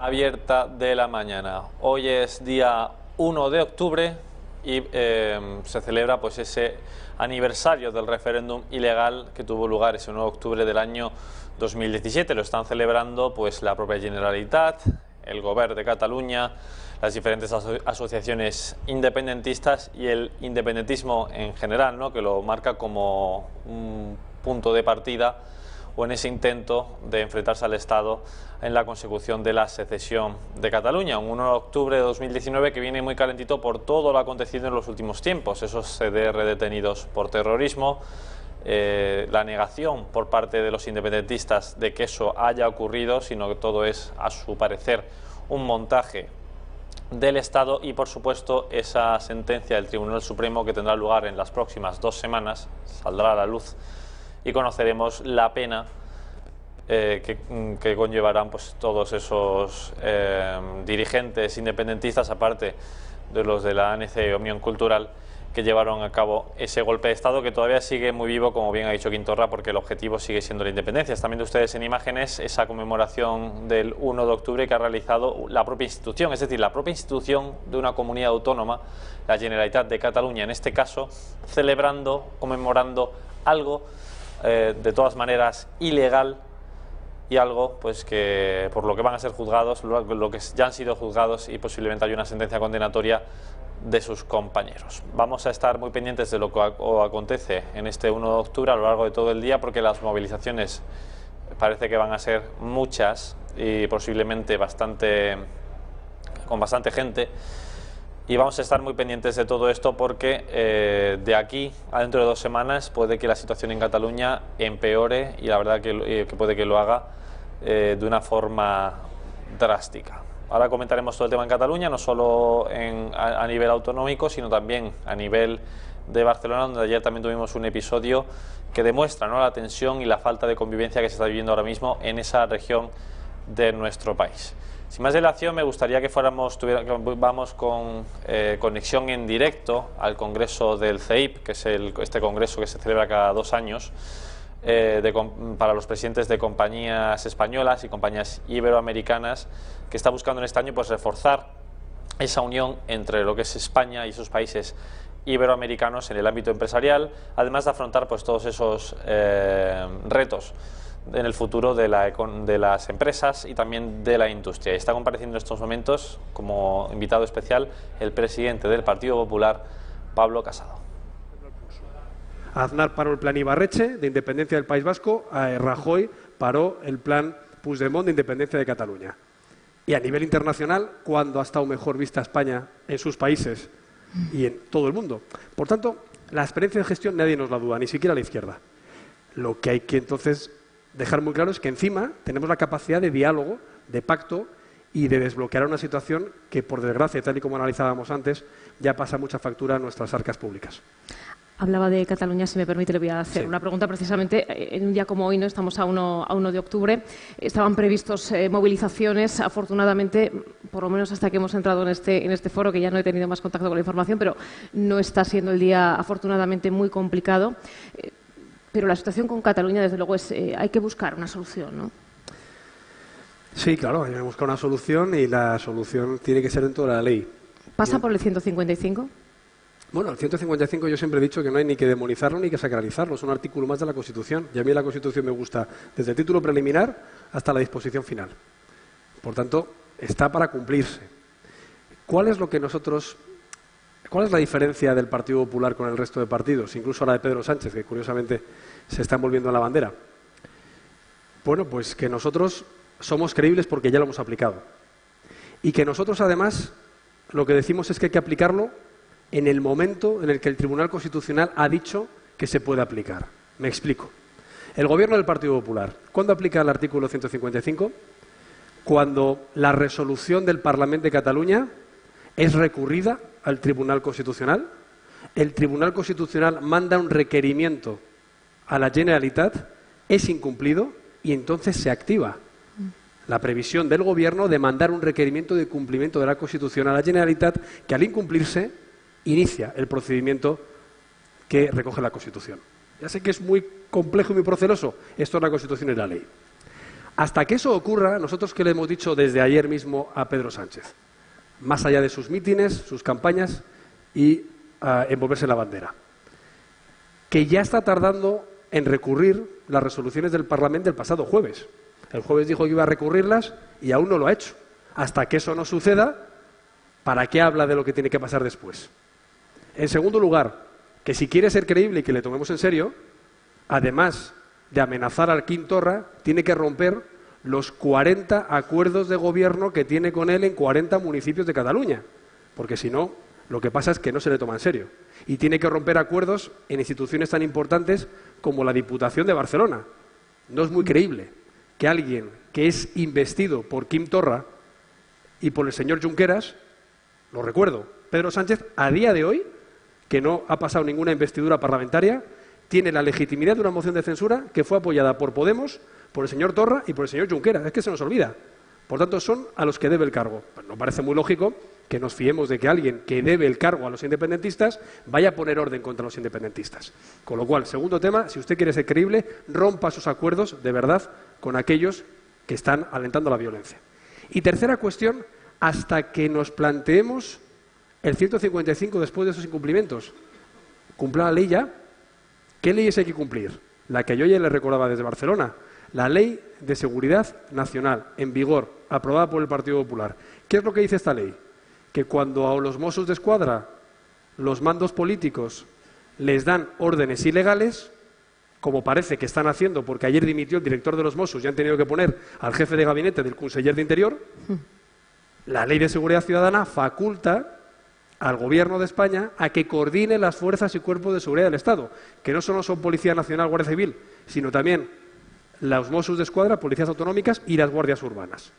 Abierta de la mañana. Hoy es día 1 de octubre y se celebra pues ese aniversario del referéndum ilegal que tuvo lugar ese 1 de octubre del año 2017. Lo están celebrando pues la propia Generalitat, el Govern de Cataluña, las diferentes asociaciones independentistas y el independentismo en general, ¿no?, que lo marca como un punto de partida o en ese intento de enfrentarse al Estado en la consecución de la secesión de Cataluña. Un 1 de octubre de 2019 que viene muy calentito por todo lo acontecido en los últimos tiempos, esos CDR detenidos por terrorismo, la negación por parte de los independentistas de que eso haya ocurrido, sino que todo es, a su parecer, un montaje del Estado, y por supuesto esa sentencia del Tribunal Supremo que tendrá lugar en las próximas 2 semanas, saldrá a la luz y conoceremos la pena que conllevarán pues todos esos dirigentes independentistas, aparte de los de la ANC Unión Cultural, que llevaron a cabo ese golpe de Estado, que todavía sigue muy vivo, como bien ha dicho Quintorra, porque el objetivo sigue siendo la independencia. Están viendo ustedes en imágenes esa conmemoración del 1 de octubre que ha realizado la propia institución, es decir, la propia institución de una comunidad autónoma, la Generalitat de Cataluña, en este caso, celebrando, conmemorando algo de todas maneras ilegal, y algo pues que por lo que van a ser juzgados, lo que ya han sido juzgados, y posiblemente hay una sentencia condenatoria de sus compañeros. Vamos a estar muy pendientes de lo que acontece en este 1 de octubre a lo largo de todo el día, porque las movilizaciones parece que van a ser muchas y posiblemente con bastante gente. Y vamos a estar muy pendientes de todo esto porque de aquí a dentro de 2 semanas puede que la situación en Cataluña empeore, y la verdad que puede que lo haga de una forma drástica. Ahora comentaremos todo el tema en Cataluña, no solo a nivel autonómico, sino también a nivel de Barcelona, donde ayer también tuvimos un episodio que demuestra, ¿no?, la tensión y la falta de convivencia que se está viviendo ahora mismo en esa región de nuestro país. Sin más dilación, me gustaría que vamos con conexión en directo al Congreso del CEIP, que es este congreso que se celebra cada 2 años, para los presidentes de compañías españolas y compañías iberoamericanas, que está buscando en este año pues reforzar esa unión entre lo que es España y esos países iberoamericanos en el ámbito empresarial, además de afrontar pues todos esos retos en el futuro de las empresas y también de la industria. Está compareciendo en estos momentos como invitado especial el presidente del Partido Popular, Pablo Casado. Aznar paró el plan Ibarretxe de independencia del País Vasco, Rajoy paró el plan Puigdemont de independencia de Cataluña. Y a nivel internacional, ¿cuándo ha estado mejor vista España en sus países y en todo el mundo? Por tanto, la experiencia de gestión nadie nos la duda, ni siquiera la izquierda. Lo que hay que entonces dejar muy claro es que encima tenemos la capacidad de diálogo, de pacto y de desbloquear una situación que, por desgracia, tal y como analizábamos antes, ya pasa mucha factura a nuestras arcas públicas. Hablaba de Cataluña, si me permite, le voy a hacer una pregunta precisamente. En un día como hoy, ¿no?, estamos a 1 de octubre, estaban previstos movilizaciones. Afortunadamente, por lo menos hasta que hemos entrado en este foro, que ya no he tenido más contacto con la información, pero no está siendo el día, afortunadamente, muy complicado. Pero la situación con Cataluña, desde luego, hay que buscar una solución, ¿no? Sí, claro, hay que buscar una solución, y la solución tiene que ser dentro de la ley. ¿Pasa por el 155? Bueno, el 155 yo siempre he dicho que no hay ni que demonizarlo ni que sacralizarlo, es un artículo más de la Constitución, y a mí la Constitución me gusta desde el título preliminar hasta la disposición final. Por tanto, está para cumplirse. ¿Cuál es la diferencia del Partido Popular con el resto de partidos, incluso la de Pedro Sánchez, que curiosamente se está envolviendo en la bandera? Bueno, pues que nosotros somos creíbles porque ya lo hemos aplicado. Y que nosotros, además, lo que decimos es que hay que aplicarlo en el momento en el que el Tribunal Constitucional ha dicho que se puede aplicar. Me explico. El Gobierno del Partido Popular, ¿cuándo aplica el artículo 155? Cuando la resolución del Parlamento de Cataluña es recurrida al Tribunal Constitucional, el Tribunal Constitucional manda un requerimiento a la Generalitat, es incumplido y entonces se activa la previsión del Gobierno de mandar un requerimiento de cumplimiento de la Constitución a la Generalitat, que al incumplirse inicia el procedimiento que recoge la Constitución. Ya sé que es muy complejo y muy proceloso, esto es la Constitución y la ley. Hasta que eso ocurra, nosotros que le hemos dicho desde ayer mismo a Pedro Sánchez, más allá de sus mítines, sus campañas y envolverse la bandera, que ya está tardando en recurrir las resoluciones del Parlamento del pasado jueves. El jueves dijo que iba a recurrirlas y aún no lo ha hecho. Hasta que eso no suceda, ¿para qué habla de lo que tiene que pasar después? En segundo lugar, que si quiere ser creíble y que le tomemos en serio, además de amenazar al Quim Torra, tiene que romper los 40 acuerdos de gobierno que tiene con él en 40 municipios de Cataluña, porque si no, lo que pasa es que no se le toma en serio. Y tiene que romper acuerdos en instituciones tan importantes como la Diputación de Barcelona. No es muy creíble que alguien que es investido por Quim Torra y por el señor Junqueras, lo recuerdo, Pedro Sánchez, a día de hoy, que no ha pasado ninguna investidura parlamentaria, tiene la legitimidad de una moción de censura que fue apoyada por Podemos, por el señor Torra y por el señor Junqueras. Es que se nos olvida. Por tanto, son a los que debe el cargo. Pues no parece muy lógico que nos fiemos de que alguien que debe el cargo a los independentistas vaya a poner orden contra los independentistas. Con lo cual, segundo tema, si usted quiere ser creíble, rompa sus acuerdos de verdad con aquellos que están alentando la violencia. Y tercera cuestión, hasta que nos planteemos el 155 después de esos incumplimientos. Cumpla la ley ya. ¿Qué leyes hay que cumplir? La que yo ya le recordaba desde Barcelona. La Ley de Seguridad Nacional, en vigor, aprobada por el Partido Popular. ¿Qué es lo que dice esta ley? Que cuando a los Mossos de Escuadra, los mandos políticos, les dan órdenes ilegales, como parece que están haciendo, porque ayer dimitió el director de los Mossos y han tenido que poner al jefe de gabinete del conseller de Interior, la Ley de Seguridad Ciudadana faculta al Gobierno de España a que coordine las fuerzas y cuerpos de seguridad del Estado, que no solo son Policía Nacional, Guardia Civil, sino también los Mossos de Escuadra, policías autonómicas y las guardias urbanas.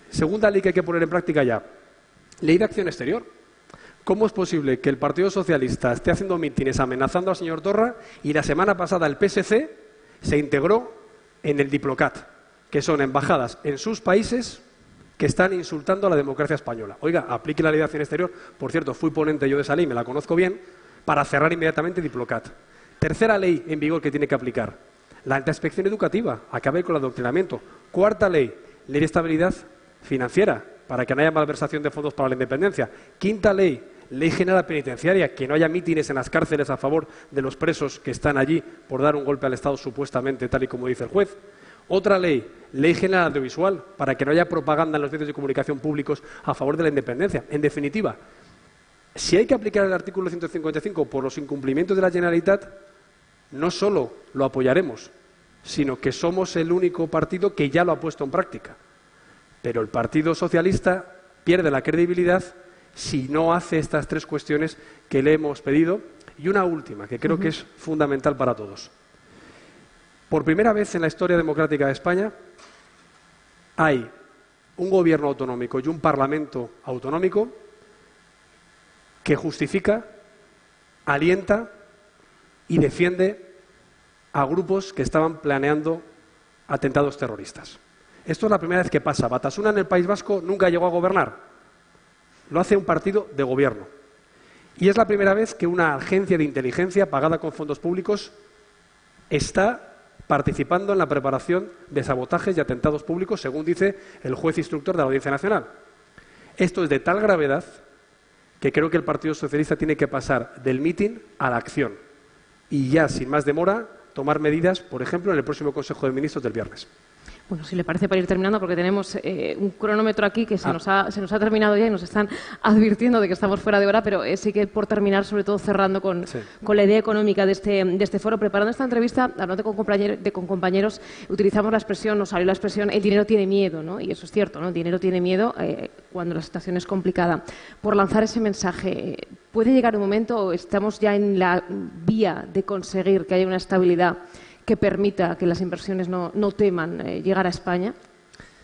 Segunda ley que hay que poner en práctica ya, Ley de Acción Exterior. ¿Cómo es posible que el Partido Socialista esté haciendo mítines amenazando al señor Torra y la semana pasada el PSC se integró en el Diplocat, que son embajadas en sus países que están insultando a la democracia española? Oiga, aplique la Ley de Acción Exterior. Por cierto, fui ponente yo de esa ley, me la conozco bien, para cerrar inmediatamente Diplocat. Tercera ley en vigor que tiene que aplicar, la alta inspección educativa, acabe con el adoctrinamiento. Cuarta ley, Ley de Estabilidad Financiera, para que no haya malversación de fondos para la independencia. Quinta ley, Ley General Penitenciaria, que no haya mítines en las cárceles a favor de los presos que están allí por dar un golpe al Estado supuestamente, tal y como dice el juez. Otra ley, Ley General Audiovisual, para que no haya propaganda en los medios de comunicación públicos a favor de la independencia. En definitiva, si hay que aplicar el artículo 155 por los incumplimientos de la Generalitat, no solo lo apoyaremos, sino que somos el único partido que ya lo ha puesto en práctica. Pero el Partido Socialista pierde la credibilidad si no hace estas tres cuestiones que le hemos pedido. Y una última, que creo que es fundamental para todos. Por primera vez en la historia democrática de España hay un gobierno autonómico y un parlamento autonómico que justifica, alienta y defiende a grupos que estaban planeando atentados terroristas. Esto es la primera vez que pasa. Batasuna en el País Vasco nunca llegó a gobernar. Lo hace un partido de gobierno. Y es la primera vez que una agencia de inteligencia pagada con fondos públicos está participando en la preparación de sabotajes y atentados públicos, según dice el juez instructor de la Audiencia Nacional. Esto es de tal gravedad que creo que el Partido Socialista tiene que pasar del mitin a la acción. Y ya, sin más demora, tomar medidas, por ejemplo, en el próximo Consejo de Ministros del viernes. Bueno, si le parece, para ir terminando, porque tenemos un cronómetro aquí que se nos ha terminado ya y nos están advirtiendo de que estamos fuera de hora, pero sí que por terminar, sobre todo cerrando con la idea económica de este foro. Preparando esta entrevista, hablando con compañeros, utilizamos la expresión, nos salió la expresión, el dinero tiene miedo, ¿no? Y eso es cierto, ¿no? El dinero tiene miedo cuando la situación es complicada. Por lanzar ese mensaje, ¿puede llegar un momento, o estamos ya en la vía de conseguir que haya una estabilidad que permita que las inversiones no teman llegar a España,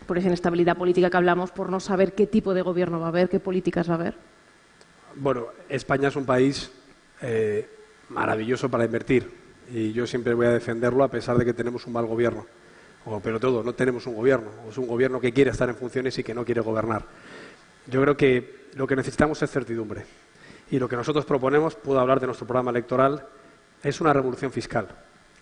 por esa inestabilidad política que hablamos, por no saber qué tipo de gobierno va a haber, qué políticas va a haber? Bueno, España es un país maravilloso para invertir y yo siempre voy a defenderlo a pesar de que tenemos un mal gobierno. Pero no tenemos un gobierno, es un gobierno que quiere estar en funciones y que no quiere gobernar. Yo creo que lo que necesitamos es certidumbre y lo que nosotros proponemos, puedo hablar de nuestro programa electoral, es una revolución fiscal.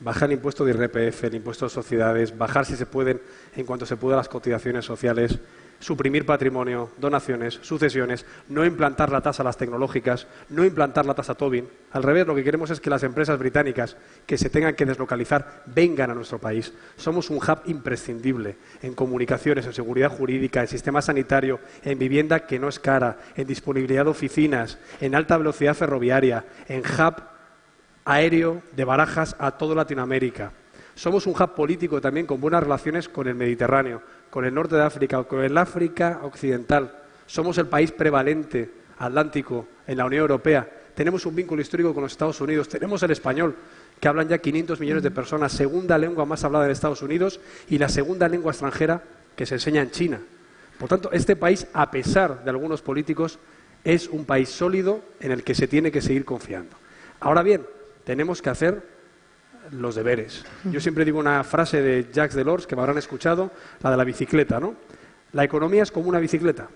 bajar el impuesto de IRPF, el impuesto de sociedades, bajar si se pueden, en cuanto se pueda, las cotizaciones sociales, suprimir patrimonio, donaciones, sucesiones, no implantar la tasa a las tecnológicas, no implantar la tasa Tobin. Al revés, lo que queremos es que las empresas británicas que se tengan que deslocalizar vengan a nuestro país. Somos un hub imprescindible en comunicaciones, en seguridad jurídica, en sistema sanitario, en vivienda que no es cara, en disponibilidad de oficinas, en alta velocidad ferroviaria, en hub aéreo de Barajas a toda Latinoamérica. Somos un hub político también con buenas relaciones con el Mediterráneo, con el norte de África, con el África occidental. Somos el país prevalente atlántico en la Unión Europea. Tenemos un vínculo histórico con los Estados Unidos. Tenemos el español, que hablan ya 500 millones de personas, segunda lengua más hablada en Estados Unidos y la segunda lengua extranjera que se enseña en China. Por tanto, este país, a pesar de algunos políticos, es un país sólido en el que se tiene que seguir confiando. Ahora bien, tenemos que hacer los deberes. Yo siempre digo una frase de Jacques Delors, que me habrán escuchado, la de la bicicleta, ¿no? La economía es como una bicicleta.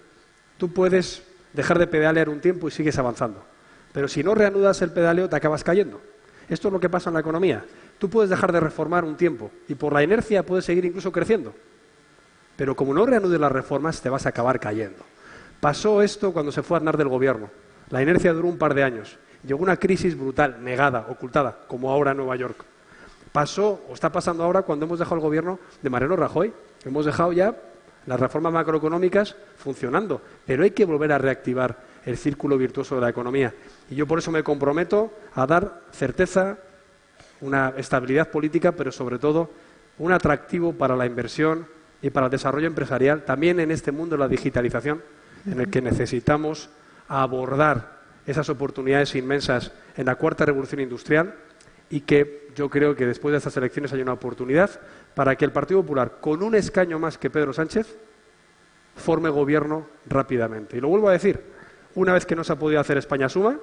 Tú puedes dejar de pedalear un tiempo y sigues avanzando. Pero si no reanudas el pedaleo, te acabas cayendo. Esto es lo que pasa en la economía. Tú puedes dejar de reformar un tiempo y por la inercia puedes seguir incluso creciendo. Pero como no reanudes las reformas, te vas a acabar cayendo. Pasó esto cuando se fue Aznar del gobierno. La inercia duró un par de años. Llegó una crisis brutal, negada, ocultada, como ahora en Nueva York. Pasó, o está pasando ahora, cuando hemos dejado el gobierno de Mariano Rajoy. Hemos dejado ya las reformas macroeconómicas funcionando, pero hay que volver a reactivar el círculo virtuoso de la economía. Y yo por eso me comprometo a dar certeza, una estabilidad política, pero sobre todo un atractivo para la inversión y para el desarrollo empresarial, también en este mundo de la digitalización, en el que necesitamos abordar esas oportunidades inmensas en la cuarta revolución industrial, y que yo creo que después de estas elecciones hay una oportunidad para que el Partido Popular, con un escaño más que Pedro Sánchez, forme gobierno rápidamente. Y lo vuelvo a decir, una vez que no se ha podido hacer España Suma,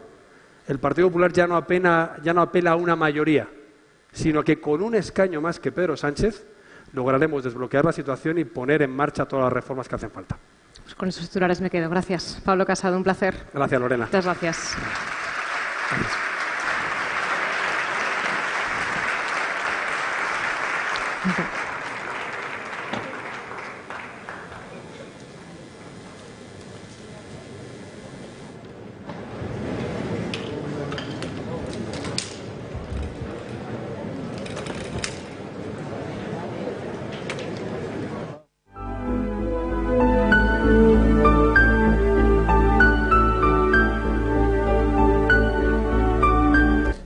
el Partido Popular ya no apela a una mayoría, sino que con un escaño más que Pedro Sánchez lograremos desbloquear la situación y poner en marcha todas las reformas que hacen falta. Pues con esos titulares me quedo. Gracias, Pablo Casado, un placer. Gracias, Lorena. Muchas gracias. Gracias.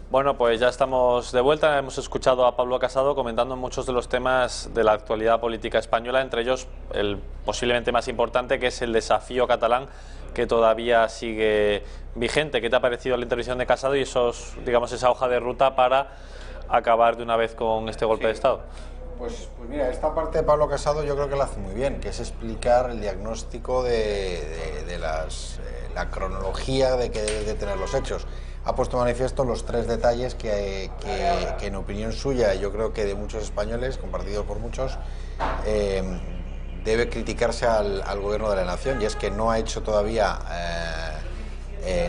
Bueno, pues ya estamos de vuelta. Hemos escuchado a Pablo Casado comentando muchos de los temas de la actualidad política española, entre ellos el posiblemente más importante, que es el desafío catalán, que todavía sigue vigente. ¿Qué te ha parecido la intervención de Casado y esa hoja de ruta para acabar de una vez con este golpe de Estado? Pues mira, esta parte de Pablo Casado yo creo que la hace muy bien, que es explicar el diagnóstico de la cronología de que deben de tener los hechos. Ha puesto de manifiesto los tres detalles que en opinión suya, yo creo que de muchos españoles, compartidos por muchos, debe criticarse al gobierno de la nación, y es que no ha hecho todavía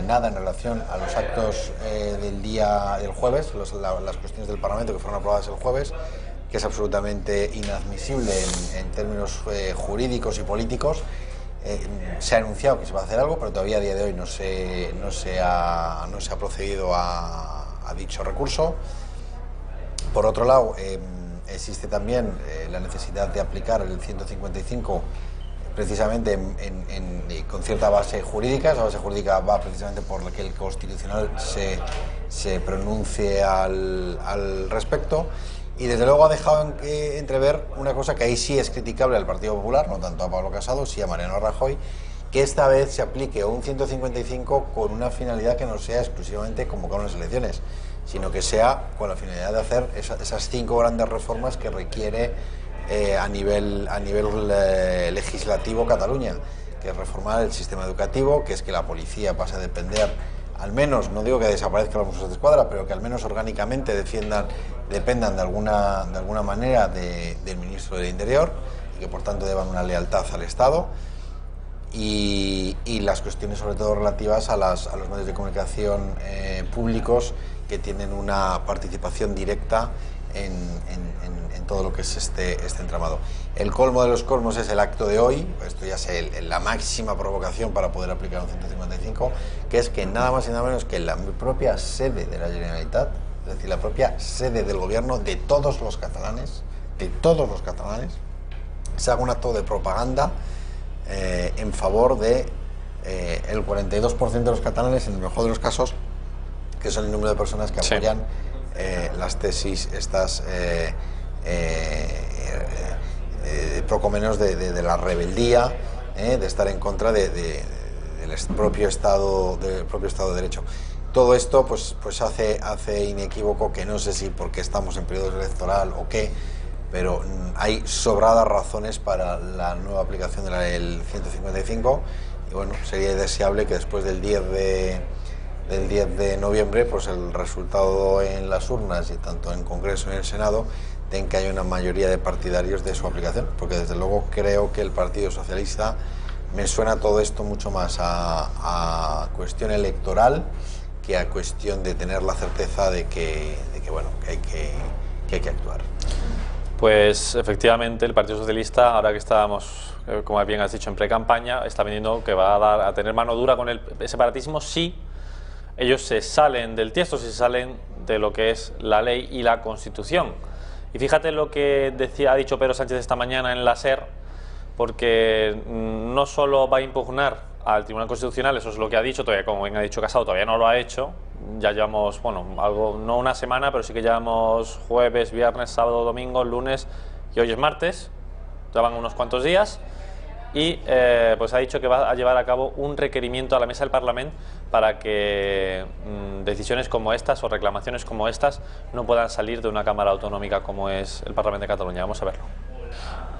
nada en relación a los actos del día del jueves, las cuestiones del Parlamento que fueron aprobadas el jueves, que es absolutamente inadmisible en términos jurídicos y políticos. Se ha anunciado que se va a hacer algo, pero todavía a día de hoy no se ha procedido a dicho recurso. Por otro lado, existe también la necesidad de aplicar el 155 precisamente con cierta base jurídica. Esa base jurídica va precisamente por la que el Constitucional se pronuncie al respecto. Y desde luego ha dejado entrever una cosa que ahí sí es criticable al Partido Popular, no tanto a Pablo Casado, sí a Mariano Rajoy, que esta vez se aplique un 155 con una finalidad que no sea exclusivamente convocar unas elecciones, sino que sea con la finalidad de hacer esas 5 grandes reformas que requiere a nivel legislativo Cataluña, que es reformar el sistema educativo, que es que la policía pase a depender, al menos, no digo que desaparezcan los Mossos de Escuadra, pero que al menos orgánicamente dependan de alguna manera del Ministro del Interior, y que por tanto deban una lealtad al Estado, y las cuestiones sobre todo relativas a los medios de comunicación públicos, que tienen una participación directa en todo lo que es este entramado. El colmo de los colmos es el acto de hoy, esto ya es la máxima provocación para poder aplicar un 155, que es que nada más y nada menos que la propia sede de la Generalitat, es decir, la propia sede del gobierno de todos los catalanes, se haga un acto de propaganda en favor de el 42% de los catalanes, en el mejor de los casos, que son el número de personas que apoyan las tesis estas procomenos de la rebeldía, de estar en contra del propio Estado de Derecho. Todo esto pues hace inequívoco que, no sé si porque estamos en periodo electoral o qué, pero hay sobradas razones para la nueva aplicación del 155, y bueno, sería deseable que después del 10 de noviembre, pues el resultado en las urnas, y tanto en Congreso como en el Senado, den que haya una mayoría de partidarios de su aplicación, porque desde luego creo que el Partido Socialista, me suena todo esto mucho más a cuestión electoral que a cuestión de tener la certeza de que hay que actuar. Pues efectivamente el Partido Socialista, ahora que estábamos, como bien has dicho, en pre-campaña, está vendiendo que va a tener mano dura con el separatismo si ellos se salen del tiesto, si se salen de lo que es la ley y la Constitución. Y fíjate lo que ha dicho Pedro Sánchez esta mañana en la SER, porque no solo va a impugnar al Tribunal Constitucional, eso es lo que ha dicho, todavía, como bien ha dicho Casado, todavía no lo ha hecho. Ya llevamos, bueno, no una semana, pero sí que llevamos jueves, viernes, sábado, domingo, lunes y hoy es martes, ya van unos cuantos días, y pues ha dicho que va a llevar a cabo un requerimiento a la mesa del Parlamento para que decisiones como estas o reclamaciones como estas no puedan salir de una Cámara Autonómica como es el Parlamento de Cataluña. Vamos a verlo.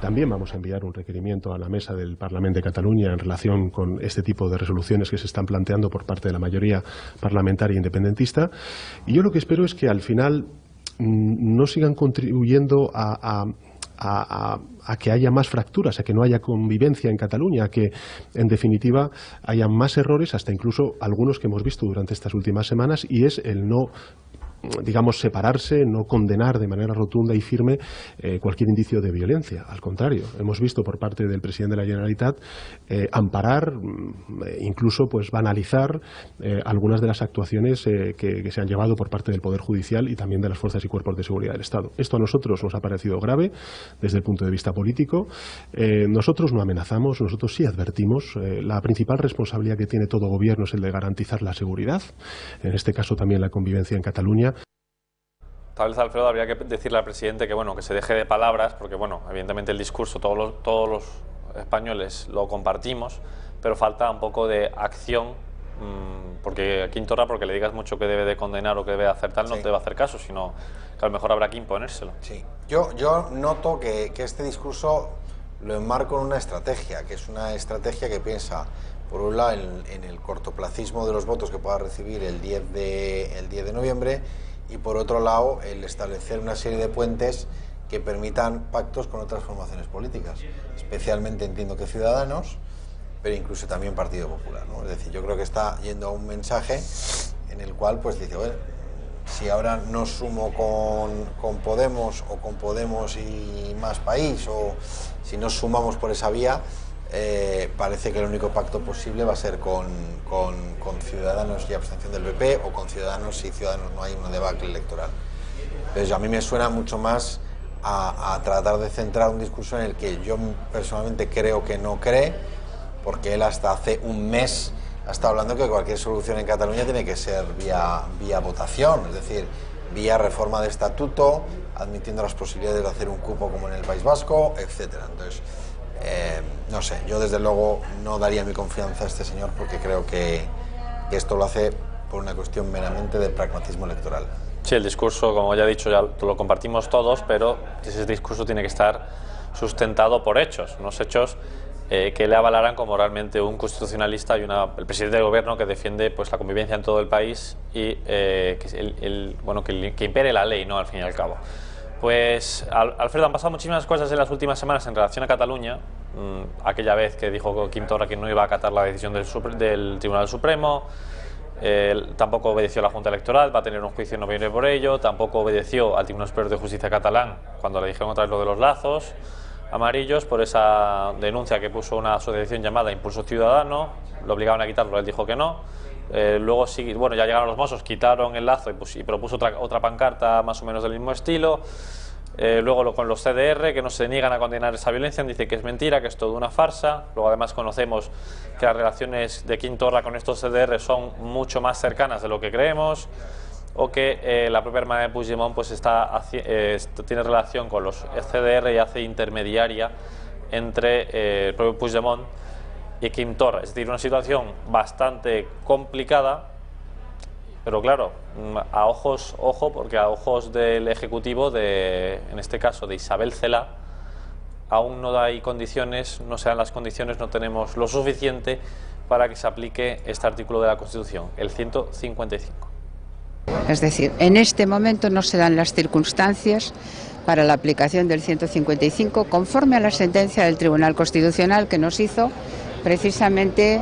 También vamos a enviar un requerimiento a la mesa del Parlamento de Cataluña en relación con este tipo de resoluciones que se están planteando por parte de la mayoría parlamentaria independentista. Y yo lo que espero es que al final no sigan contribuyendo a que haya más fracturas, a que no haya convivencia en Cataluña, a que, en definitiva, haya más errores, hasta incluso algunos que hemos visto durante estas últimas semanas, y es el no, digamos, separarse, no condenar de manera rotunda y firme cualquier indicio de violencia. Al contrario, hemos visto por parte del presidente de la Generalitat amparar, incluso pues banalizar algunas de las actuaciones que se han llevado por parte del Poder Judicial y también de las fuerzas y cuerpos de seguridad del Estado. Esto a nosotros nos ha parecido grave desde el punto de vista político. Nosotros no amenazamos, nosotros sí advertimos. La principal responsabilidad que tiene todo gobierno es el de garantizar la seguridad, en este caso también la convivencia en Cataluña. Tal vez, Alfredo, habría que decirle al presidente que, bueno, que se deje de palabras, porque, bueno, evidentemente el discurso todos los españoles lo compartimos, pero falta un poco de acción, porque a Quim Torra, porque le digas mucho que debe de condenar o que debe hacer tal, no te va a hacer caso, sino que a lo mejor habrá que imponérselo. Sí, yo noto que este discurso lo enmarco en una estrategia, que es una estrategia que piensa, por un lado, en el cortoplacismo de los votos que pueda recibir el 10 de noviembre, y por otro lado el establecer una serie de puentes que permitan pactos con otras formaciones políticas, especialmente entiendo que Ciudadanos, pero incluso también Partido Popular, ¿no? Es decir, yo creo que está yendo a un mensaje en el cual pues dice, bueno, si ahora no sumo con Podemos o con Podemos y Más País, o si no sumamos por esa vía, parece que el único pacto posible va a ser con Ciudadanos y abstención del PP, o con Ciudadanos si Ciudadanos no hay una debacle electoral. Entonces a mí me suena mucho más a tratar de centrar un discurso en el que yo personalmente creo que no cree, porque él hasta hace un mes ha estado hablando que cualquier solución en Cataluña tiene que ser vía votación, es decir, vía reforma de estatuto, admitiendo las posibilidades de hacer un cupo como en el País Vasco, etcétera. Entonces, no sé, yo desde luego no daría mi confianza a este señor, porque creo que esto lo hace por una cuestión meramente de pragmatismo electoral. Sí, el discurso, como ya he dicho, ya lo compartimos todos, pero ese discurso tiene que estar sustentado por hechos, unos hechos que le avalaran como realmente un constitucionalista y el presidente del gobierno que defiende pues la convivencia en todo el país y que impere la ley, ¿no? Al fin y al cabo. Pues, Alfredo, han pasado muchísimas cosas en las últimas semanas en relación a Cataluña. Aquella vez que dijo Quim Torra que no iba a acatar la decisión del Tribunal Supremo, Tampoco obedeció a la Junta Electoral, va a tener un juicio en noviembre por ello. Tampoco obedeció al Tribunal Superior de Justicia catalán cuando le dijeron otra vez lo de los lazos amarillos por esa denuncia que puso una asociación llamada Impulso Ciudadano. Lo obligaban a quitarlo, él dijo que no. Luego sí, bueno, ya llegaron los Mossos, quitaron el lazo y propuso otra pancarta más o menos del mismo estilo. Luego con los CDR, que no se niegan a condenar esa violencia, dice que es mentira, que es todo una farsa. Luego además conocemos que las relaciones de Quim Torra con estos CDR son mucho más cercanas de lo que creemos, o que la propia hermana de Puigdemont pues tiene relación con los CDR y hace intermediaria entre el propio Puigdemont y Quim Torra. Es decir, una situación bastante complicada, pero claro, porque a ojos del Ejecutivo, en este caso de Isabel Celaá, aún no hay condiciones, no se dan las condiciones, no tenemos lo suficiente para que se aplique este artículo de la Constitución, el 155. Es decir, en este momento no se dan las circunstancias para la aplicación del 155 conforme a la sentencia del Tribunal Constitucional que nos hizo precisamente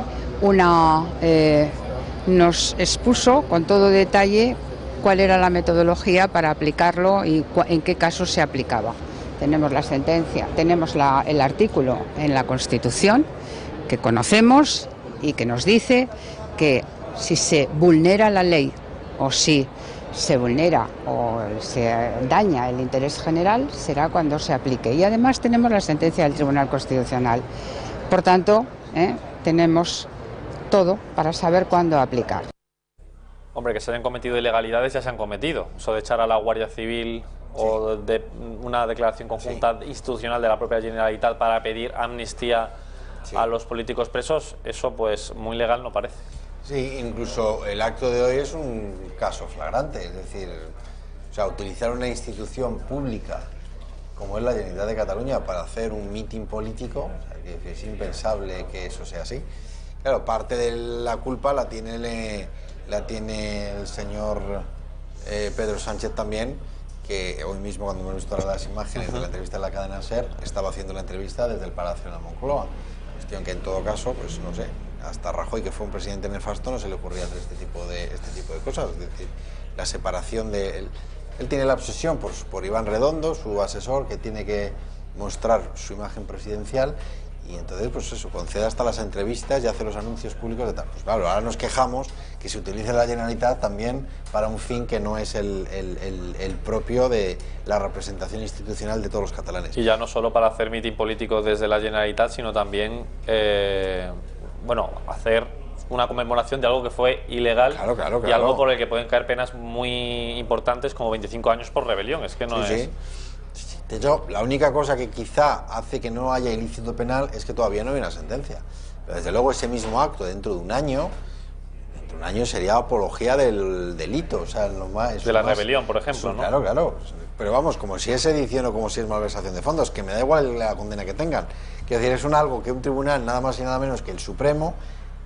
nos expuso con todo detalle cuál era la metodología para aplicarlo y en qué casos se aplicaba. Tenemos la sentencia, tenemos el artículo en la Constitución que conocemos y que nos dice que si se vulnera la ley o si se vulnera o se daña el interés general, será cuando se aplique. Y además tenemos la sentencia del Tribunal Constitucional. Por tanto, tenemos todo para saber cuándo aplicar. Hombre, que se hayan cometido ilegalidades ya se han cometido. Eso de echar a la Guardia Civil o de una declaración conjunta institucional de la propia Generalitat para pedir amnistía a los políticos presos, eso pues muy legal no parece. Sí, incluso el acto de hoy es un caso flagrante, es decir, utilizar una institución pública como es la Generalitat de Cataluña para hacer un mitin político, que es impensable que eso sea así. Claro, parte de la culpa la tiene el señor Pedro Sánchez también, que hoy mismo cuando hemos visto las imágenes de la entrevista en la cadena SER, estaba haciendo la entrevista desde el Palacio de la Moncloa. Cuestión que en todo caso, pues no sé, hasta Rajoy, que fue un presidente nefasto, no se le ocurría hacer este tipo de cosas. Es decir, la separación de él tiene la obsesión por Iván Redondo, su asesor, que tiene que mostrar su imagen presidencial, y entonces pues eso, concede hasta las entrevistas y hace los anuncios públicos de tal. Pues claro, ahora nos quejamos que se utilice la Generalitat también para un fin que no es el propio de la representación institucional de todos los catalanes. Y ya no solo para hacer mitin político desde la Generalitat, sino también hacer una conmemoración de algo que fue ilegal. Claro. Y algo por el que pueden caer penas muy importantes como 25 años por rebelión. Es que no es... Sí. De hecho, la única cosa que quizá hace que no haya ilícito penal es que todavía no hay una sentencia. Pero desde luego ese mismo acto dentro de un año sería apología del delito. O sea, de la rebelión, por ejemplo, ¿no? Claro. Pero vamos, como si es sedición o como si es malversación de fondos, que me da igual la condena que tengan. Quiero decir, es algo que un tribunal, nada más y nada menos que el Supremo,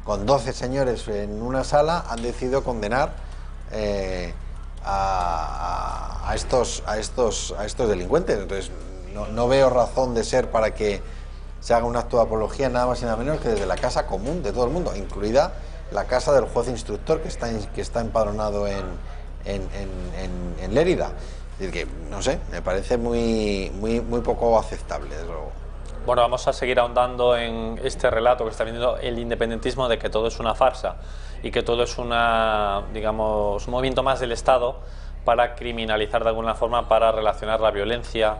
con 12 señores en una sala, han decidido condenar a estos delincuentes. Entonces no veo razón de ser para que se haga un acto de apología nada más y nada menos que desde la casa común de todo el mundo, incluida la casa del juez instructor que está empadronado en Lérida. Es decir, que no sé, me parece muy poco aceptable, desde luego. Bueno, vamos a seguir ahondando en este relato que está viendo el independentismo, de que todo es una farsa y que todo es un movimiento más del Estado para criminalizar de alguna forma, para relacionar la violencia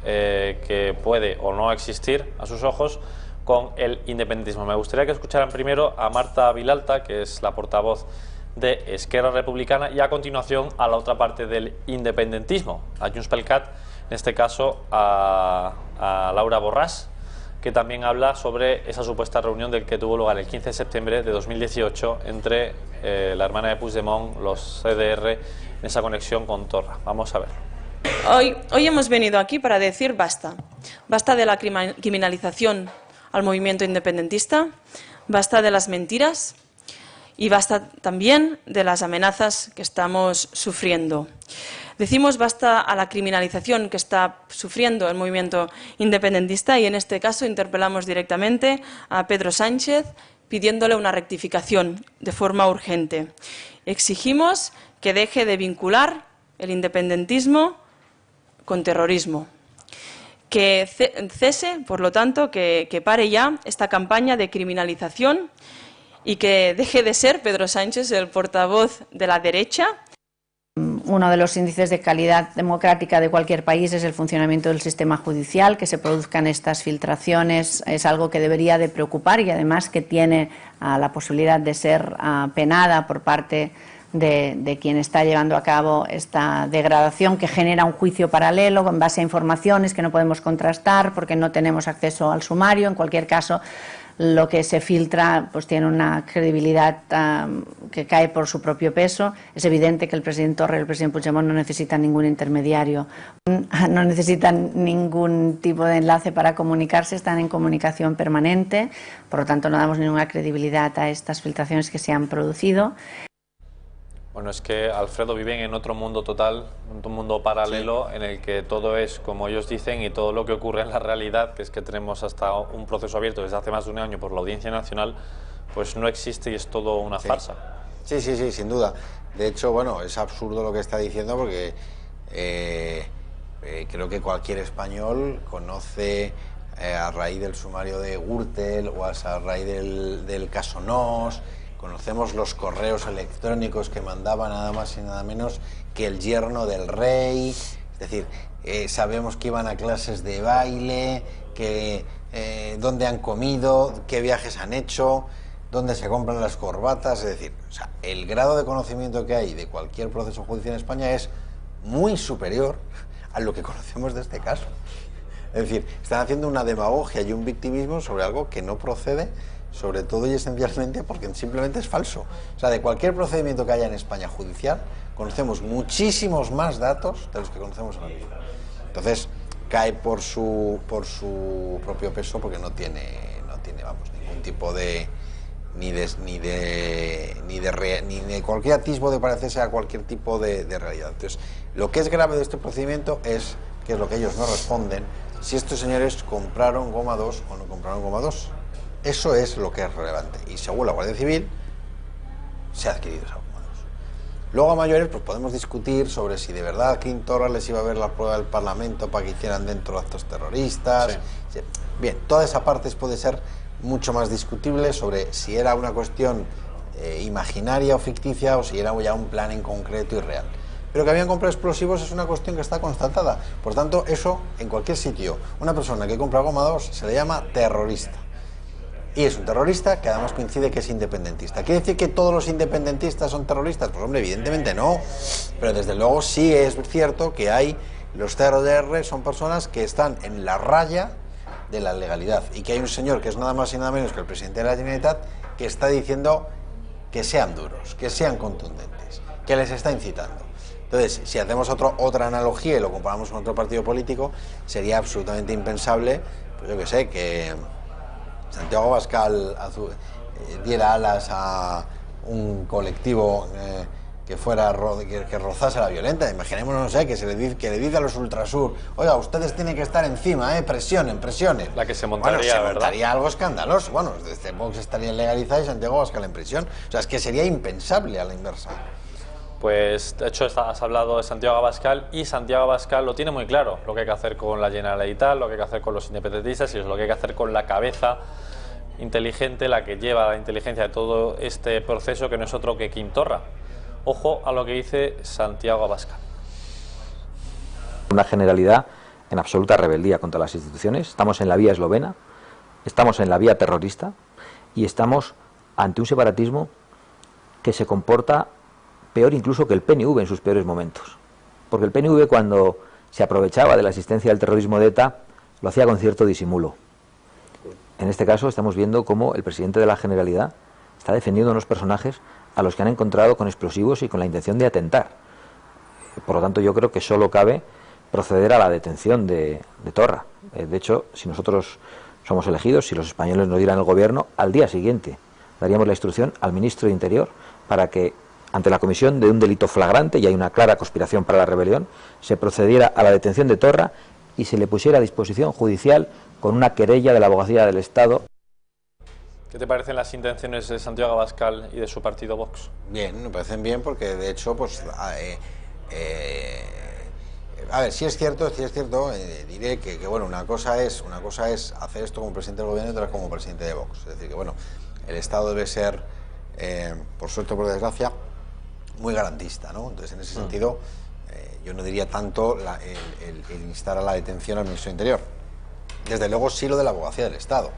que puede o no existir a sus ojos con el independentismo. Me gustaría que escucharan primero a Marta Vilalta, que es la portavoz de Esquerra Republicana, y a continuación a la otra parte del independentismo, a Junts pel Cat, en este caso a Laura Borràs, que también habla sobre esa supuesta reunión que tuvo lugar el 15 de septiembre de 2018 entre la hermana de Puigdemont, los CDR, en esa conexión con Torra. Vamos a ver. Hoy hemos venido aquí para decir basta. Basta de la criminalización al movimiento independentista, basta de las mentiras y basta también de las amenazas que estamos sufriendo. Decimos basta a la criminalización que está sufriendo el movimiento independentista, y en este caso interpelamos directamente a Pedro Sánchez, pidiéndole una rectificación de forma urgente. Exigimos que deje de vincular el independentismo con terrorismo. Que cese, por lo tanto, que pare ya esta campaña de criminalización y que deje de ser Pedro Sánchez el portavoz de la derecha. Uno de los índices de calidad democrática de cualquier país es el funcionamiento del sistema judicial. Que se produzcan estas filtraciones es algo que debería de preocupar y además que tiene la posibilidad de ser penada por parte de quien está llevando a cabo esta degradación, que genera un juicio paralelo en base a informaciones que no podemos contrastar porque no tenemos acceso al sumario. En cualquier caso, lo que se filtra pues tiene una credibilidad que cae por su propio peso. Es evidente que el presidente Torra y el presidente Puigdemont no necesitan ningún intermediario, no necesitan ningún tipo de enlace para comunicarse, están en comunicación permanente, por lo tanto no damos ninguna credibilidad a estas filtraciones que se han producido. Bueno, es que, Alfredo, viven en otro mundo total, un mundo paralelo, sí, en el que todo es como ellos dicen y todo lo que ocurre en la realidad, que es que tenemos hasta un proceso abierto desde hace más de un año por la Audiencia Nacional, pues no existe y es todo una farsa. Sí, sin duda. De hecho, bueno, es absurdo lo que está diciendo porque creo que cualquier español conoce a raíz del sumario de Gürtel o a raíz del caso Nos. Conocemos los correos electrónicos que mandaba nada más y nada menos que el yerno del rey. Es decir, sabemos que iban a clases de baile, que dónde han comido, qué viajes han hecho, dónde se compran las corbatas. Es decir, o sea, el grado de conocimiento que hay de cualquier proceso judicial en España es muy superior a lo que conocemos de este caso. Es decir, están haciendo una demagogia y un victimismo sobre algo que no procede, sobre todo y esencialmente porque simplemente es falso. O sea, de cualquier procedimiento que haya en España judicial, conocemos muchísimos más datos de los que conocemos ahora mismo. Entonces, cae por su propio peso porque no tiene vamos, ningún tipo de ni de cualquier atisbo de parecerse a cualquier tipo de realidad. Entonces, lo que es grave de este procedimiento es, que es lo que ellos no responden, si estos señores compraron goma 2 o no compraron goma 2. Eso es lo que es relevante. Y según la Guardia Civil, se ha adquirido esa goma 2. Luego a mayores pues podemos discutir sobre si de verdad a Quim Torra les iba a ver la prueba del Parlamento para que hicieran dentro actos terroristas. Sí. Bien, toda esa parte puede ser mucho más discutible sobre si era una cuestión imaginaria o ficticia o si era ya un plan en concreto y real. Pero que habían comprado explosivos es una cuestión que está constatada. Por tanto, eso en cualquier sitio, una persona que compra goma 2 se le llama terrorista. Y es un terrorista que además coincide que es independentista. ¿Quiere decir que todos los independentistas son terroristas? Pues hombre, evidentemente no. Pero desde luego sí es cierto que los CDR son personas que están en la raya de la legalidad. Y que hay un señor que es nada más y nada menos que el presidente de la Generalitat que está diciendo que sean duros, que sean contundentes, que les está incitando. Entonces, si hacemos otra analogía y lo comparamos con otro partido político, sería absolutamente impensable, pues yo que sé, que Santiago Abascal diera alas a un colectivo que rozase la violenta. Imaginémonos, no sé, que le dice a los Ultrasur: oiga, ustedes tienen que estar encima, presionen. La que se montaría, bueno, se montaría algo escandaloso. Bueno, desde Vox estaría legalizada y Santiago Abascal en prisión. O sea, es que sería impensable a la inversa. Pues, de hecho, has hablado de Santiago Abascal y Santiago Abascal lo tiene muy claro, lo que hay que hacer con la Generalitat, lo que hay que hacer con los independentistas y es lo que hay que hacer con la cabeza inteligente, la que lleva la inteligencia de todo este proceso, que no es otro que Quim Torra. Ojo a lo que dice Santiago Abascal. Una Generalidad en absoluta rebeldía contra las instituciones, estamos en la vía eslovena, estamos en la vía terrorista y estamos ante un separatismo que se comporta peor incluso que el PNV en sus peores momentos. Porque el PNV, cuando se aprovechaba de la existencia del terrorismo de ETA, lo hacía con cierto disimulo. En este caso estamos viendo cómo el presidente de la Generalidad está defendiendo a unos personajes a los que han encontrado con explosivos y con la intención de atentar. Por lo tanto, yo creo que solo cabe proceder a la detención de Torra. De hecho, si nosotros somos elegidos, si los españoles nos dieran el gobierno, al día siguiente daríamos la instrucción al ministro de Interior para que, ante la comisión de un delito flagrante, y hay una clara conspiración para la rebelión, se procediera a la detención de Torra y se le pusiera a disposición judicial con una querella de la Abogacía del Estado. ¿Qué te parecen las intenciones de Santiago Abascal y de su partido Vox? Bien, me parecen bien porque de hecho, pues, a ver, si es cierto, diré que bueno, una cosa es hacer esto como presidente del gobierno y otra como presidente de Vox. Es decir, que bueno, el Estado debe ser, por suerte o por desgracia, muy garantista, ¿no? Entonces, en ese sentido, yo no diría tanto el instar a la detención al ministro del Interior. Desde luego sí lo de la abogacía del Estado.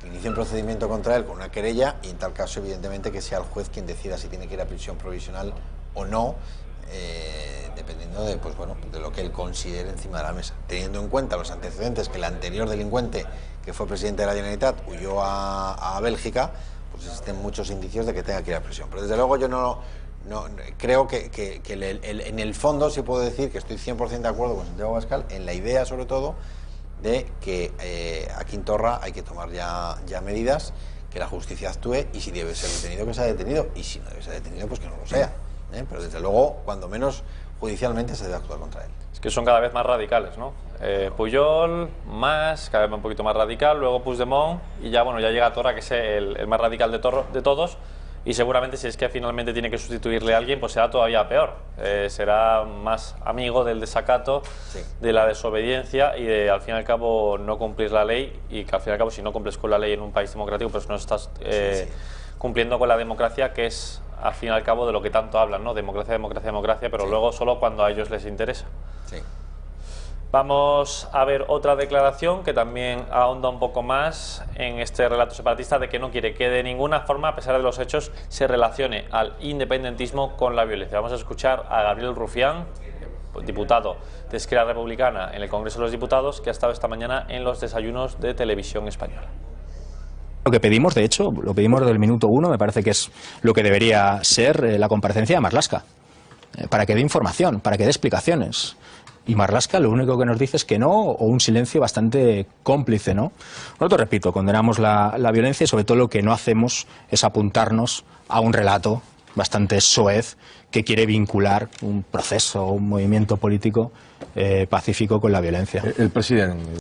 Que inicie un procedimiento contra él con una querella y en tal caso, evidentemente, que sea el juez quien decida si tiene que ir a prisión provisional o no, dependiendo de, pues, bueno, de lo que él considere encima de la mesa. Teniendo en cuenta los antecedentes que el anterior delincuente, que fue presidente de la Generalitat, huyó a Bélgica, pues existen muchos indicios de que tenga que ir a prisión. Pero desde luego yo no creo que en el fondo sí puedo decir que estoy 100% de acuerdo con Santiago Abascal en la idea, sobre todo, de que a Quintorra hay que tomar ya medidas, que la justicia actúe y si debe ser detenido, que sea detenido, y si no debe ser detenido, pues que no lo sea. Pero desde luego, cuando menos judicialmente, se debe actuar contra él. Es que son cada vez más radicales, ¿no? Pujol, Mas, cada vez un poquito más radical, luego Puigdemont y ya, bueno, ya llega Torra, que es el más radical de todos. Y seguramente si es que finalmente tiene que sustituirle a alguien, pues será todavía peor. Será más amigo del desacato, sí, de la desobediencia y de, al fin y al cabo, no cumplir la ley. Y que al fin y al cabo, si no cumples con la ley en un país democrático, pues no estás cumpliendo con la democracia, que es, al fin y al cabo, de lo que tanto hablan, ¿no? Democracia, democracia, democracia, pero sí, luego solo cuando a ellos les interesa. Sí. Vamos a ver otra declaración que también ahonda un poco más en este relato separatista de que no quiere que de ninguna forma, a pesar de los hechos, se relacione al independentismo con la violencia. Vamos a escuchar a Gabriel Rufián, diputado de Esquerra Republicana en el Congreso de los Diputados, que ha estado esta mañana en los desayunos de Televisión Española. Lo que pedimos, de hecho, lo pedimos desde el minuto 1, me parece que es lo que debería ser la comparecencia de Marlaska, para que dé información, para que dé explicaciones. Y Marlaska lo único que nos dice es que no, o un silencio bastante cómplice, ¿no? Nosotros, repito, condenamos la violencia y sobre todo lo que no hacemos es apuntarnos a un relato bastante soez que quiere vincular un proceso, un movimiento político pacífico con la violencia. El presidente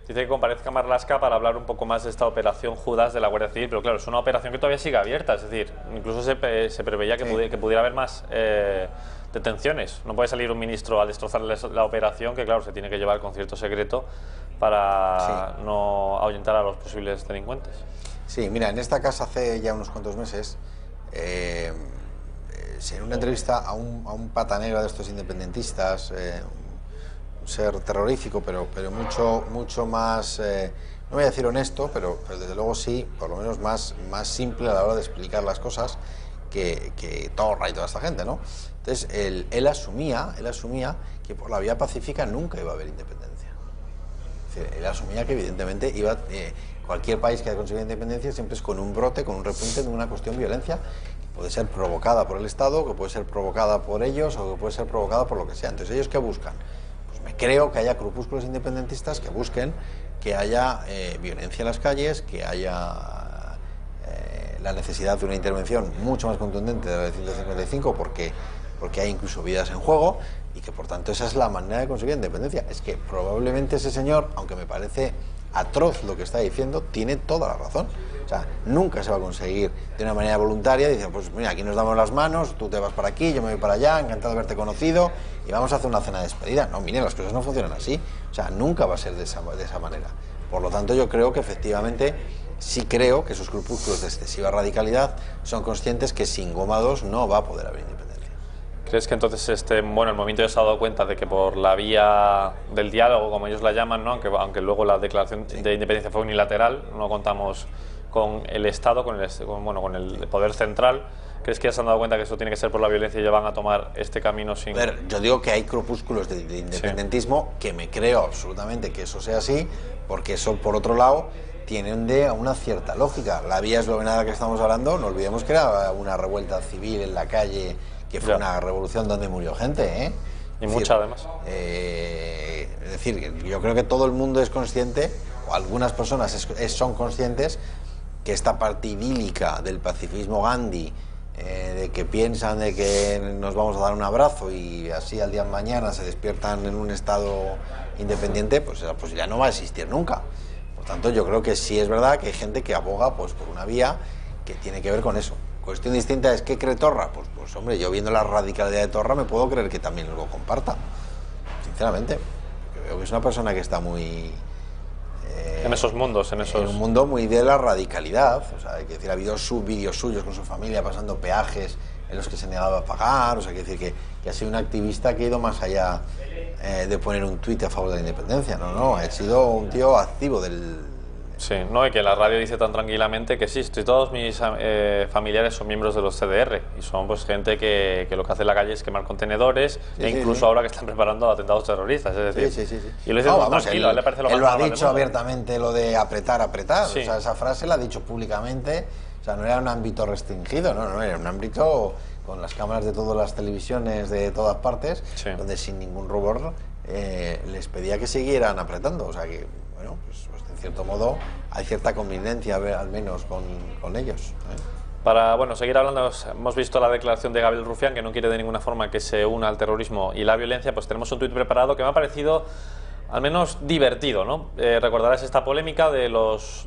dice que comparezca Marlaska para hablar un poco más de esta operación Judas de la Guardia Civil, pero claro, es una operación que todavía sigue abierta, es decir, incluso se preveía que pudiera haber más detenciones. No puede salir un ministro a destrozar la operación, que claro, se tiene que llevar con cierto secreto para no ahuyentar a los posibles delincuentes. Sí, mira, en esta casa hace ya unos cuantos meses, en una entrevista a un pata negra de estos independentistas, un ser terrorífico, pero mucho más, no voy a decir honesto, pero desde luego sí, por lo menos más simple a la hora de explicar las cosas que Torra y toda esta gente, ¿no? Entonces, él asumía que por la vía pacífica nunca iba a haber independencia. Es decir, él asumía que evidentemente cualquier país que haya conseguido independencia siempre es con un brote, con un repunte de una cuestión de violencia, que puede ser provocada por el Estado, que puede ser provocada por ellos o que puede ser provocada por lo que sea. Entonces, ¿ellos qué buscan? Pues me creo que haya grupúsculos independentistas que busquen que haya violencia en las calles, que haya la necesidad de una intervención mucho más contundente de la de 155 porque hay incluso vidas en juego y que por tanto esa es la manera de conseguir independencia. Es que probablemente ese señor, aunque me parece atroz lo que está diciendo, tiene toda la razón. O sea, nunca se va a conseguir de una manera voluntaria. Dice, pues mira, aquí nos damos las manos, tú te vas para aquí, yo me voy para allá, encantado de haberte conocido y vamos a hacer una cena de despedida. No, miren, las cosas no funcionan así. O sea, nunca va a ser de esa manera. Por lo tanto, yo creo que efectivamente, sí creo que esos grupúsculos de excesiva radicalidad son conscientes que sin Goma 2 no va a poder haber independencia. ¿Crees que entonces el movimiento ya se ha dado cuenta de que por la vía del diálogo, como ellos la llaman, ¿no? aunque luego la declaración de independencia fue unilateral, no contamos con el Estado, con el poder central? ¿Crees que ya se han dado cuenta que eso tiene que ser por la violencia y ya van a tomar este camino sin...? A ver, yo digo que hay grupúsculos de independentismo que me creo absolutamente que eso sea así, porque eso, por otro lado, tiene una cierta lógica. La vía eslovena de la que estamos hablando, no olvidemos que era una revuelta civil en la calle, que fue una revolución donde murió gente, ¿eh? Y mucha, además. Es decir, yo creo que todo el mundo es consciente, o algunas personas son conscientes, que esta parte idílica del pacifismo Gandhi, de que piensan de que nos vamos a dar un abrazo y así al día de mañana se despiertan en un estado independiente, pues esa posibilidad no va a existir nunca. Por tanto, yo creo que sí es verdad que hay gente que aboga pues por una vía que tiene que ver con eso. Cuestión distinta es, ¿qué cree Torra? Pues hombre, yo viendo la radicalidad de Torra me puedo creer que también lo comparta, sinceramente. Porque veo que es una persona que está muy... en esos mundos, en un mundo muy de la radicalidad. O sea, hay que decir, ha habido vídeos suyos con su familia pasando peajes en los que se negaba a pagar. O sea, hay que decir que ha sido un activista que ha ido más allá de poner un tuit a favor de la independencia. No, ha sido un tío activo del... Sí, no, y que la radio dice tan tranquilamente que sí, todos mis familiares son miembros de los CDR y son pues gente que lo que hace en la calle es quemar contenedores incluso ahora que están preparando atentados terroristas, es decir, sí. Y lo dice tranquilo, a él le parece lo más él lo ha normal dicho abiertamente, lo de apretar, sí. O sea, esa frase la ha dicho públicamente, o sea, no era un ámbito restringido, no, era un ámbito con las cámaras de todas las televisiones de todas partes, sí. Donde sin ningún rubor les pedía que siguieran apretando, o sea que, bueno, pues en cierto modo hay cierta convivencia al menos con ellos. Para seguir hablando, hemos visto la declaración de Gabriel Rufián, que no quiere de ninguna forma que se una al terrorismo y la violencia. Pues tenemos un tuit preparado que me ha parecido al menos divertido, ¿no? Recordarás esta polémica de los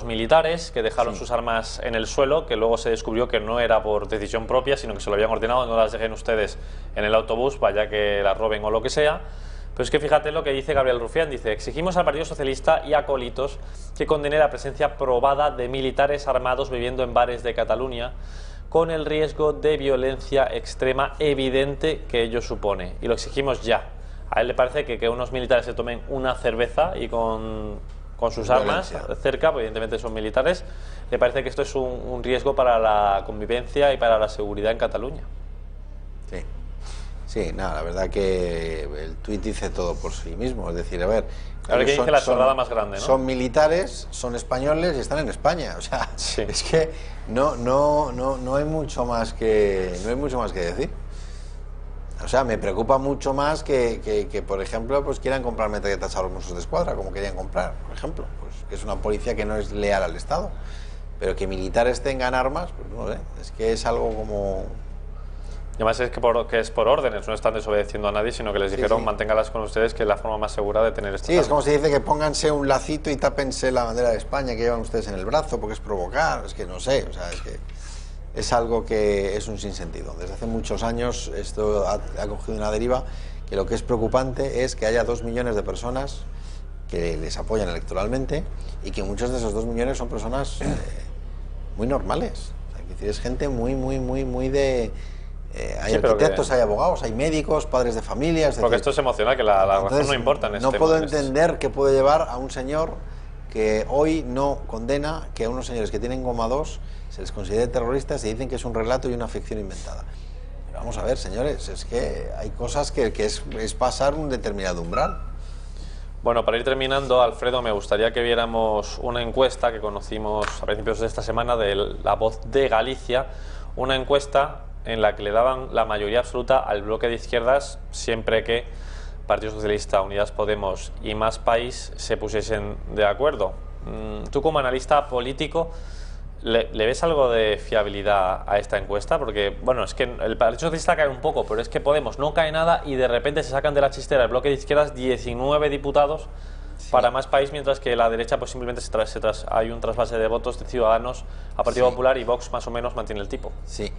militares que dejaron sus armas en el suelo, que luego se descubrió que no era por decisión propia, sino que se lo habían ordenado, no las dejen ustedes en el autobús, vaya que las roben o lo que sea. Pero es que fíjate lo que dice Gabriel Rufián, dice: exigimos al Partido Socialista y a acólitos que condene la presencia probada de militares armados bebiendo en bares de Cataluña con el riesgo de violencia extrema evidente que ello supone. Y lo exigimos ya. A él le parece que unos militares se tomen una cerveza y con sus armas cerca, pues evidentemente son militares, le parece que esto es un riesgo para la convivencia y para la seguridad en Cataluña. Sí, nada, la verdad que el tuit dice todo por sí mismo, es decir, a ver... Ahora que dice la chorrada más grande, ¿no? Son militares, son españoles y están en España, o sea, sí. Es que no hay mucho más que decir. O sea, me preocupa mucho más que por ejemplo, pues quieran comprar metralletas a los Mossos de Escuadra, como querían comprar, por ejemplo, pues que es una policía que no es leal al Estado, pero que militares tengan armas, pues no sé, es que es algo como... Y además es que es por órdenes, no están desobedeciendo a nadie, sino que les dijeron manténgalas con ustedes, que es la forma más segura de tener estas armas. Es como se dice que pónganse un lacito y tápense la bandera de España que llevan ustedes en el brazo, porque es provocar, es que no sé, o sea, es que es algo que es un sinsentido. Desde hace muchos años esto ha cogido una deriva que lo que es preocupante es que haya 2 millones de personas que les apoyan electoralmente y que muchos de esos 2 millones son personas muy normales. O sea, es decir, es gente muy de... hay arquitectos, hay abogados, hay médicos, padres de familias... Porque esto es emocional, que la razón no importa en este tema. No puedo entender qué puede llevar a un señor que hoy no condena que a unos señores que tienen goma 2 se les considere terroristas y dicen que es un relato y una ficción inventada. Pero vamos a ver, señores, es que hay cosas que es pasar un determinado umbral. Bueno, para ir terminando, Alfredo, me gustaría que viéramos una encuesta que conocimos a principios de esta semana de La Voz de Galicia, una encuesta en la que le daban la mayoría absoluta al bloque de izquierdas siempre que Partido Socialista, Unidas Podemos y Más País se pusiesen de acuerdo. Tú, como analista político, ¿le ves algo de fiabilidad a esta encuesta? Porque, bueno, es que el Partido Socialista cae un poco, pero es que Podemos no cae nada y de repente se sacan de la chistera el bloque de izquierdas 19 diputados para Más País, mientras que la derecha pues simplemente hay un trasvase de votos de Ciudadanos a Partido Popular y Vox más o menos mantiene el tipo. Sí.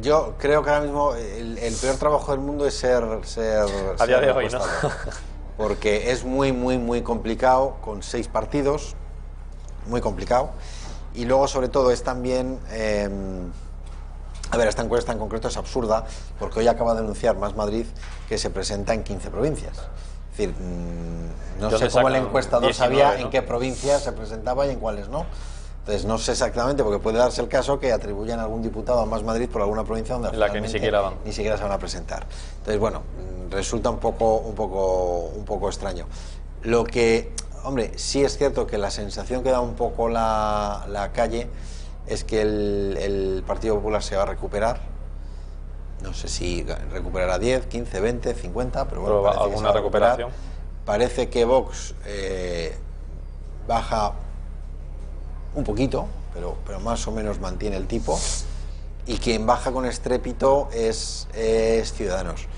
Yo creo que ahora mismo el peor trabajo del mundo es ser a día de hoy, ¿no? Porque es muy complicado con 6 partidos, muy complicado, y luego sobre todo es también a ver, esta encuesta en concreto es absurda porque hoy acaba de anunciar Más Madrid que se presenta en 15 provincias. Es decir, no sé cómo el encuestador 19, sabía en qué provincias se presentaba y en cuáles no. Entonces no sé exactamente, porque puede darse el caso que atribuyan a algún diputado a Más Madrid por alguna provincia donde la que ni siquiera se van a presentar. Entonces, bueno, resulta un poco extraño. Lo que, hombre, sí es cierto que la sensación que da un poco la calle es que el Partido Popular se va a recuperar. No sé si recuperará 10, 15, 20, 50, pero bueno, parece alguna que recuperación. Parece que Vox baja un poquito, pero más o menos mantiene el tipo, y quien baja con estrépito es Ciudadanos.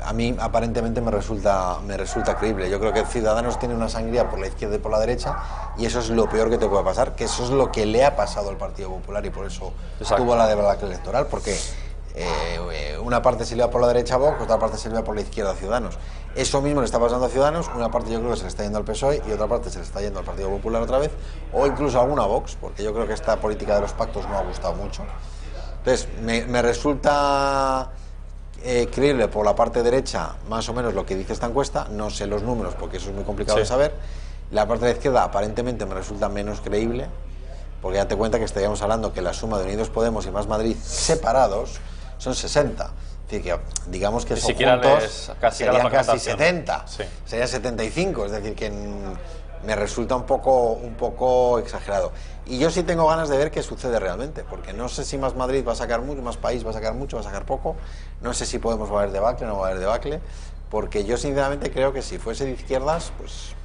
a mí aparentemente me resulta creíble. Yo creo que Ciudadanos tiene una sangría por la izquierda y por la derecha, y eso es lo peor que te puede pasar, que eso es lo que le ha pasado al Partido Popular, y por eso tuvo la debacle electoral, porque una parte se le va por la derecha a Vox, otra parte se le va por la izquierda a Ciudadanos. Eso mismo le está pasando a Ciudadanos, una parte yo creo que se le está yendo al PSOE y otra parte se le está yendo al Partido Popular otra vez, o incluso alguna a Vox, porque yo creo que esta política de los pactos no ha gustado mucho. Entonces, me resulta creíble por la parte derecha más o menos lo que dice esta encuesta, no sé los números porque eso es muy complicado de saber. La parte de la izquierda aparentemente me resulta menos creíble, porque ya te cuenta que estaríamos hablando que la suma de Unidos Podemos y Más Madrid separados son 60. Es decir, que digamos que son juntos serían casi 70, serían 75, es decir, que me resulta un poco exagerado. Y yo sí tengo ganas de ver qué sucede realmente, porque no sé si Más Madrid va a sacar mucho, Más País va a sacar mucho, va a sacar poco, no sé si Podemos va a haber debacle, no va a haber debacle, porque yo sinceramente creo que si fuese de izquierdas, pues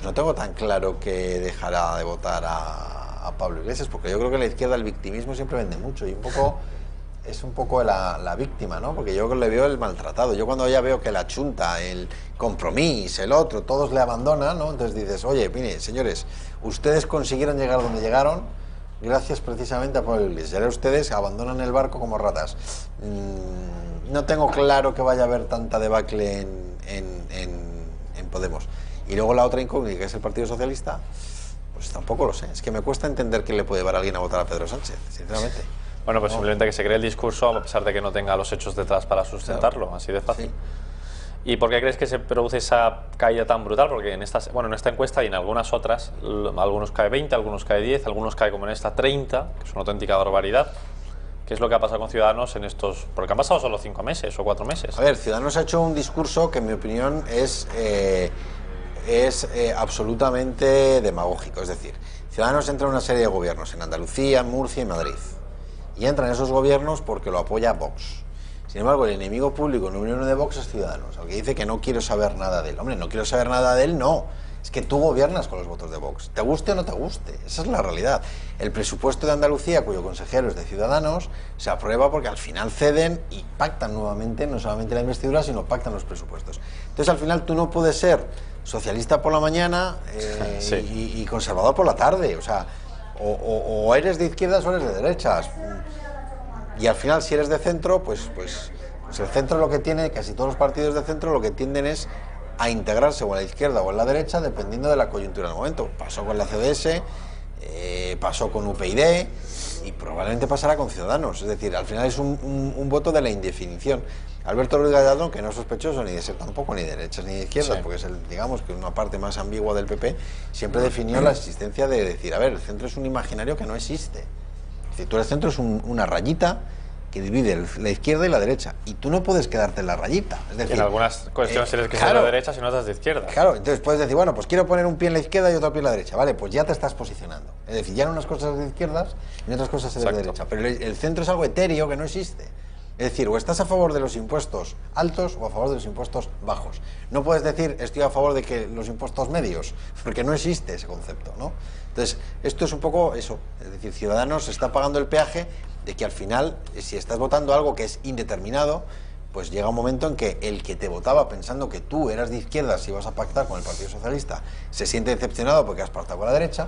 no tengo tan claro que dejará de votar a Pablo Iglesias, porque yo creo que la izquierda, el victimismo siempre vende mucho, y es un poco la víctima, ¿no? Porque yo le veo el maltratado. Yo cuando ya veo que la Chunta, el Compromís, el otro, todos le abandonan, ¿no? Entonces dices, oye, mire, señores, ustedes consiguieron llegar donde llegaron gracias precisamente a Pablo Iglesias. Ahora ustedes abandonan el barco como ratas. No tengo claro que vaya a haber tanta debacle en Podemos. Y luego la otra incógnita, que es el Partido Socialista, pues tampoco lo sé. Es que me cuesta entender que le puede llevar a alguien a votar a Pedro Sánchez, sinceramente. Bueno, pues simplemente que se cree el discurso a pesar de que no tenga los hechos detrás para sustentarlo, claro, así de fácil. Sí. ¿Y por qué crees que se produce esa caída tan brutal? Porque en esta encuesta y en algunas otras, algunos cae 20, algunos cae 10, algunos cae como en esta 30, que es una auténtica barbaridad. ¿Qué es lo que ha pasado con Ciudadanos en estos...? Porque han pasado solo 5 meses o 4 meses. A ver, Ciudadanos ha hecho un discurso que en mi opinión es absolutamente demagógico. Es decir, Ciudadanos entra en una serie de gobiernos en Andalucía, Murcia y Madrid. Y entra en esos gobiernos porque lo apoya Vox. Sin embargo, el enemigo público número 1 de Vox es Ciudadanos, al que dice que no quiero saber nada de él. Hombre, no quiero saber nada de él, no. Es que tú gobiernas con los votos de Vox, te guste o no te guste, esa es la realidad. El presupuesto de Andalucía, cuyo consejero es de Ciudadanos, se aprueba porque al final ceden y pactan nuevamente, no solamente la investidura, sino pactan los presupuestos. Entonces, al final, tú no puedes ser socialista por la mañana y conservador por la tarde, o sea... O eres de izquierdas o eres de derechas, y al final si eres de centro, pues el centro lo que tiene, casi todos los partidos de centro lo que tienden es a integrarse o a la izquierda o a la derecha dependiendo de la coyuntura del momento. Pasó con la CDS, pasó con UPyD y probablemente pasará con Ciudadanos, es decir, al final es un voto de la indefinición. Alberto Ruiz Gallardón, que no es sospechoso ni de ser tampoco ni de derechas ni de izquierdas, porque es digamos que una parte más ambigua del PP, siempre definió la existencia de decir, a ver, el centro es un imaginario que no existe. Es decir, tú el centro es una rayita que divide la izquierda y la derecha, y tú no puedes quedarte en la rayita. Es decir, en algunas cuestiones eres que ser de derecha si no estás de izquierda. Claro, entonces puedes decir, bueno, pues quiero poner un pie en la izquierda y otro pie en la derecha. Vale, pues ya te estás posicionando. Es decir, ya en unas cosas de izquierdas y en otras cosas eres de derecha. Pero el centro es algo etéreo que no existe. Es decir, o estás a favor de los impuestos altos o a favor de los impuestos bajos. No puedes decir, estoy a favor de que los impuestos medios, porque no existe ese concepto, ¿no? Entonces, esto es un poco eso. Es decir, Ciudadanos está pagando el peaje de que al final, si estás votando algo que es indeterminado, pues llega un momento en que el que te votaba pensando que tú eras de izquierdas y ibas a pactar con el Partido Socialista se siente decepcionado porque has pactado con la derecha,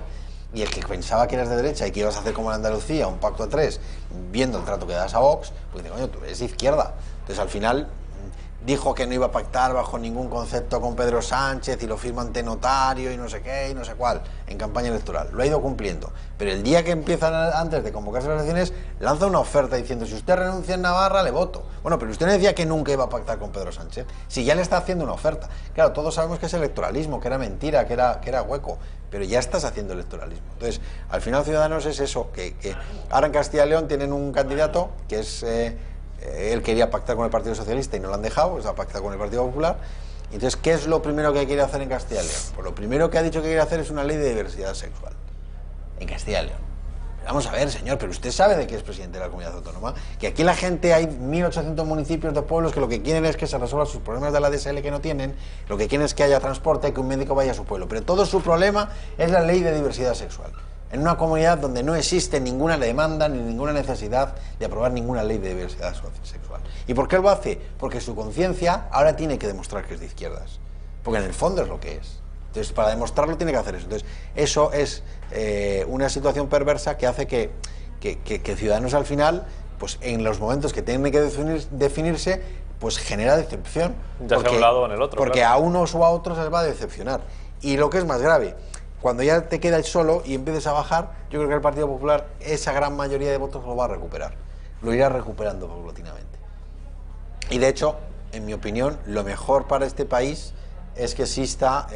y el que pensaba que eras de derecha y que ibas a hacer como en Andalucía, un pacto a 3, viendo el trato que das a Vox, pues dice, coño, tú eres de izquierda. Entonces al final dijo que no iba a pactar bajo ningún concepto con Pedro Sánchez y lo firma ante notario y no sé qué y no sé cuál en campaña electoral. Lo ha ido cumpliendo. Pero el día que empiezan, antes de convocarse las elecciones, lanza una oferta diciendo, si usted renuncia en Navarra, le voto. Bueno, pero usted no decía que nunca iba a pactar con Pedro Sánchez. Si ya le está haciendo una oferta. Claro, todos sabemos que es electoralismo, que era mentira, que era hueco. Pero ya estás haciendo electoralismo. Entonces, al final Ciudadanos es eso, que ahora en Castilla y León tienen un candidato que es... él quería pactar con el Partido Socialista y no lo han dejado, o sea, pactar con el Partido Popular. Entonces, ¿qué es lo primero que quiere hacer en Castilla y León? Pues lo primero que ha dicho que quiere hacer es una ley de diversidad sexual en Castilla y León. Vamos a ver, señor, pero usted sabe de qué es presidente de la comunidad autónoma, que aquí la gente, hay 1.800 municipios de pueblos que lo que quieren es que se resuelvan sus problemas de la DSL que no tienen, lo que quieren es que haya transporte, que un médico vaya a su pueblo, pero todo su problema es la ley de diversidad sexual. en una comunidad donde no existe ninguna demanda ni ninguna necesidad de aprobar ninguna ley de diversidad sexual. ¿Y por qué lo hace? Porque su conciencia ahora tiene que demostrar que es de izquierdas, porque en el fondo es lo que es. Entonces, para demostrarlo tiene que hacer eso. Entonces, eso es una situación perversa que hace que Ciudadanos al final, pues en los momentos que tienen que definirse, pues genera decepción. Ya sea un lado o en el otro. Porque claro. a unos o a otros les va a decepcionar. Y lo que es más grave, cuando ya te quedas solo y empieces a bajar, yo creo que el Partido Popular, esa gran mayoría de votos lo va a recuperar. Lo irá recuperando paulatinamente. Y de hecho, en mi opinión, lo mejor para este país es que exista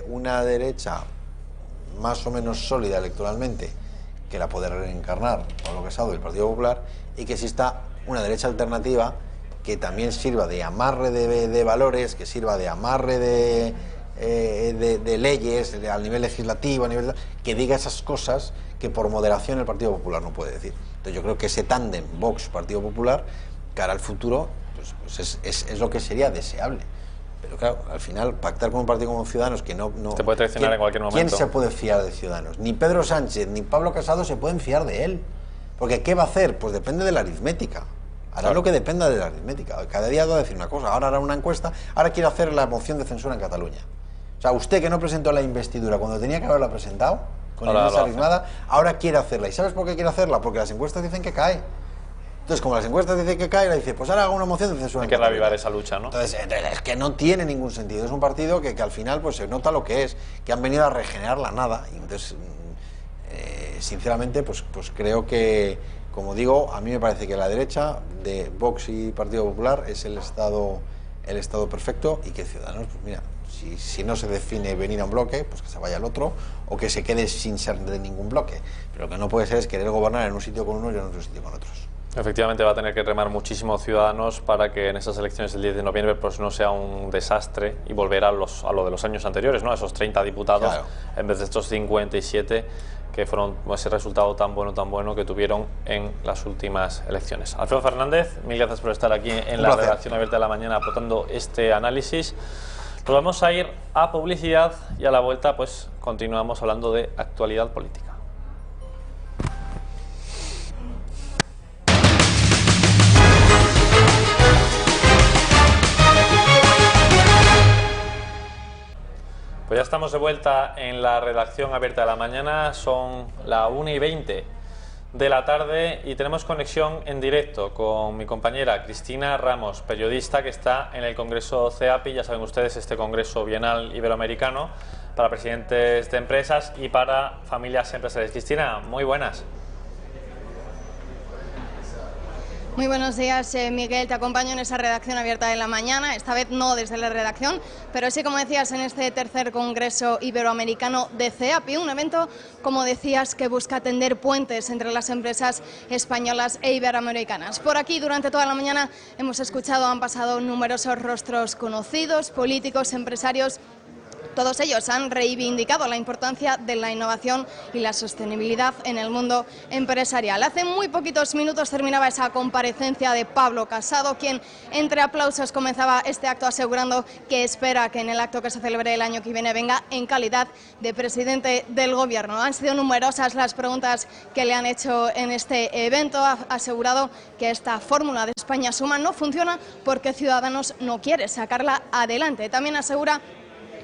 una derecha más o menos sólida electoralmente, que la puede reencarnar Pablo Casado y el Partido Popular, y que exista una derecha alternativa que también sirva de amarre de valores, que sirva de amarre de leyes al nivel legislativo, que diga esas cosas que por moderación el Partido Popular no puede decir. Entonces yo creo que ese tándem Vox-Partido Popular, cara al futuro, pues es lo que sería deseable. Pero claro, al final pactar con un partido como Ciudadanos que no te puede traicionar en cualquier momento. ¿Quién se puede fiar de Ciudadanos? Ni Pedro Sánchez ni Pablo Casado se pueden fiar de él. Porque ¿qué va a hacer? Pues depende de la aritmética. Hará lo que dependa de la aritmética. Cada día va a decir una cosa. Ahora hará una encuesta. Ahora quiere hacer la moción de censura en Cataluña. O sea, usted que no presentó la investidura cuando tenía que haberla presentado, con Inés Arrimadas, ahora quiere hacerla. ¿Y sabes por qué quiere hacerla? Porque las encuestas dicen que cae. Entonces, como las encuestas dicen que cae, le dice, pues ahora hago una moción de censura. Hay que reavivar esa lucha, ¿no? Entonces, es que no tiene ningún sentido. Es un partido que al final pues se nota lo que es, que han venido a regenerar la nada. Y entonces, sinceramente, pues creo que, como digo, a mí me parece que la derecha de Vox y Partido Popular es el estado perfecto, y que Ciudadanos, pues mira, si no se define venir a un bloque, pues que se vaya al otro, o que se quede sin ser de ningún bloque. Pero lo que no puede ser es querer gobernar en un sitio con unos y en otro sitio con otros. Efectivamente va a tener que remar muchísimo Ciudadanos para que en esas elecciones del 10 de noviembre pues no sea un desastre y volver a lo de los años anteriores, ¿no? A esos 30 diputados, claro, en vez de estos 57 que fueron ese resultado tan bueno que tuvieron en las últimas elecciones. Alfredo Fernández, mil gracias por estar aquí en la redacción abierta de la mañana aportando este análisis. Nos vamos a ir a publicidad y a la vuelta pues continuamos hablando de actualidad política. Pues ya estamos de vuelta en la redacción abierta de la mañana, son las 1:20 de la tarde y tenemos conexión en directo con mi compañera Cristina Ramos, periodista que está en el Congreso CEAPI, ya saben ustedes, este Congreso Bienal Iberoamericano para presidentes de empresas y para familias empresariales. Cristina, muy buenas. Muy buenos días, Miguel. Te acompaño en esa redacción abierta de la mañana, esta vez no desde la redacción, pero sí, como decías, en este tercer Congreso Iberoamericano de CEAPI, un evento, como decías, que busca tender puentes entre las empresas españolas e iberoamericanas. Por aquí, durante toda la mañana, hemos escuchado, han pasado numerosos rostros conocidos, políticos, empresarios. Todos ellos han reivindicado la importancia de la innovación y la sostenibilidad en el mundo empresarial. Hace muy poquitos minutos terminaba esa comparecencia de Pablo Casado, quien entre aplausos comenzaba este acto asegurando que espera que en el acto que se celebre el año que viene venga en calidad de presidente del Gobierno. Han sido numerosas las preguntas que le han hecho en este evento. Ha asegurado que esta fórmula de España Suma no funciona porque Ciudadanos no quiere sacarla adelante. También asegura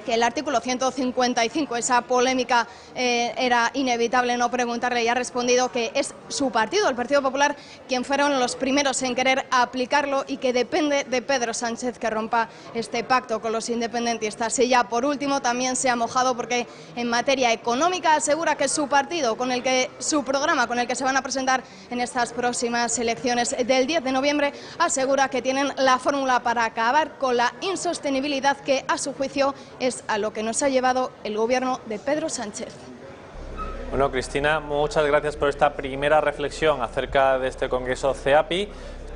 que el artículo 155, esa polémica, era inevitable no preguntarle, y ha respondido que es su partido, el Partido Popular, quien fueron los primeros en querer aplicarlo y que depende de Pedro Sánchez que rompa este pacto con los independentistas. Y ya por último también se ha mojado porque en materia económica asegura que su partido, su programa con el que se van a presentar en estas próximas elecciones del 10 de noviembre, asegura que tienen la fórmula para acabar con la insostenibilidad que a su juicio es a lo que nos ha llevado el gobierno de Pedro Sánchez. Bueno, Cristina, muchas gracias por esta primera reflexión acerca de este Congreso CEAPI.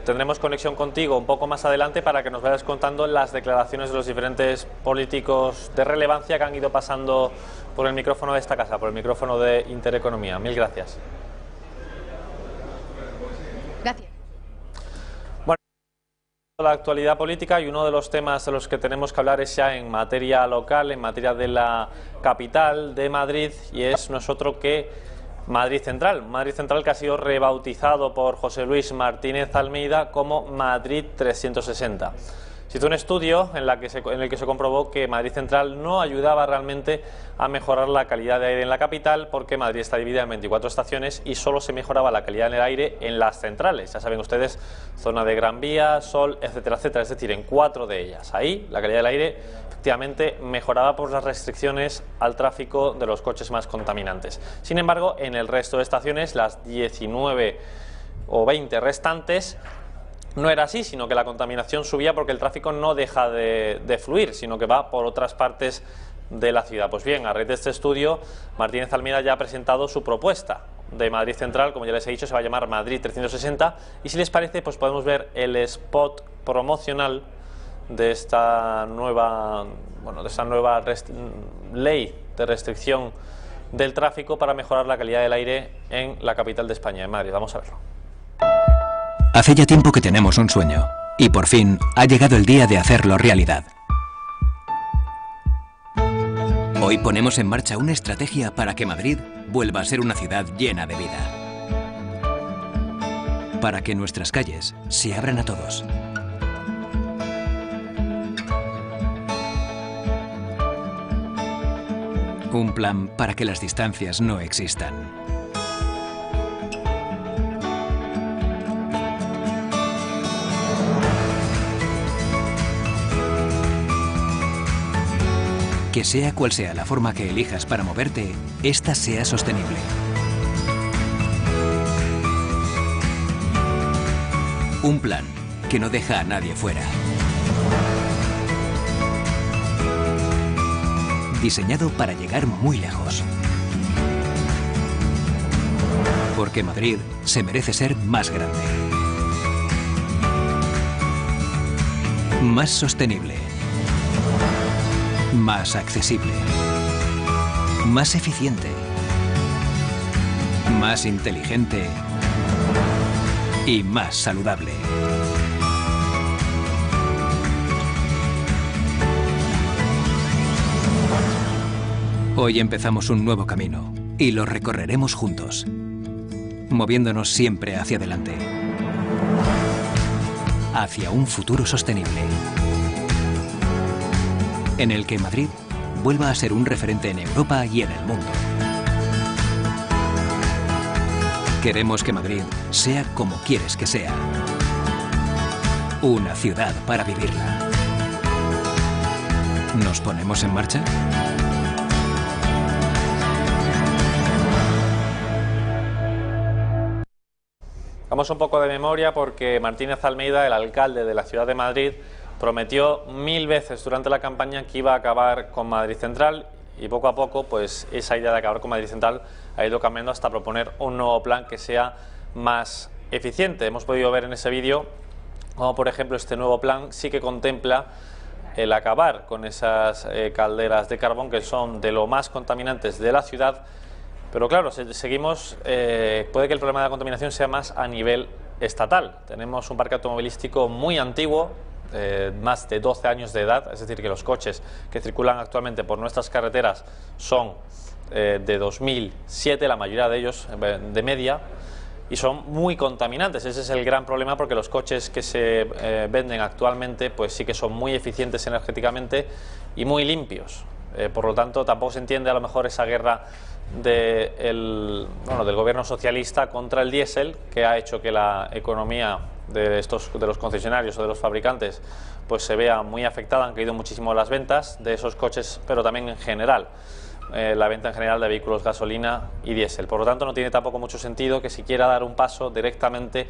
Tendremos conexión contigo un poco más adelante para que nos vayas contando las declaraciones de los diferentes políticos de relevancia que han ido pasando por el micrófono de esta casa, por el micrófono de Intereconomía. Mil gracias. Gracias. La actualidad política, y uno de los temas de los que tenemos que hablar es ya en materia local, en materia de la capital de Madrid, y es nosotros que Madrid Central. Madrid Central, que ha sido rebautizado por José Luis Martínez Almeida como Madrid 360. Se hizo un estudio en el que se comprobó que Madrid Central no ayudaba realmente a mejorar la calidad de aire en la capital, porque Madrid está dividida en 24 estaciones y solo se mejoraba la calidad del aire en las centrales. Ya saben ustedes, zona de Gran Vía, Sol, etcétera, etcétera, es decir, en 4 de ellas. Ahí la calidad del aire efectivamente mejoraba por las restricciones al tráfico de los coches más contaminantes. Sin embargo, en el resto de estaciones, las 19 o 20 restantes, no era así, sino que la contaminación subía porque el tráfico no deja de fluir, sino que va por otras partes de la ciudad. Pues bien, a raíz de este estudio, Martínez Almeida ya ha presentado su propuesta de Madrid Central. Como ya les he dicho, se va a llamar Madrid 360, y si les parece, pues podemos ver el spot promocional de esta nueva, ley de restricción del tráfico para mejorar la calidad del aire en la capital de España, en Madrid. Vamos a verlo. Hace ya tiempo que tenemos un sueño, y por fin ha llegado el día de hacerlo realidad. Hoy ponemos en marcha una estrategia para que Madrid vuelva a ser una ciudad llena de vida. Para que nuestras calles se abran a todos. Un plan para que las distancias no existan. Que sea cual sea la forma que elijas para moverte, esta sea sostenible. Un plan que no deja a nadie fuera. Diseñado para llegar muy lejos. Porque Madrid se merece ser más grande. Más sostenible. Más accesible. Más eficiente. Más inteligente. Y más saludable. Hoy empezamos un nuevo camino y lo recorreremos juntos, moviéndonos siempre hacia adelante, hacia un futuro sostenible, en el que Madrid vuelva a ser un referente en Europa y en el mundo. Queremos que Madrid sea como quieres que sea, una ciudad para vivirla. ¿Nos ponemos en marcha? Vamos un poco de memoria, porque Martínez Almeida, el alcalde de la ciudad de Madrid, prometió 1000 veces durante la campaña que iba a acabar con Madrid Central, y poco a poco pues esa idea de acabar con Madrid Central ha ido cambiando hasta proponer un nuevo plan que sea más eficiente. Hemos podido ver en ese vídeo como, por ejemplo, este nuevo plan sí que contempla el acabar con esas calderas de carbón, que son de lo más contaminantes de la ciudad. Pero claro, seguimos, puede que el problema de la contaminación sea más a nivel estatal. Tenemos un parque automovilístico muy antiguo, más de 12 años de edad, es decir, que los coches que circulan actualmente por nuestras carreteras son de 2007, la mayoría de ellos de media, y son muy contaminantes. Ese es el gran problema, porque los coches que se venden actualmente pues sí que son muy eficientes energéticamente y muy limpios. Por lo tanto, tampoco se entiende a lo mejor esa guerra del gobierno socialista contra el diésel, que ha hecho que la economía de los concesionarios o de los fabricantes pues se vea muy afectada. Han caído muchísimo las ventas de esos coches, pero también en general la venta en general de vehículos gasolina y diésel. Por lo tanto, no tiene tampoco mucho sentido que se quiera dar un paso directamente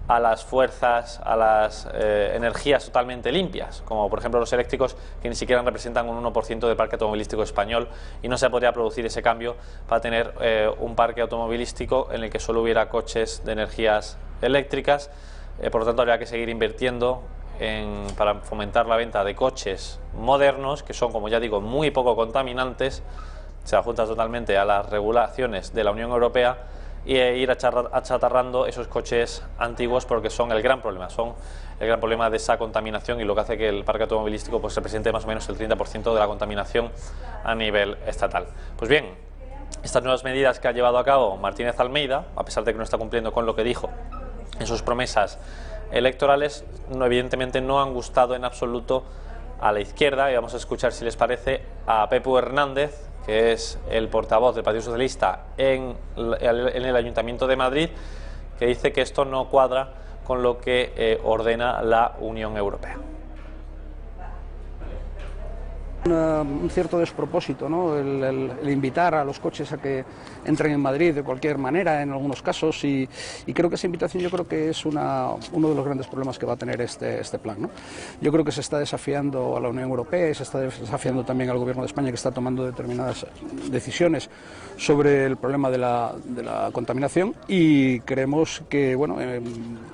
a las fuerzas, a las energías totalmente limpias, como por ejemplo los eléctricos, que ni siquiera representan un 1% del parque automovilístico español, y no se podría producir ese cambio para tener un parque automovilístico en el que solo hubiera coches de energías eléctricas. Por lo tanto, habría que seguir invirtiendo para fomentar la venta de coches modernos, que son, como ya digo, muy poco contaminantes, se ajustan totalmente a las regulaciones de la Unión Europea, y ir achatarrando esos coches antiguos, porque son el gran problema de esa contaminación, y lo que hace que el parque automovilístico pues represente más o menos el 30% de la contaminación a nivel estatal. Pues bien, Estas nuevas medidas que ha llevado a cabo Martínez Almeida, a pesar de que no está cumpliendo con lo que dijo en sus promesas electorales, evidentemente no han gustado en absoluto a la izquierda, y vamos a escuchar, si les parece, a Pepu Hernández, que es el portavoz del Partido Socialista en el Ayuntamiento de Madrid, que dice que esto no cuadra con lo que ordena la Unión Europea. Un cierto despropósito, ¿no? El invitar a los coches a que entren en Madrid de cualquier manera en algunos casos, y creo que esa invitación yo creo que es uno de los grandes problemas que va a tener este plan, ¿no? Yo creo que se está desafiando a la Unión Europea y se está desafiando también al Gobierno de España, que está tomando determinadas decisiones sobre el problema de la contaminación, y creemos que bueno,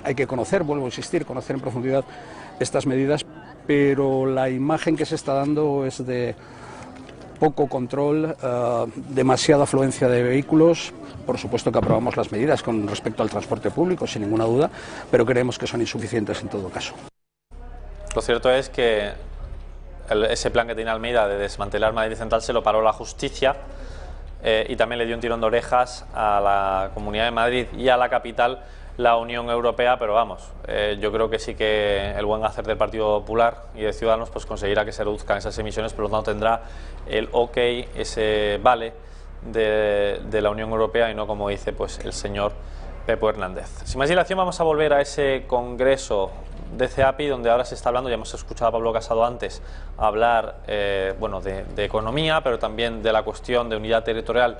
hay que conocer, vuelvo a insistir, conocer en profundidad estas medidas, pero la imagen que se está dando es de poco control, demasiada afluencia de vehículos. Por supuesto que aprobamos las medidas con respecto al transporte público, sin ninguna duda, pero creemos que son insuficientes en todo caso. Lo cierto es que ese plan que tiene Almeida de desmantelar Madrid Central se lo paró la justicia, y también le dio un tirón de orejas a la Comunidad de Madrid y a la capital, la Unión Europea, pero vamos, yo creo que sí que el buen hacer del Partido Popular y de Ciudadanos pues conseguirá que se reduzcan esas emisiones, por lo tanto tendrá el ok, ese vale de la Unión Europea, y no como dice pues el señor Pepu Hernández. Sin más dilación, vamos a volver a ese congreso de CEAPI, donde ahora se está hablando, ya hemos escuchado a Pablo Casado antes hablar bueno, de economía, pero también de la cuestión de unidad territorial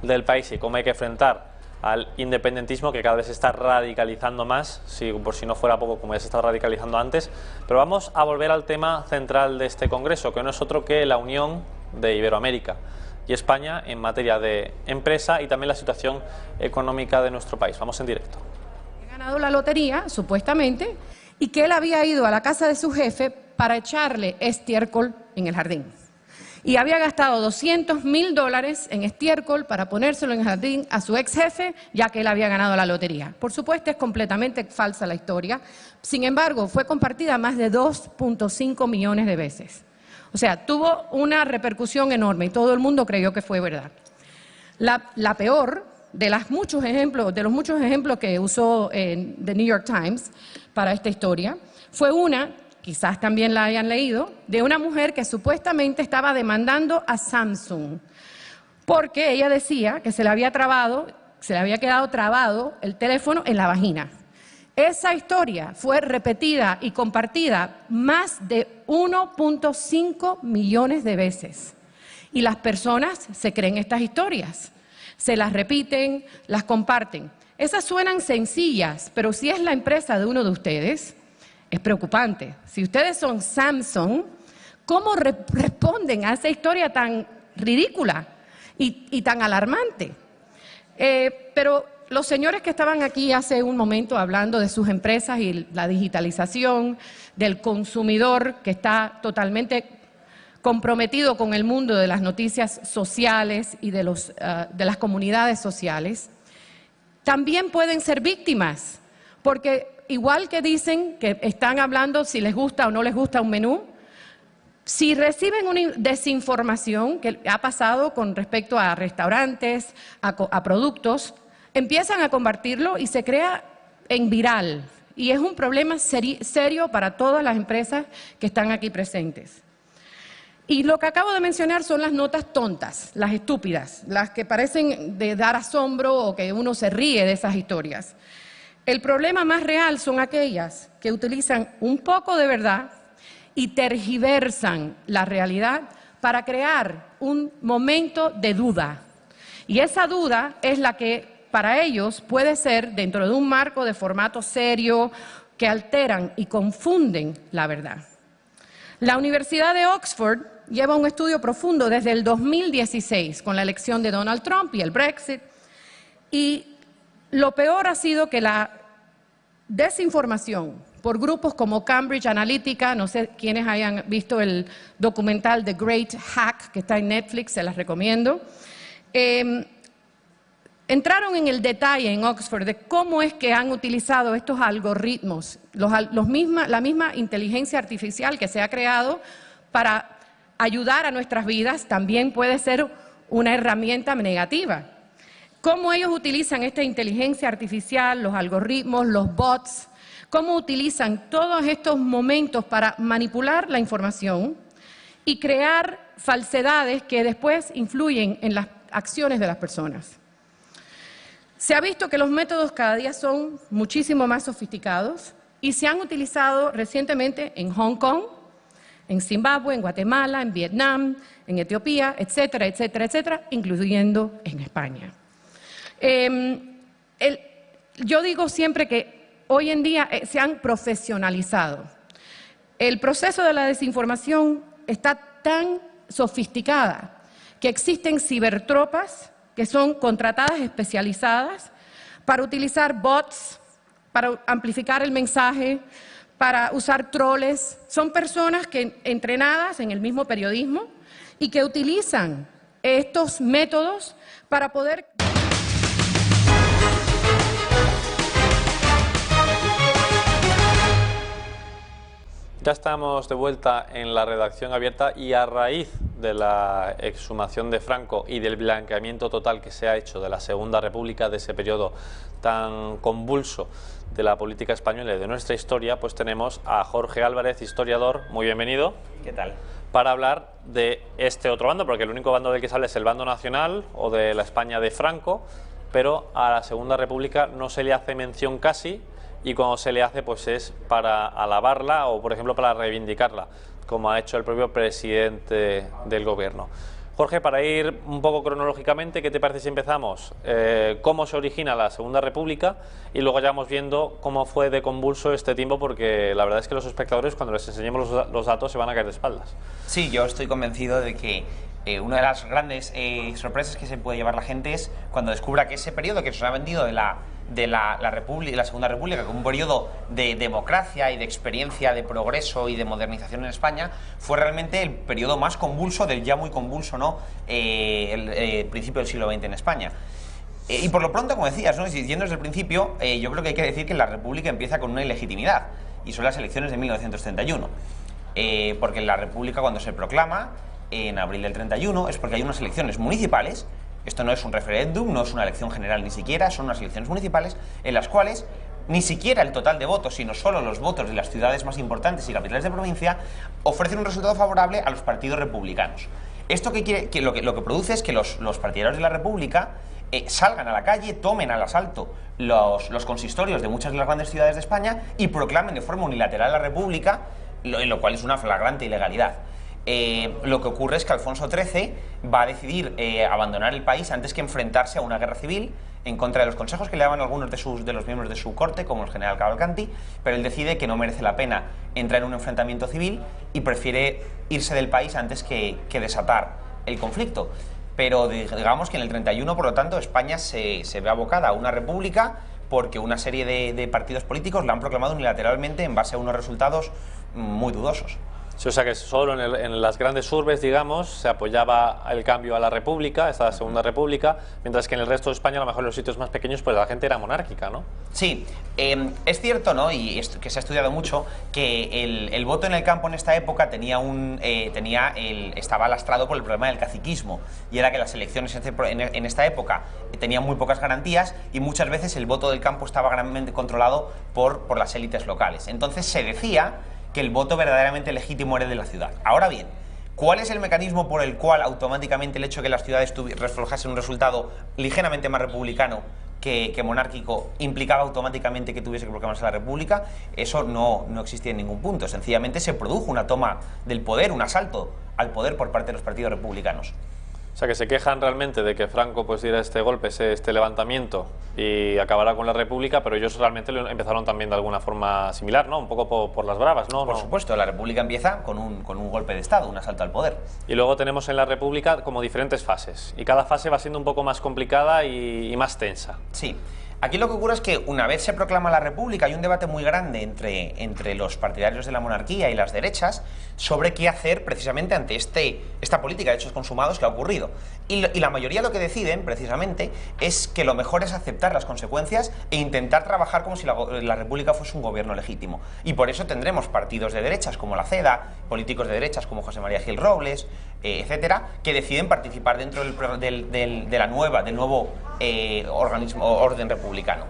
del país y cómo hay que enfrentar al independentismo, que cada vez se está radicalizando más, por si no fuera poco, como ya se está radicalizando antes. Pero vamos a volver al tema central de este congreso, que no es otro que la unión de Iberoamérica y España en materia de empresa y también la situación económica de nuestro país. Vamos en directo. Ha ganado la lotería, supuestamente, y que él había ido a la casa de su jefe para echarle estiércol en el jardín. Y había gastado $200.000 en estiércol para ponérselo en el jardín a su ex jefe, ya que él había ganado la lotería. Por supuesto, es completamente falsa la historia. Sin embargo, fue compartida más de 2.5 millones de veces. O sea, tuvo una repercusión enorme y todo el mundo creyó que fue verdad. La peor de los muchos ejemplos que usó The New York Times para esta historia fue una, quizás también la hayan leído, de una mujer que supuestamente estaba demandando a Samsung porque ella decía que se le había quedado trabado el teléfono en la vagina. Esa historia fue repetida y compartida más de 1.5 millones de veces. Y las personas se creen estas historias, se las repiten, las comparten. Esas suenan sencillas, pero si es la empresa de uno de ustedes, es preocupante. Si ustedes son Samsung, ¿cómo responden a esa historia tan ridícula y tan alarmante? Pero los señores que estaban aquí hace un momento hablando de sus empresas y la digitalización, del consumidor que está totalmente comprometido con el mundo de las noticias sociales y de las comunidades sociales, también pueden ser víctimas, porque igual que dicen que están hablando si les gusta o no les gusta un menú, si reciben una desinformación, que ha pasado con respecto a restaurantes, a productos, empiezan a compartirlo y se crea en viral. Y es un problema serio para todas las empresas que están aquí presentes. Y lo que acabo de mencionar son las notas tontas, las estúpidas, las que parecen de dar asombro o que uno se ríe de esas historias. El problema más real son aquellas que utilizan un poco de verdad y tergiversan la realidad para crear un momento de duda. Y esa duda es la que para ellos puede ser dentro de un marco de formato serio que alteran y confunden la verdad. La Universidad de Oxford lleva un estudio profundo desde el 2016 con la elección de Donald Trump y el Brexit, y lo peor ha sido que la desinformación por grupos como Cambridge Analytica, no sé quiénes hayan visto el documental The Great Hack que está en Netflix, se las recomiendo, entraron en el detalle en Oxford de cómo es que han utilizado estos algoritmos, la misma inteligencia artificial que se ha creado para ayudar a nuestras vidas, también puede ser una herramienta negativa. Cómo ellos utilizan esta inteligencia artificial, los algoritmos, los bots, cómo utilizan todos estos momentos para manipular la información y crear falsedades que después influyen en las acciones de las personas. Se ha visto que los métodos cada día son muchísimo más sofisticados y se han utilizado recientemente en Hong Kong, en Zimbabue, en Guatemala, en Vietnam, en Etiopía, etcétera, etcétera, etcétera, incluyendo en España. Yo digo siempre que hoy en día se han profesionalizado. El proceso de la desinformación está tan sofisticada que existen cibertropas que son contratadas especializadas para utilizar bots, para amplificar el mensaje, para usar troles. Son personas que entrenadas en el mismo periodismo y que utilizan estos métodos para poder... Ya estamos de vuelta en la redacción abierta y a raíz de la exhumación de Franco y del blanqueamiento total que se ha hecho de la Segunda República, de ese periodo tan convulso de la política española y de nuestra historia, pues tenemos a Jorge Álvarez, historiador. Muy bienvenido. ¿Qué tal? Para hablar de este otro bando, porque el único bando del que se habla es el bando nacional o de la España de Franco, pero a la Segunda República no se le hace mención casi, y cuando se le hace pues es para alabarla o por ejemplo para reivindicarla, como ha hecho el propio presidente del gobierno. Jorge, para ir un poco cronológicamente, ¿qué te parece si empezamos? ¿Cómo se origina la Segunda República? Y luego ya vamos viendo cómo fue de convulso este tiempo, porque la verdad es que los espectadores, cuando les enseñemos los datos, se van a caer de espaldas. Sí, yo estoy convencido de que una de las grandes sorpresas que se puede llevar la gente es cuando descubra que ese periodo que se nos ha vendido de la Segunda República como un periodo de democracia y de experiencia, de progreso y de modernización en España, fue realmente el periodo más convulso del ya muy convulso, ¿no? El principio del siglo XX en España. Y por lo pronto, como decías, ¿no? Yendo desde el principio, yo creo que hay que decir que la República empieza con una ilegitimidad, y son las elecciones de 1931. Porque la República, cuando se proclama en abril del 31, es porque hay unas elecciones municipales. Esto no es un referéndum, no es una elección general ni siquiera, son unas elecciones municipales en las cuales ni siquiera el total de votos, sino solo los votos de las ciudades más importantes y capitales de provincia ofrecen un resultado favorable a los partidos republicanos. Esto lo que produce es que los partidarios de la República salgan a la calle, tomen al asalto los consistorios de muchas de las grandes ciudades de España y proclamen de forma unilateral la República, en lo cual es una flagrante ilegalidad. Lo que ocurre es que Alfonso XIII va a decidir abandonar el país antes que enfrentarse a una guerra civil en contra de los consejos que le daban algunos de los miembros de su corte, como el general Cavalcanti, pero él decide que no merece la pena entrar en un enfrentamiento civil y prefiere irse del país antes que desatar el conflicto. Pero digamos que en el 31, por lo tanto, España se ve abocada a una república porque una serie de partidos políticos la han proclamado unilateralmente en base a unos resultados muy dudosos. Sí, o sea que solo en las grandes urbes, digamos, se apoyaba el cambio a la República, esta Segunda República, mientras que en el resto de España, a lo mejor en los sitios más pequeños, pues la gente era monárquica, ¿no? Sí, es cierto, ¿no? Y esto, que se ha estudiado mucho, que el voto en el campo en esta época estaba lastrado por el problema del caciquismo, y era que las elecciones en esta época tenían muy pocas garantías y muchas veces el voto del campo estaba grandemente controlado por las élites locales. Entonces se decía que el voto verdaderamente legítimo era de la ciudad. Ahora bien, ¿cuál es el mecanismo por el cual automáticamente el hecho de que las ciudades reflejasen un resultado ligeramente más republicano que monárquico implicaba automáticamente que tuviese que proclamarse la República? Eso no existía en ningún punto. Sencillamente se produjo una toma del poder, un asalto al poder por parte de los partidos republicanos. O sea, que se quejan realmente de que Franco pues diera este golpe, este levantamiento y acabará con la República, pero ellos realmente lo empezaron también de alguna forma similar, ¿no? Un poco por las bravas, ¿no? Por supuesto, la República empieza con un golpe de Estado, un asalto al poder. Y luego tenemos en la República como diferentes fases, y cada fase va siendo un poco más complicada y más tensa. Sí. Aquí lo que ocurre es que una vez se proclama la República hay un debate muy grande entre los partidarios de la monarquía y las derechas sobre qué hacer precisamente ante esta política de hechos consumados que ha ocurrido. Y la mayoría lo que deciden precisamente es que lo mejor es aceptar las consecuencias e intentar trabajar como si la República fuese un gobierno legítimo. Y por eso tendremos partidos de derechas como la CEDA, políticos de derechas como José María Gil Robles, etcétera, que deciden participar dentro del nuevo orden republicano.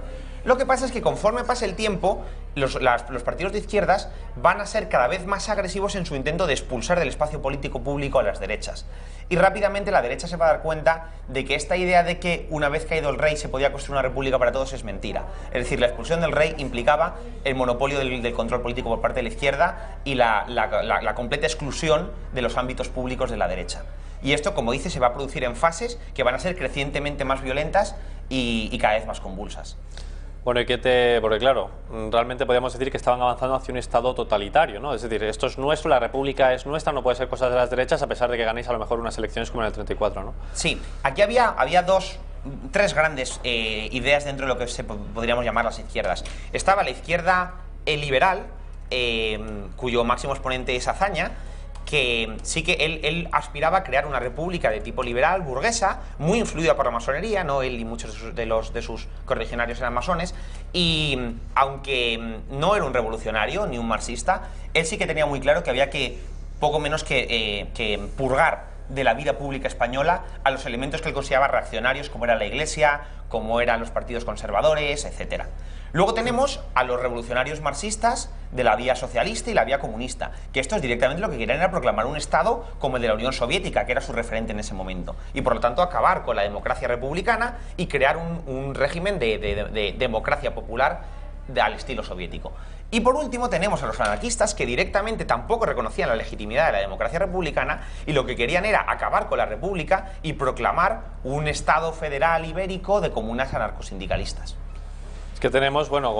Lo que pasa es que conforme pase el tiempo, los partidos de izquierdas van a ser cada vez más agresivos en su intento de expulsar del espacio político público a las derechas. Y rápidamente la derecha se va a dar cuenta de que esta idea de que una vez caído el rey se podía construir una república para todos es mentira. Es decir, la expulsión del rey implicaba el monopolio del control político por parte de la izquierda y la completa exclusión de los ámbitos públicos de la derecha. Y esto, como dice, se va a producir en fases que van a ser crecientemente más violentas y cada vez más convulsas. Bueno, porque claro, realmente podríamos decir que estaban avanzando hacia un Estado totalitario, ¿no? Es decir, esto es nuestro, la República es nuestra, no puede ser cosas de las derechas, a pesar de que ganéis a lo mejor unas elecciones como en el 34, ¿no? Sí, aquí había tres grandes ideas dentro de lo que podríamos llamar las izquierdas. Estaba la izquierda liberal, cuyo máximo exponente es Azaña, que sí que él aspiraba a crear una república de tipo liberal, burguesa, muy influida por la masonería, no él y muchos de sus correligionarios eran masones, y aunque no era un revolucionario ni un marxista, él sí que tenía muy claro que había que poco menos que purgar de la vida pública española a los elementos que él consideraba reaccionarios, como era la Iglesia, como eran los partidos conservadores, etcétera. Luego tenemos a los revolucionarios marxistas de la vía socialista y la vía comunista, que estos directamente lo que querían era proclamar un Estado como el de la Unión Soviética, que era su referente en ese momento, y por lo tanto acabar con la democracia republicana y crear un régimen de democracia popular al estilo soviético. Y por último tenemos a los anarquistas, que directamente tampoco reconocían la legitimidad de la democracia republicana y lo que querían era acabar con la república y proclamar un Estado federal ibérico de comunas anarcosindicalistas. Es que tenemos, bueno,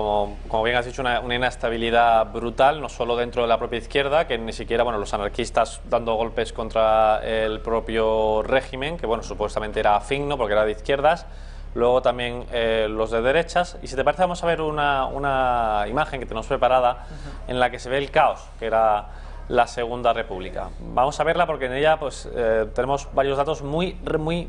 como bien has dicho, una inestabilidad brutal, no solo dentro de la propia izquierda, que ni siquiera, bueno, los anarquistas dando golpes contra el propio régimen, que bueno, supuestamente era afín, ¿no?, porque era de izquierdas. Luego también los de derechas. Y si te parece, vamos a ver una imagen que tenemos preparada en la que se ve el caos que era la Segunda República. Vamos a verla porque en ella pues tenemos varios datos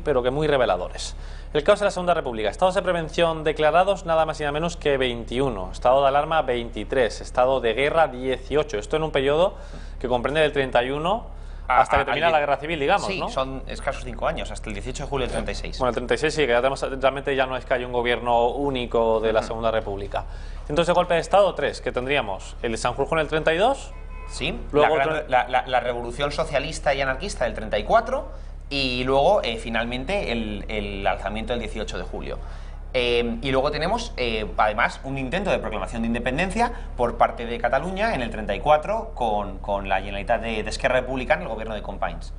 pero que muy reveladores. El caos de la Segunda República. Estados de prevención declarados nada más y nada menos que 21. Estado de alarma 23. Estado de guerra 18. Esto en un periodo que comprende del 31 hasta que termina la guerra civil, digamos, sí, ¿no? son escasos 5 años, hasta el 18 de julio del 36. Bueno, el 36 sí, que ya tenemos, realmente ya no es que haya un gobierno único de la Segunda República. Entonces, de golpe de Estado, 3, que tendríamos el de Sanjurjo en el 32. Sí, luego la revolución socialista y anarquista del 34 y luego, finalmente, el alzamiento del 18 de julio. Y luego tenemos, además, un intento de proclamación de independencia por parte de Cataluña en el 34 con la Generalitat de Esquerra Republicana, el gobierno de Companys.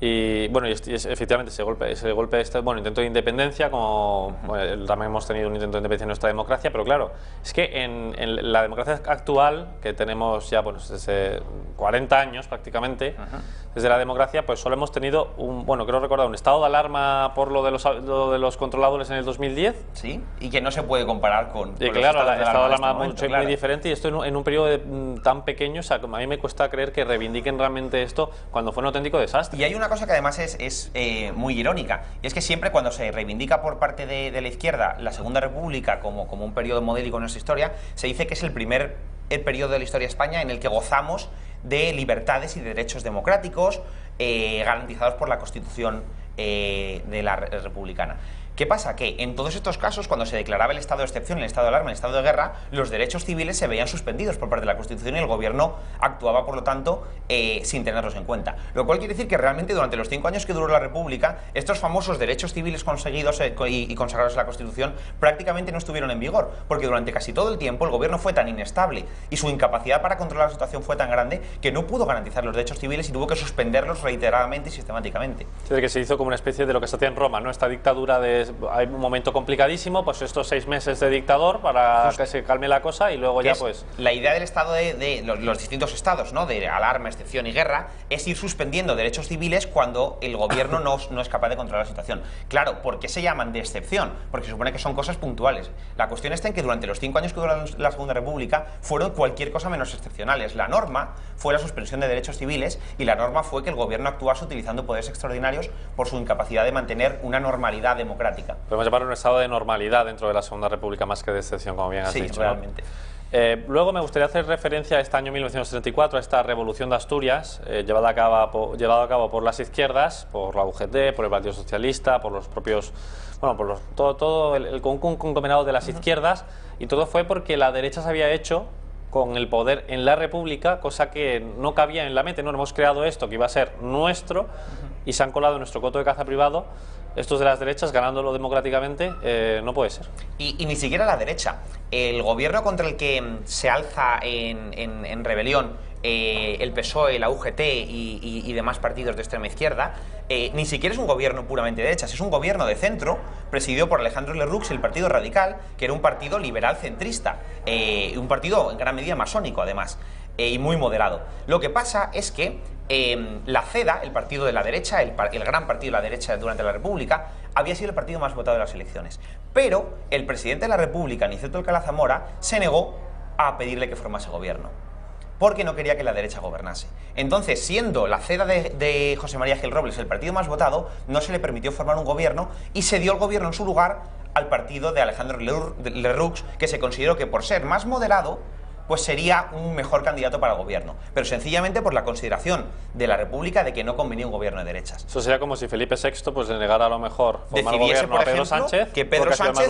Y bueno, efectivamente ese golpe bueno, intento de independencia, como bueno, también hemos tenido un intento de independencia en nuestra democracia, pero claro, es que en la democracia actual, que tenemos ya bueno, desde 40 años prácticamente, desde la democracia, pues solo hemos tenido bueno, creo recordar, un estado de alarma por lo de los controladores en el 2010. Sí, y que no se puede comparar con y claro, el estado de alarma muy diferente, y esto en un periodo tan pequeño, o sea, a mí me cuesta creer que reivindiquen realmente esto cuando fue un auténtico desastre. Y hay una cosa que además es muy irónica, y es que siempre cuando se reivindica por parte de la izquierda la Segunda República como un periodo modélico en nuestra historia, se dice que es el primer periodo de la historia de España en el que gozamos de libertades y de derechos democráticos garantizados por la Constitución de la republicana. ¿Qué pasa? Que en todos estos casos, cuando se declaraba el estado de excepción, el estado de alarma, el estado de guerra, los derechos civiles se veían suspendidos por parte de la Constitución y el gobierno actuaba, por lo tanto, sin tenerlos en cuenta. Lo cual quiere decir que realmente durante los 5 años que duró la República, estos famosos derechos civiles conseguidos y consagrados en la Constitución prácticamente no estuvieron en vigor, porque durante casi todo el tiempo el gobierno fue tan inestable y su incapacidad para controlar la situación fue tan grande que no pudo garantizar los derechos civiles y tuvo que suspenderlos reiteradamente y sistemáticamente. Es decir, que se hizo como una especie de lo que se hacía en Roma, ¿no? Esta dictadura de hay un momento complicadísimo, pues estos 6 meses de dictador para que se calme la cosa y luego ya pues... La idea del estado de los distintos estados, ¿no? De alarma, excepción y guerra, es ir suspendiendo derechos civiles cuando el gobierno no es capaz de controlar la situación. Claro, ¿por qué se llaman de excepción? Porque se supone que son cosas puntuales. La cuestión está en que durante los 5 años que duraron la Segunda República fueron cualquier cosa menos excepcionales. La norma fue la suspensión de derechos civiles y la norma fue que el gobierno actuase utilizando poderes extraordinarios por su incapacidad de mantener una normalidad democrática. Podemos llamar un estado de normalidad dentro de la Segunda República más que de excepción, como bien has dicho. Sí, realmente. Luego me gustaría hacer referencia a este año 1934, a esta revolución de Asturias, llevada a cabo por las izquierdas, por la UGT, por el Partido Socialista, por los propios, bueno, por todo el conglomerado de las izquierdas, y todo fue porque la derecha se había hecho con el poder en la República, cosa que no cabía en la mente. No hemos creado esto que iba a ser nuestro y se han colado en nuestro coto de caza privado. Estos de las derechas ganándolo democráticamente, no puede ser. Y ni siquiera la derecha. El gobierno contra el que se alza en rebelión el PSOE, la UGT y demás partidos de extrema izquierda, ni siquiera es un gobierno puramente de derechas, es un gobierno de centro presidido por Alejandro Lerroux y el Partido Radical, que era un partido liberal centrista, un partido en gran medida masónico además, y muy moderado. Lo que pasa es que la CEDA, el partido de la derecha, el gran partido de la derecha durante la República, había sido el partido más votado de las elecciones. Pero el presidente de la República, Aniceto Alcalá Zamora, se negó a pedirle que formase gobierno, porque no quería que la derecha gobernase. Entonces, siendo la CEDA de José María Gil Robles el partido más votado, no se le permitió formar un gobierno y se dio el gobierno en su lugar al partido de Alejandro Lerroux, que se consideró que por ser más moderado, pues sería un mejor candidato para el gobierno, pero sencillamente por la consideración de la República de que no convenía un gobierno de derechas. Eso sería como si Felipe VI pues le negara a lo mejor formar gobierno por a Pedro ejemplo, Sánchez, que Pedro Sánchez,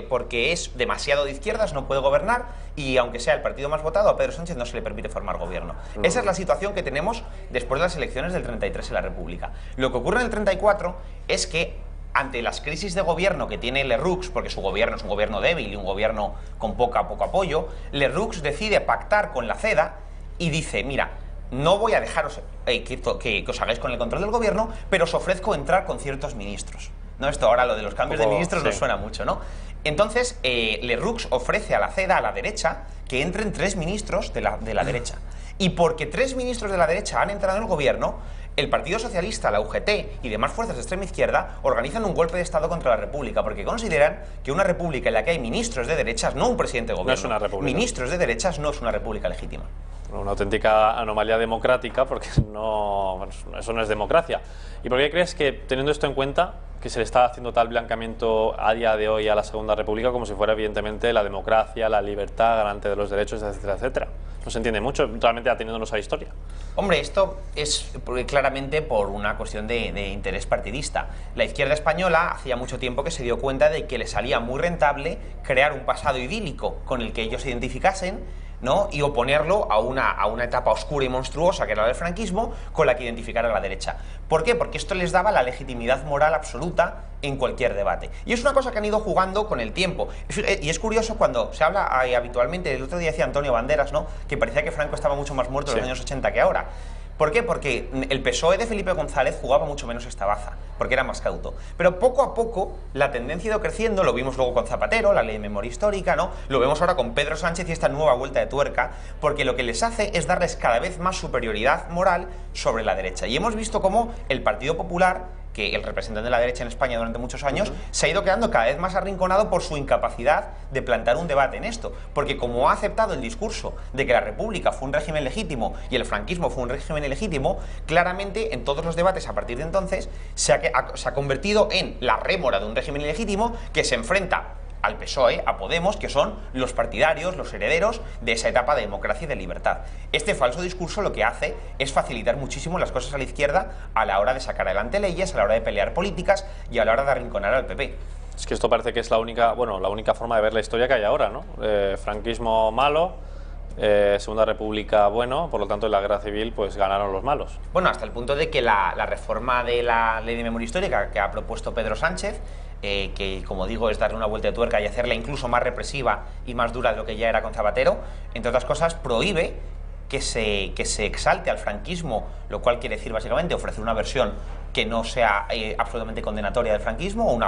porque es demasiado de izquierdas, no puede gobernar, y aunque sea el partido más votado, a Pedro Sánchez no se le permite formar gobierno. Esa es la situación que tenemos después de las elecciones del 33 en la República. Lo que ocurre en el 34 es que ante las crisis de gobierno que tiene Lerroux, porque su gobierno es un gobierno débil y un gobierno con poco apoyo, Lerroux decide pactar con la CEDA y dice, mira, no voy a dejaros que os hagáis con el control del gobierno, pero os ofrezco entrar con ciertos ministros. ¿No? Esto ahora, lo de los cambios de ministros, nos suena mucho, ¿no? Entonces, Lerroux ofrece a la CEDA, a la derecha, que entren 3 ministros de la derecha. Y porque 3 ministros de la derecha han entrado en el gobierno, el Partido Socialista, la UGT y demás fuerzas de extrema izquierda organizan un golpe de Estado contra la República, porque consideran que una república en la que hay ministros de derechas, no un presidente de gobierno, no es una república. Ministros de derechas no es una república legítima. Una auténtica anomalía democrática, porque no, eso no es democracia. ¿Y por qué crees que, teniendo esto en cuenta, que se le está haciendo tal blanqueamiento a día de hoy a la Segunda República como si fuera evidentemente la democracia, la libertad, garante de los derechos, etcétera, etcétera? No se entiende mucho, realmente ateniéndonos a la historia. Hombre, esto es claramente por una cuestión de interés partidista. La izquierda española hacía mucho tiempo que se dio cuenta de que le salía muy rentable crear un pasado idílico con el que ellos se identificasen, ¿no? Y oponerlo a una etapa oscura y monstruosa que era la del franquismo, con la que identificar a la derecha. ¿Por qué? Porque esto les daba la legitimidad moral absoluta en cualquier debate. Y es una cosa que han ido jugando con el tiempo. Y es curioso cuando se habla habitualmente, el otro día decía Antonio Banderas, ¿no?, que parecía que Franco estaba mucho más muerto en los años 80 que ahora. ¿Por qué? Porque el PSOE de Felipe González jugaba mucho menos esta baza, porque era más cauto. Pero poco a poco la tendencia ha ido creciendo, lo vimos luego con Zapatero, la ley de memoria histórica, ¿no? Lo vemos ahora con Pedro Sánchez y esta nueva vuelta de tuerca, porque lo que les hace es darles cada vez más superioridad moral sobre la derecha. Y hemos visto cómo el Partido Popular, que el representante de la derecha en España durante muchos años, se ha ido quedando cada vez más arrinconado por su incapacidad de plantar un debate en esto. Porque como ha aceptado el discurso de que la República fue un régimen legítimo y el franquismo fue un régimen ilegítimo, claramente en todos los debates a partir de entonces se ha convertido en la rémora de un régimen ilegítimo que se enfrenta al PSOE, a Podemos, que son los partidarios, los herederos de esa etapa de democracia y de libertad. Este falso discurso lo que hace es facilitar muchísimo las cosas a la izquierda a la hora de sacar adelante leyes, a la hora de pelear políticas y a la hora de arrinconar al PP. Es que esto parece que es la única forma de ver la historia que hay ahora, ¿no? Franquismo malo, Segunda República bueno, por lo tanto en la guerra civil pues ganaron los malos. Bueno, hasta el punto de que la reforma de la ley de memoria histórica que ha propuesto Pedro Sánchez, que como digo es darle una vuelta de tuerca y hacerla incluso más represiva y más dura de lo que ya era con Zapatero, entre otras cosas prohíbe que se exalte al franquismo, lo cual quiere decir básicamente ofrecer una versión que no sea absolutamente condenatoria del franquismo,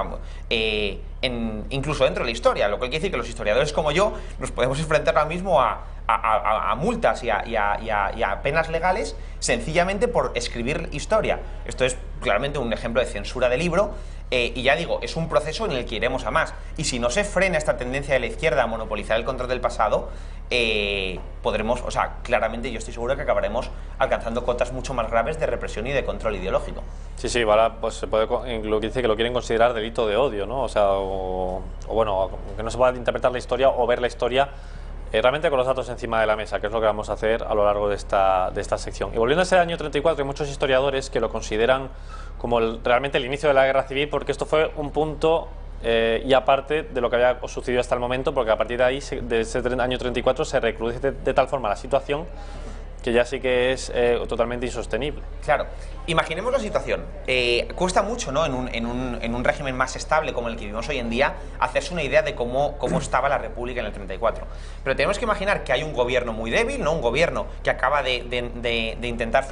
incluso dentro de la historia, lo cual quiere decir que los historiadores como yo nos podemos enfrentar ahora mismo a multas y a penas legales sencillamente por escribir historia. Esto es claramente un ejemplo de censura de libro. Y ya digo, es un proceso en el que iremos a más. Y si no se frena esta tendencia de la izquierda a monopolizar el control del pasado, podremos, o sea, claramente yo estoy seguro que acabaremos alcanzando cotas mucho más graves de represión y de control ideológico. Sí, sí, ahora pues se puede, lo que dice que lo quieren considerar delito de odio, ¿no? O sea, o bueno, que no se pueda interpretar la historia o ver la historia realmente con los datos encima de la mesa, que es lo que vamos a hacer a lo largo de esta sección. Y volviendo a ese año 34, hay muchos historiadores que lo consideran como realmente el inicio de la guerra civil, porque esto fue un punto y aparte de lo que había sucedido hasta el momento, porque a partir de ahí, de ese año 34, se recrudece de tal forma la situación que ya sí que es totalmente insostenible. Claro, imaginemos la situación. Cuesta mucho, ¿no?, en un régimen más estable como el que vivimos hoy en día, hacerse una idea de cómo estaba la República en el 34. Pero tenemos que imaginar que hay un gobierno muy débil, ¿no?, un gobierno que acaba de intentar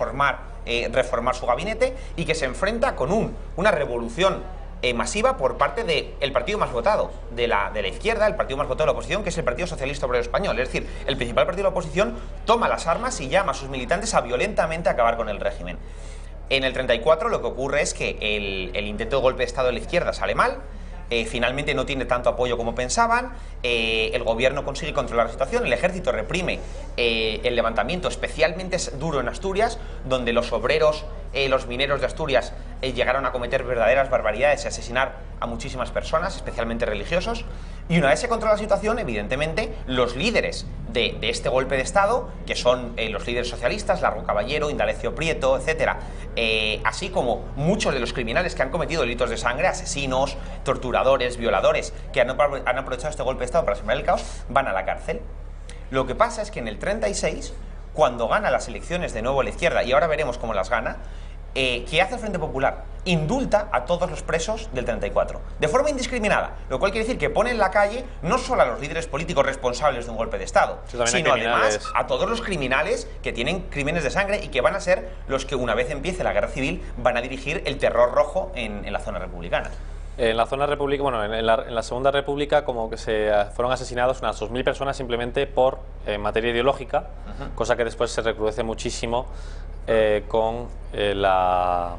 reformar su gabinete y que se enfrenta con una revolución masiva por parte del partido más votado de la izquierda, el partido más votado de la oposición, que es el Partido Socialista Obrero Español. Es decir, el principal partido de la oposición toma las armas y llama a sus militantes a violentamente acabar con el régimen. En el 34 lo que ocurre es que el intento de golpe de Estado de la izquierda sale mal. Finalmente no tiene tanto apoyo como pensaban, el gobierno consigue controlar la situación, el ejército reprime el levantamiento especialmente duro en Asturias, donde los obreros, los mineros de Asturias llegaron a cometer verdaderas barbaridades y asesinar a muchísimas personas, especialmente religiosos. Y una vez se controla la situación, evidentemente, los líderes de este golpe de Estado, que son los líderes socialistas, Largo Caballero, Indalecio Prieto, etcétera, así como muchos de los criminales que han cometido delitos de sangre, asesinos, torturadores, violadores, que han aprovechado este golpe de Estado para sembrar el caos, van a la cárcel. Lo que pasa es que en el 36, cuando gana las elecciones de nuevo a la izquierda, y ahora veremos cómo las gana, ¿qué hace el Frente Popular? Indulta a todos los presos del 34, de forma indiscriminada, lo cual quiere decir que pone en la calle no solo a los líderes políticos responsables de un golpe de Estado, sino además a todos los criminales que tienen crímenes de sangre y que van a ser los que, una vez empiece la guerra civil, van a dirigir el terror rojo en la zona republicana. En la zona república, bueno, en la Segunda República, como que se fueron asesinados unas 2.000 personas simplemente por materia ideológica, cosa que después se recrudece muchísimo con la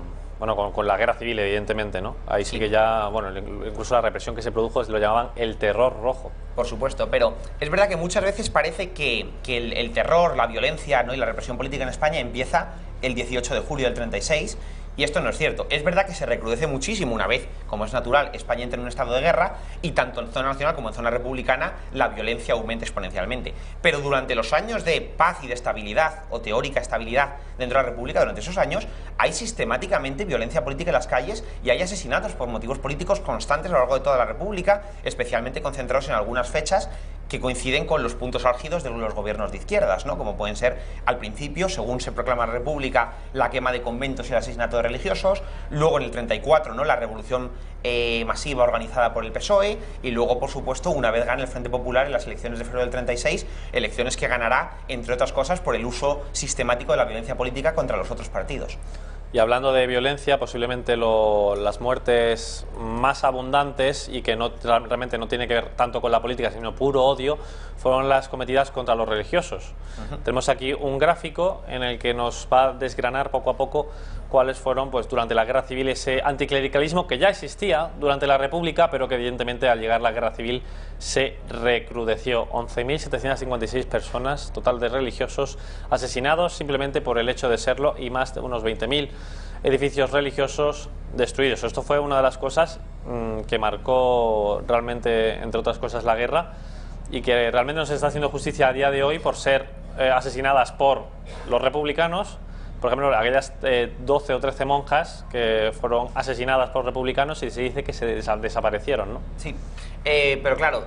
guerra civil, evidentemente, ¿no? Ahí sí que ya, bueno, incluso la represión que se produjo lo llamaban el terror rojo. Por supuesto, pero es verdad que muchas veces parece que el terror, la violencia, ¿no?, y la represión política en España empieza el 18 de julio del 36. Y esto no es cierto. Es verdad que se recrudece muchísimo una vez, como es natural, España entra en un estado de guerra y tanto en zona nacional como en zona republicana la violencia aumenta exponencialmente. Pero durante los años de paz y de estabilidad, o teórica estabilidad dentro de la República, durante esos años hay sistemáticamente violencia política en las calles y hay asesinatos por motivos políticos constantes a lo largo de toda la República, especialmente concentrados en algunas fechas que coinciden con los puntos álgidos de los gobiernos de izquierdas, ¿no?, como pueden ser, al principio, según se proclama la República, la quema de conventos y el asesinato de religiosos, luego en el 34, ¿no?, la revolución masiva organizada por el PSOE, y luego, por supuesto, una vez gane el Frente Popular en las elecciones de febrero del 36, elecciones que ganará, entre otras cosas, por el uso sistemático de la violencia política contra los otros partidos. Y hablando de violencia, posiblemente las muertes más abundantes y que realmente no tiene que ver tanto con la política, sino puro odio, fueron las cometidas contra los religiosos. Tenemos aquí un gráfico en el que nos va a desgranar poco a poco cuáles fueron, pues, durante la Guerra Civil, ese anticlericalismo que ya existía durante la República, pero que evidentemente al llegar la Guerra Civil se recrudeció. 11.756 personas, total de religiosos, asesinados simplemente por el hecho de serlo, y más de unos 20.000 edificios religiosos destruidos. Esto fue una de las cosas que marcó realmente, entre otras cosas, la guerra, y que realmente no se está haciendo justicia a día de hoy por ser asesinadas por los republicanos. Por ejemplo, aquellas 12 o 13 monjas que fueron asesinadas por republicanos, y se dice que se desaparecieron, ¿no? Sí, pero claro,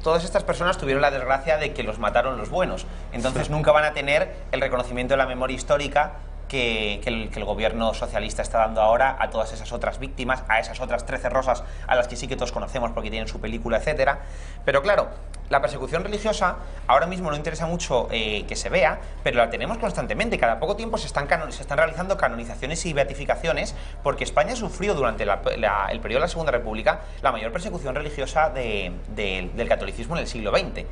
todas estas personas tuvieron la desgracia de que los mataron los buenos, entonces nunca van a tener el reconocimiento de la memoria histórica que el gobierno socialista está dando ahora a todas esas otras víctimas, a esas otras 13 rosas a las que sí que todos conocemos porque tienen su película, etcétera. Pero claro, la persecución religiosa ahora mismo no interesa mucho que se vea, pero la tenemos constantemente. Cada poco tiempo se están realizando canonizaciones y beatificaciones, porque España sufrió durante el periodo de la Segunda República la mayor persecución religiosa del catolicismo en el siglo XX.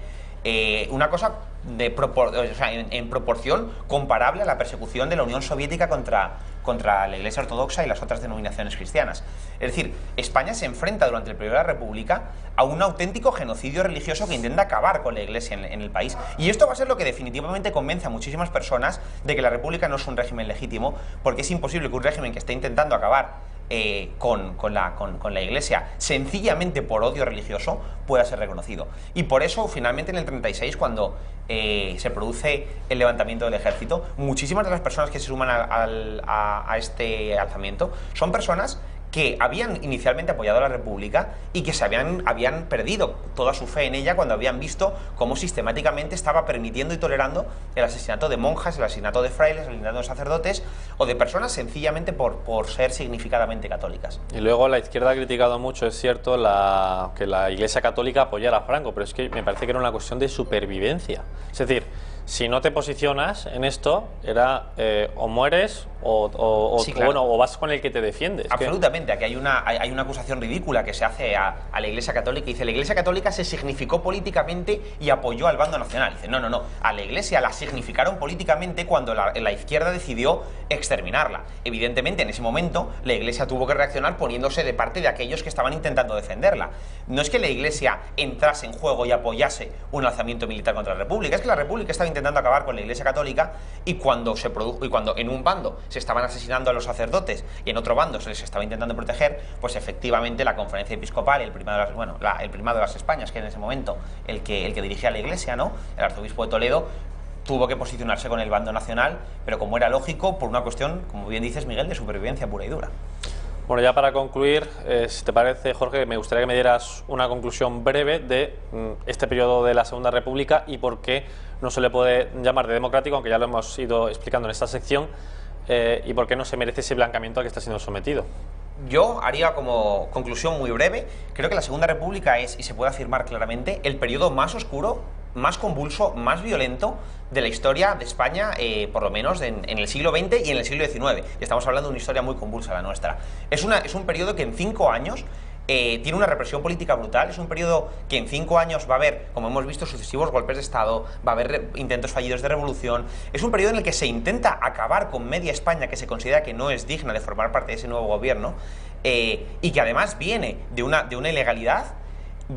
Una cosa en proporción comparable a la persecución de la Unión Soviética contra la Iglesia Ortodoxa y las otras denominaciones cristianas. Es decir, España se enfrenta durante el periodo de la República a un auténtico genocidio religioso que intenta acabar con la Iglesia en el país. Y esto va a ser lo que definitivamente convence a muchísimas personas de que la República no es un régimen legítimo, porque es imposible que un régimen que esté intentando acabar con la Iglesia, sencillamente por odio religioso, pueda ser reconocido. Y por eso, finalmente, en el 36, cuando se produce el levantamiento del ejército, muchísimas de las personas que se suman a este alzamiento son personas que habían inicialmente apoyado a la República y que habían perdido toda su fe en ella cuando habían visto cómo sistemáticamente estaba permitiendo y tolerando el asesinato de monjas, el asesinato de frailes, el asesinato de sacerdotes o de personas sencillamente por ser significadamente católicas. Y luego la izquierda ha criticado mucho, es cierto, que la Iglesia Católica apoyara a Franco, pero es que me parece que era una cuestión de supervivencia. Es decir, si no te posicionas en esto, era o mueres sí, claro, o vas con el que te defiendes. Absolutamente, aquí hay una acusación ridícula que se hace a la Iglesia Católica. Dice, la Iglesia Católica se significó políticamente y apoyó al bando nacional. Dice, no, a la Iglesia la significaron políticamente cuando la izquierda decidió exterminarla. Evidentemente, en ese momento, la Iglesia tuvo que reaccionar poniéndose de parte de aquellos que estaban intentando defenderla. No es que la Iglesia entrase en juego y apoyase un alzamiento militar contra la República, es que la República estaba intentando acabar con la Iglesia Católica y cuando en un bando se estaban asesinando a los sacerdotes y en otro bando se les estaba intentando proteger, pues efectivamente la Conferencia Episcopal y el primado de las Españas, que en ese momento el que dirigía la Iglesia, ¿no?, el arzobispo de Toledo, tuvo que posicionarse con el bando nacional, pero como era lógico, por una cuestión, como bien dices, Miguel, de supervivencia pura y dura. Bueno, ya para concluir, si te parece, Jorge, me gustaría que me dieras una conclusión breve de este periodo de la Segunda República y por qué no se le puede llamar de democrático, aunque ya lo hemos ido explicando en esta sección, y por qué no se merece ese blancamiento al que está siendo sometido. Yo haría como conclusión muy breve, creo que la Segunda República es, y se puede afirmar claramente, el periodo más oscuro, más convulso, más violento de la historia de España, por lo menos en el siglo XX y en el siglo XIX. Y estamos hablando de una historia muy convulsa la nuestra. Es un periodo que en 5 años tiene una represión política brutal, es un periodo que en 5 años va a haber, como hemos visto, sucesivos golpes de Estado, va a haber intentos fallidos de revolución. Es un periodo en el que se intenta acabar con media España que se considera que no es digna de formar parte de ese nuevo gobierno y que además viene de una ilegalidad,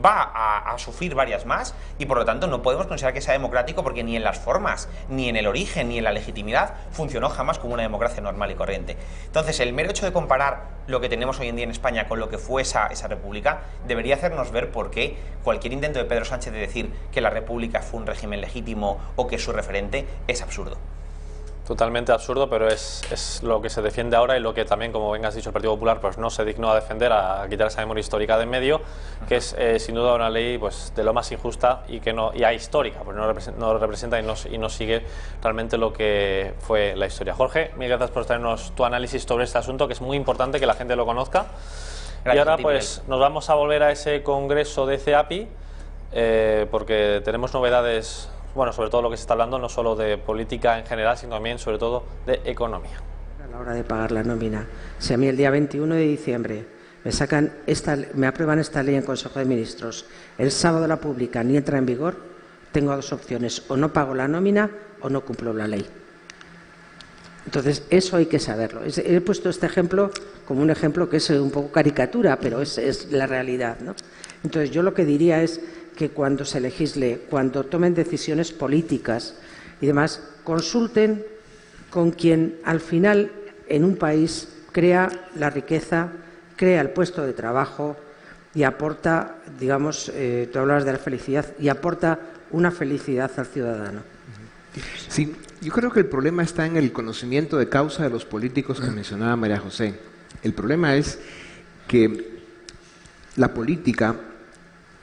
va a sufrir varias más y por lo tanto no podemos considerar que sea democrático porque ni en las formas, ni en el origen, ni en la legitimidad funcionó jamás como una democracia normal y corriente. Entonces el mero hecho de comparar lo que tenemos hoy en día en España con lo que fue esa república debería hacernos ver por qué cualquier intento de Pedro Sánchez de decir que la república fue un régimen legítimo o que es su referente es absurdo. Totalmente absurdo, pero es lo que se defiende ahora y lo que también, como bien has dicho, el Partido Popular pues no se dignó a defender, a quitar esa memoria histórica de en medio, que es sin duda una ley pues de lo más injusta y ahistórica, porque no representa y no sigue realmente lo que fue la historia. Jorge, mil gracias por traernos tu análisis sobre este asunto, que es muy importante que la gente lo conozca. Gracias. Y ahora pues nos vamos a volver a ese congreso de CEAPI, porque tenemos novedades. Bueno, sobre todo lo que se está hablando no solo de política en general, sino también, sobre todo, de economía. A la hora de pagar la nómina, si a mí el día 21 de diciembre me aprueban esta ley en Consejo de Ministros, el sábado la publican y entra en vigor, tengo 2 opciones, o no pago la nómina o no cumplo la ley. Entonces, eso hay que saberlo. He puesto este ejemplo como un ejemplo que es un poco caricatura, pero es la realidad, ¿no? Entonces, yo lo que diría es que cuando se legisle, cuando tomen decisiones políticas y demás, consulten con quien al final en un país crea la riqueza, crea el puesto de trabajo y aporta, digamos, tú hablabas de la felicidad, y aporta una felicidad al ciudadano. Sí, yo creo que el problema está en el conocimiento de causa de los políticos que mencionaba María José. El problema es que la política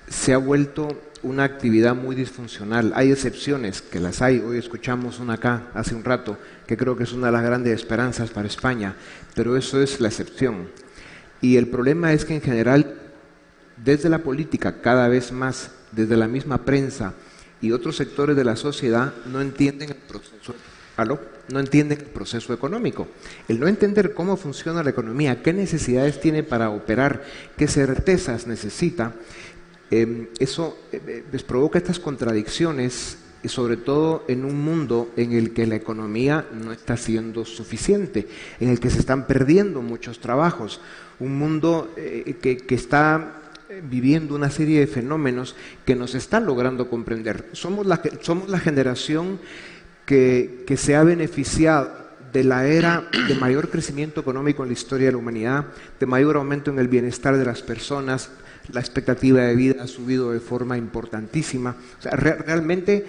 se ha vuelto una actividad muy disfuncional. Hay excepciones, que las hay. Hoy escuchamos una acá hace un rato, que creo que es una de las grandes esperanzas para España, pero eso es la excepción. Y el problema es que en general, desde la política, cada vez más desde la misma prensa y otros sectores de la sociedad no entienden el proceso. No entienden el proceso económico. El no entender cómo funciona la economía, qué necesidades tiene para operar, qué certezas necesita, eso les provoca estas contradicciones, y sobre todo en un mundo en el que la economía no está siendo suficiente, en el que se están perdiendo muchos trabajos, un mundo que está viviendo una serie de fenómenos que nos están logrando comprender. Somos la generación que se ha beneficiado de la era de mayor crecimiento económico en la historia de la humanidad, de mayor aumento en el bienestar de las personas. La expectativa de vida ha subido de forma importantísima. O sea, realmente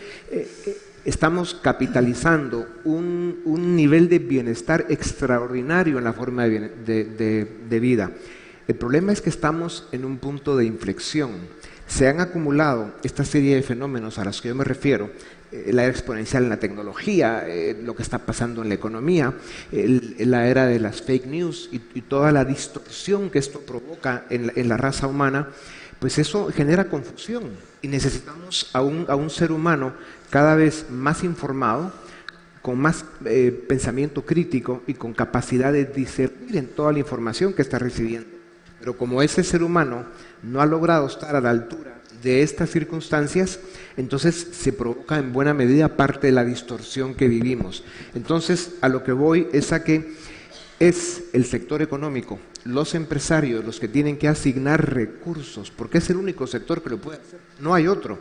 estamos capitalizando un nivel de bienestar extraordinario en la forma de vida. El problema es que estamos en un punto de inflexión. Se han acumulado esta serie de fenómenos a los que yo me refiero, la era exponencial en la tecnología, lo que está pasando en la economía, la era de las fake news y toda la distorsión que esto provoca en la raza humana, pues eso genera confusión y necesitamos a un ser humano cada vez más informado, con más pensamiento crítico y con capacidad de discernir en toda la información que está recibiendo. Pero como ese ser humano no ha logrado estar a la altura de estas circunstancias, entonces se provoca en buena medida parte de la distorsión que vivimos. Entonces, a lo que voy es a que es el sector económico, los empresarios, los que tienen que asignar recursos, porque es el único sector que lo puede hacer, no hay otro.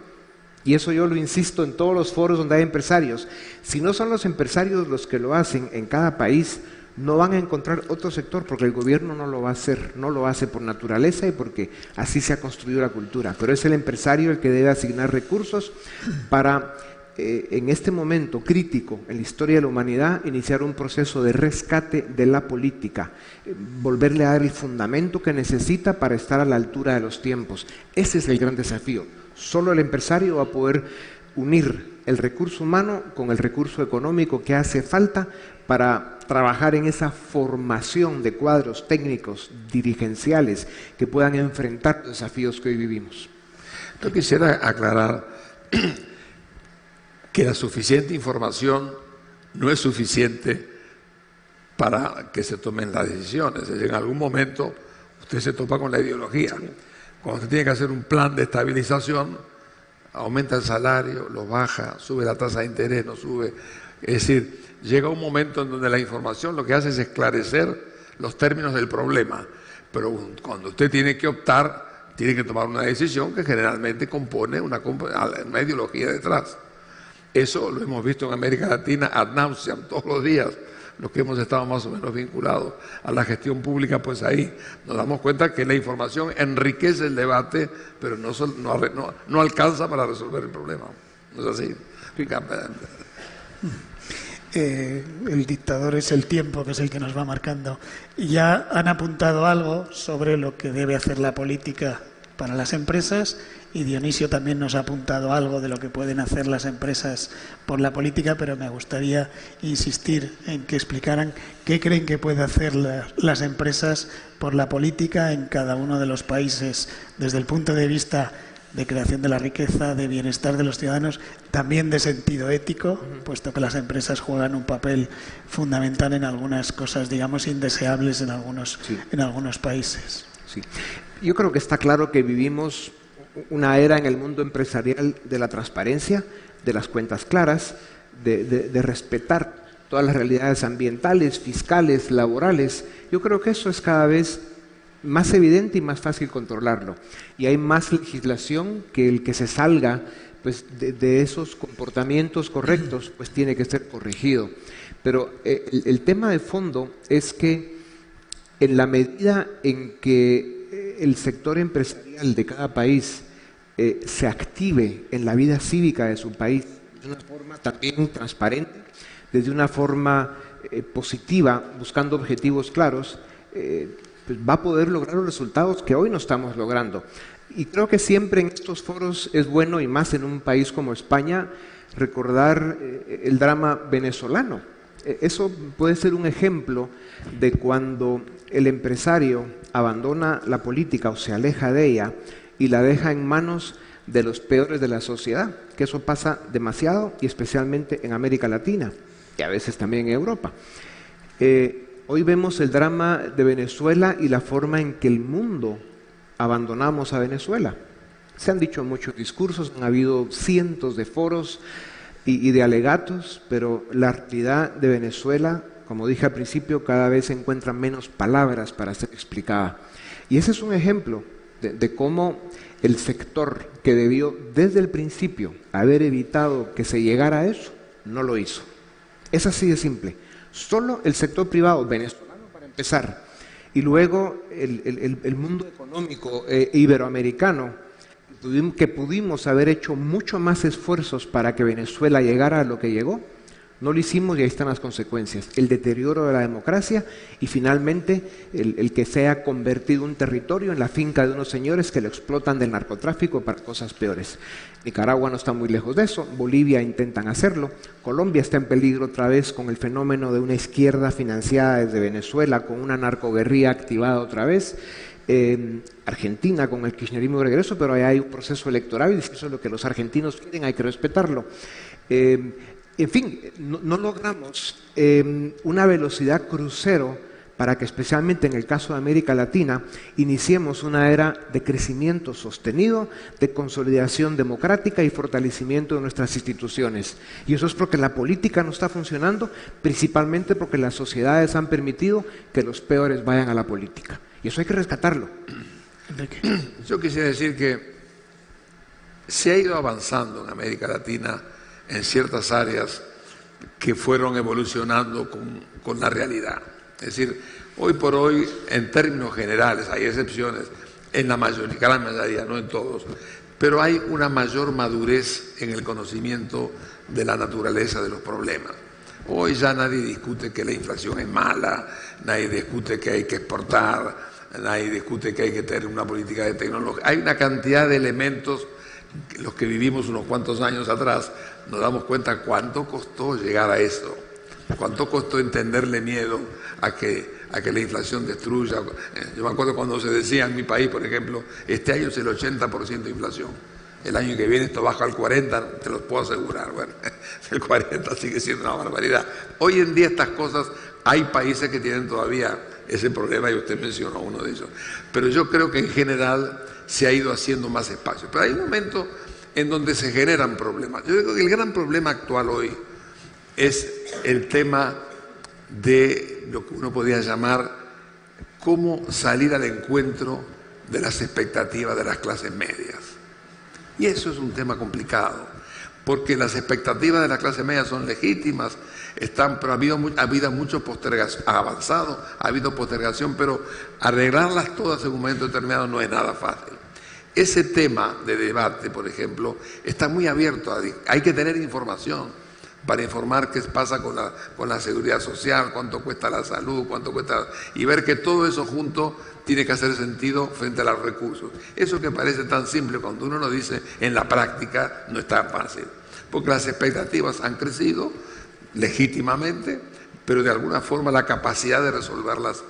Y eso yo lo insisto en todos los foros donde hay empresarios. Si no son los empresarios los que lo hacen en cada país, no van a encontrar otro sector porque el gobierno no lo va a hacer, no lo hace por naturaleza y porque así se ha construido la cultura. Pero es el empresario el que debe asignar recursos para, en este momento crítico en la historia de la humanidad, iniciar un proceso de rescate de la política, volverle a dar el fundamento que necesita para estar a la altura de los tiempos. Ese es el gran desafío. Solo el empresario va a poder unir el recurso humano con el recurso económico que hace falta para trabajar en esa formación de cuadros técnicos, dirigenciales, que puedan enfrentar los desafíos que hoy vivimos. Yo quisiera aclarar que la suficiente información no es suficiente para que se tomen las decisiones. Es decir, en algún momento usted se topa con la ideología. Cuando usted tiene que hacer un plan de estabilización, aumenta el salario, lo baja, sube la tasa de interés, no sube. Es decir, llega un momento en donde la información lo que hace es esclarecer los términos del problema. Pero cuando usted tiene que optar, tiene que tomar una decisión que generalmente compone una ideología detrás. Eso lo hemos visto en América Latina ad nauseam todos los días. Los que hemos estado más o menos vinculados a la gestión pública, pues ahí nos damos cuenta que la información enriquece el debate, pero no alcanza para resolver el problema. ¿No es así? El dictador es el tiempo, que es el que nos va marcando. Ya han apuntado algo sobre lo que debe hacer la política para las empresas, y Dionisio también nos ha apuntado algo de lo que pueden hacer las empresas por la política, pero me gustaría insistir en que explicaran qué creen que pueden hacer las empresas por la política en cada uno de los países, desde el punto de vista de creación de la riqueza, de bienestar de los ciudadanos, también de sentido ético, puesto que las empresas juegan un papel fundamental en algunas cosas, digamos, indeseables en algunos países. Sí. Yo creo que está claro que vivimos una era en el mundo empresarial de la transparencia, de las cuentas claras, de respetar todas las realidades ambientales, fiscales, laborales. Yo creo que eso es cada vez más evidente y más fácil controlarlo. Y hay más legislación que el que se salga pues, de esos comportamientos correctos, pues tiene que ser corregido. Pero el tema de fondo es que en la medida en que el sector empresarial de cada país se active en la vida cívica de su país de una forma también transparente, desde una forma positiva, buscando objetivos claros, pues va a poder lograr los resultados que hoy no estamos logrando. Y creo que siempre en estos foros es bueno, y más en un país como España, recordar el drama venezolano. Eso puede ser un ejemplo de cuando el empresario abandona la política o se aleja de ella y la deja en manos de los peores de la sociedad, que eso pasa demasiado y especialmente en América Latina y a veces también en Europa. Hoy vemos el drama de Venezuela y la forma en que el mundo abandonamos a Venezuela. Se han dicho muchos discursos, han habido cientos de foros y de alegatos, pero la realidad de Venezuela, como dije al principio, cada vez se encuentran menos palabras para ser explicada. Y ese es un ejemplo de cómo el sector que debió desde el principio haber evitado que se llegara a eso, no lo hizo. Es así de simple. Solo el sector privado venezolano, para empezar, y luego el mundo económico iberoamericano, que pudimos haber hecho mucho más esfuerzos para que Venezuela llegara a lo que llegó, no lo hicimos y ahí están las consecuencias. El deterioro de la democracia y finalmente el que se ha convertido un territorio en la finca de unos señores que lo explotan del narcotráfico para cosas peores. Nicaragua no está muy lejos de eso, Bolivia intentan hacerlo, Colombia está en peligro otra vez con el fenómeno de una izquierda financiada desde Venezuela, con una narcoguerrilla activada otra vez. Argentina con el kirchnerismo de regreso, pero ahí hay un proceso electoral y eso es lo que los argentinos quieren, hay que respetarlo. En fin, no logramos una velocidad crucero para que especialmente en el caso de América Latina iniciemos una era de crecimiento sostenido, de consolidación democrática y fortalecimiento de nuestras instituciones. Y eso es porque la política no está funcionando, principalmente porque las sociedades han permitido que los peores vayan a la política. Y eso hay que rescatarlo. Yo quisiera decir que se ha ido avanzando en América Latina en ciertas áreas que fueron evolucionando con la realidad. Es decir, hoy por hoy, en términos generales, hay excepciones, en la mayoría, gran mayoría, no en todos, pero hay una mayor madurez en el conocimiento de la naturaleza de los problemas. Hoy ya nadie discute que la inflación es mala, nadie discute que hay que exportar, nadie discute que hay que tener una política de tecnología. Hay una cantidad de elementos, los que vivimos unos cuantos años atrás, nos damos cuenta cuánto costó llegar a eso, cuánto costó entenderle miedo a que la inflación destruya. Yo me acuerdo cuando se decía en mi país, por ejemplo, este año es el 80% de inflación. El año que viene esto baja al 40%, te lo puedo asegurar. Bueno, el 40% sigue siendo una barbaridad. Hoy en día estas cosas, hay países que tienen todavía ese problema y usted mencionó uno de ellos. Pero yo creo que en general se ha ido haciendo más espacio. Pero hay un momento en donde se generan problemas. Yo creo que el gran problema actual hoy es el tema de lo que uno podría llamar cómo salir al encuentro de las expectativas de las clases medias. Y eso es un tema complicado, porque las expectativas de la clase media son legítimas, pero ha habido mucho postergación, ha avanzado, ha habido postergación, pero arreglarlas todas en un momento determinado no es nada fácil. Ese tema de debate, por ejemplo, está muy abierto. Hay que tener información para informar qué pasa con la seguridad social, cuánto cuesta la salud, y ver que todo eso junto tiene que hacer sentido frente a los recursos. Eso que parece tan simple cuando uno lo dice, en la práctica no es tan fácil, porque las expectativas han crecido legítimamente, pero de alguna forma la capacidad de resolverlas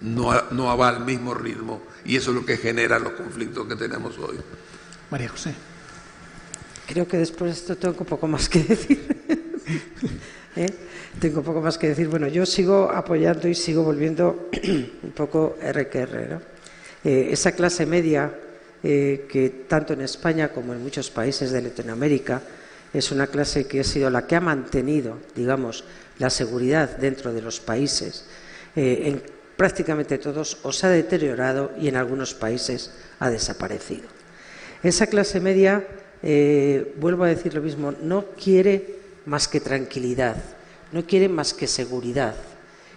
no va al mismo ritmo, y eso es lo que genera los conflictos que tenemos hoy. María José. Creo que después de esto tengo poco más que decir. Tengo poco más que decir. Bueno, yo sigo apoyando y sigo volviendo un poco RQR, ¿no? Esa clase media que tanto en España como en muchos países de Latinoamérica es una clase que ha sido la que ha mantenido, digamos, la seguridad dentro de los países. En prácticamente todos o se ha deteriorado y en algunos países ha desaparecido. Esa clase media, vuelvo a decir lo mismo, no quiere más que tranquilidad, no quiere más que seguridad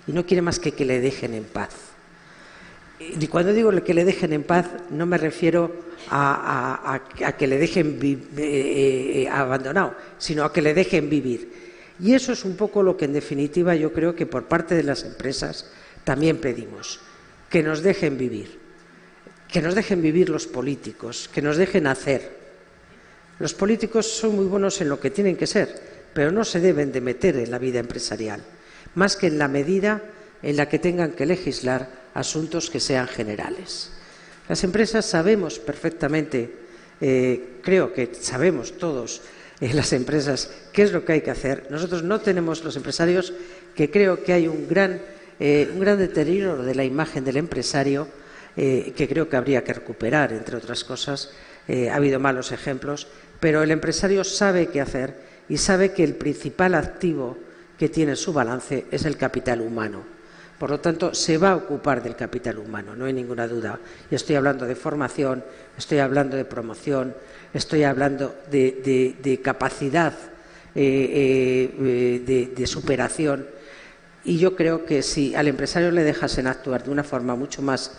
y no quiere más que le dejen en paz. Y cuando digo que le dejen en paz no me refiero a que le dejen abandonado, sino a que le dejen vivir. Y eso es un poco lo que en definitiva yo creo que por parte de las empresas también pedimos, que nos dejen vivir los políticos, que nos dejen hacer. Los políticos son muy buenos en lo que tienen que ser, pero no se deben de meter en la vida empresarial, más que en la medida en la que tengan que legislar asuntos que sean generales. Las empresas sabemos perfectamente Creo que sabemos todos en las empresas qué es lo que hay que hacer. Nosotros no tenemos, los empresarios, que creo que hay un gran deterioro de la imagen del empresario que creo que habría que recuperar, entre otras cosas. Ha habido malos ejemplos, pero el empresario sabe qué hacer y sabe que el principal activo que tiene en su balance es el capital humano. Por lo tanto, se va a ocupar del capital humano, no hay ninguna duda. Y estoy hablando de formación, estoy hablando de promoción, estoy hablando de capacidad de superación. Y yo creo que si al empresario le dejasen actuar de una forma mucho más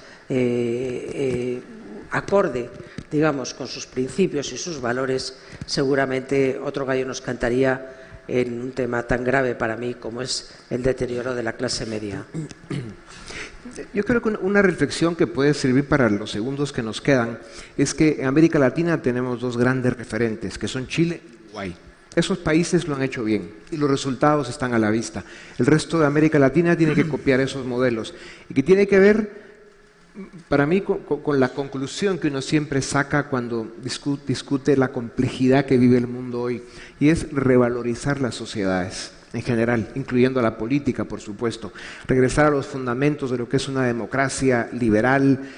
acorde, digamos, con sus principios y sus valores, seguramente otro gallo nos cantaría en un tema tan grave para mí como es el deterioro de la clase media. Yo creo que una reflexión que puede servir para los segundos que nos quedan es que en América Latina tenemos dos grandes referentes, que son Chile y Uruguay. Esos países lo han hecho bien y los resultados están a la vista. El resto de América Latina tiene que copiar esos modelos y que tiene que ver, para mí, con la conclusión que uno siempre saca cuando discute la complejidad que vive el mundo hoy, y es revalorizar las sociedades en general, incluyendo la política, por supuesto. Regresar a los fundamentos de lo que es una democracia liberal,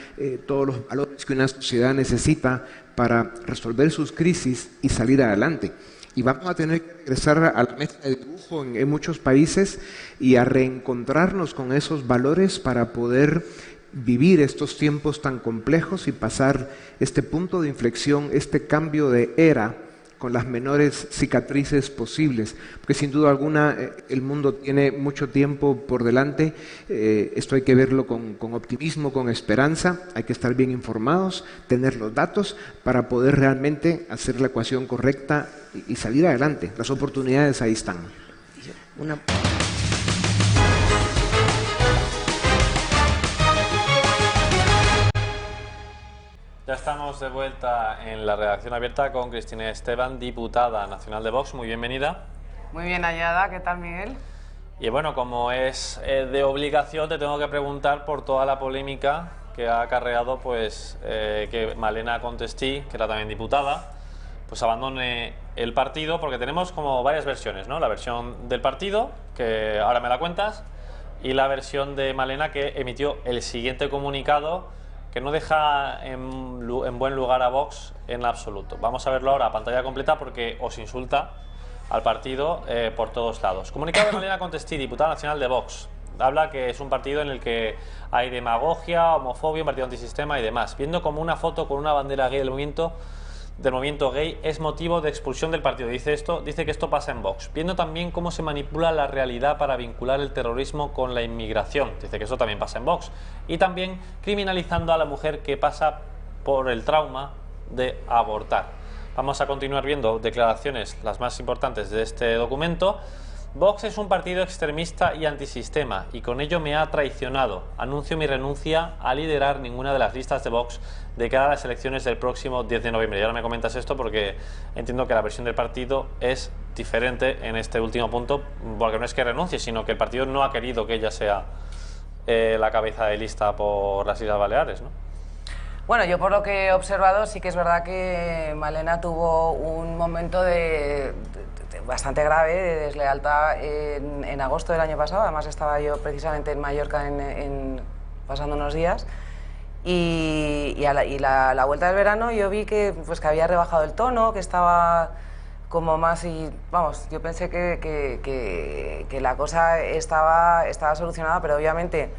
todos los valores que una sociedad necesita para resolver sus crisis y salir adelante. Y vamos a tener que regresar a la mesa de dibujo en muchos países y a reencontrarnos con esos valores para poder vivir estos tiempos tan complejos y pasar este punto de inflexión, este cambio de era con las menores cicatrices posibles, porque sin duda alguna el mundo tiene mucho tiempo por delante. Esto hay que verlo con optimismo, con esperanza, hay que estar bien informados, tener los datos para poder realmente hacer la ecuación correcta y salir adelante. Las oportunidades ahí están. Ya estamos de vuelta en la redacción abierta con Cristina Esteban, diputada nacional de Vox. Muy bienvenida. Muy bien hallada. ¿Qué tal, Miguel? Y bueno, como es de obligación, te tengo que preguntar por toda la polémica que ha acarreado pues que Malena Contestí, que era también diputada, pues abandone el partido, porque tenemos como varias versiones, ¿no? La versión del partido, que ahora me la cuentas, y la versión de Malena, que emitió el siguiente comunicado, que no deja en buen lugar a Vox en absoluto. Vamos a verlo ahora a pantalla completa porque os insulta al partido por todos lados. Comunicado de Malena Contestí, diputada nacional de Vox. Habla que es un partido en el que hay demagogia, homofobia, un partido antisistema y demás. Viendo como una foto con una bandera gay del movimiento gay es motivo de expulsión del partido. Dice que esto pasa en Vox. Viendo también cómo se manipula la realidad para vincular el terrorismo con la inmigración. Dice que eso también pasa en Vox. Y también criminalizando a la mujer que pasa por el trauma de abortar. Vamos a continuar viendo declaraciones, las más importantes de este documento. Vox es un partido extremista y antisistema y con ello me ha traicionado. Anuncio mi renuncia a liderar ninguna de las listas de Vox de cara a las elecciones del próximo 10 de noviembre. Y ahora me comentas esto porque entiendo que la versión del partido es diferente en este último punto, porque no es que renuncie, sino que el partido no ha querido que ella sea la cabeza de lista por las Islas Baleares, ¿no? Bueno, yo por lo que he observado sí que es verdad que Malena tuvo un momento bastante grave de deslealtad en agosto del año pasado. Además estaba yo precisamente en Mallorca pasando unos días y la vuelta del verano yo vi que había rebajado el tono, que estaba como más y vamos, yo pensé que la cosa estaba solucionada, pero obviamente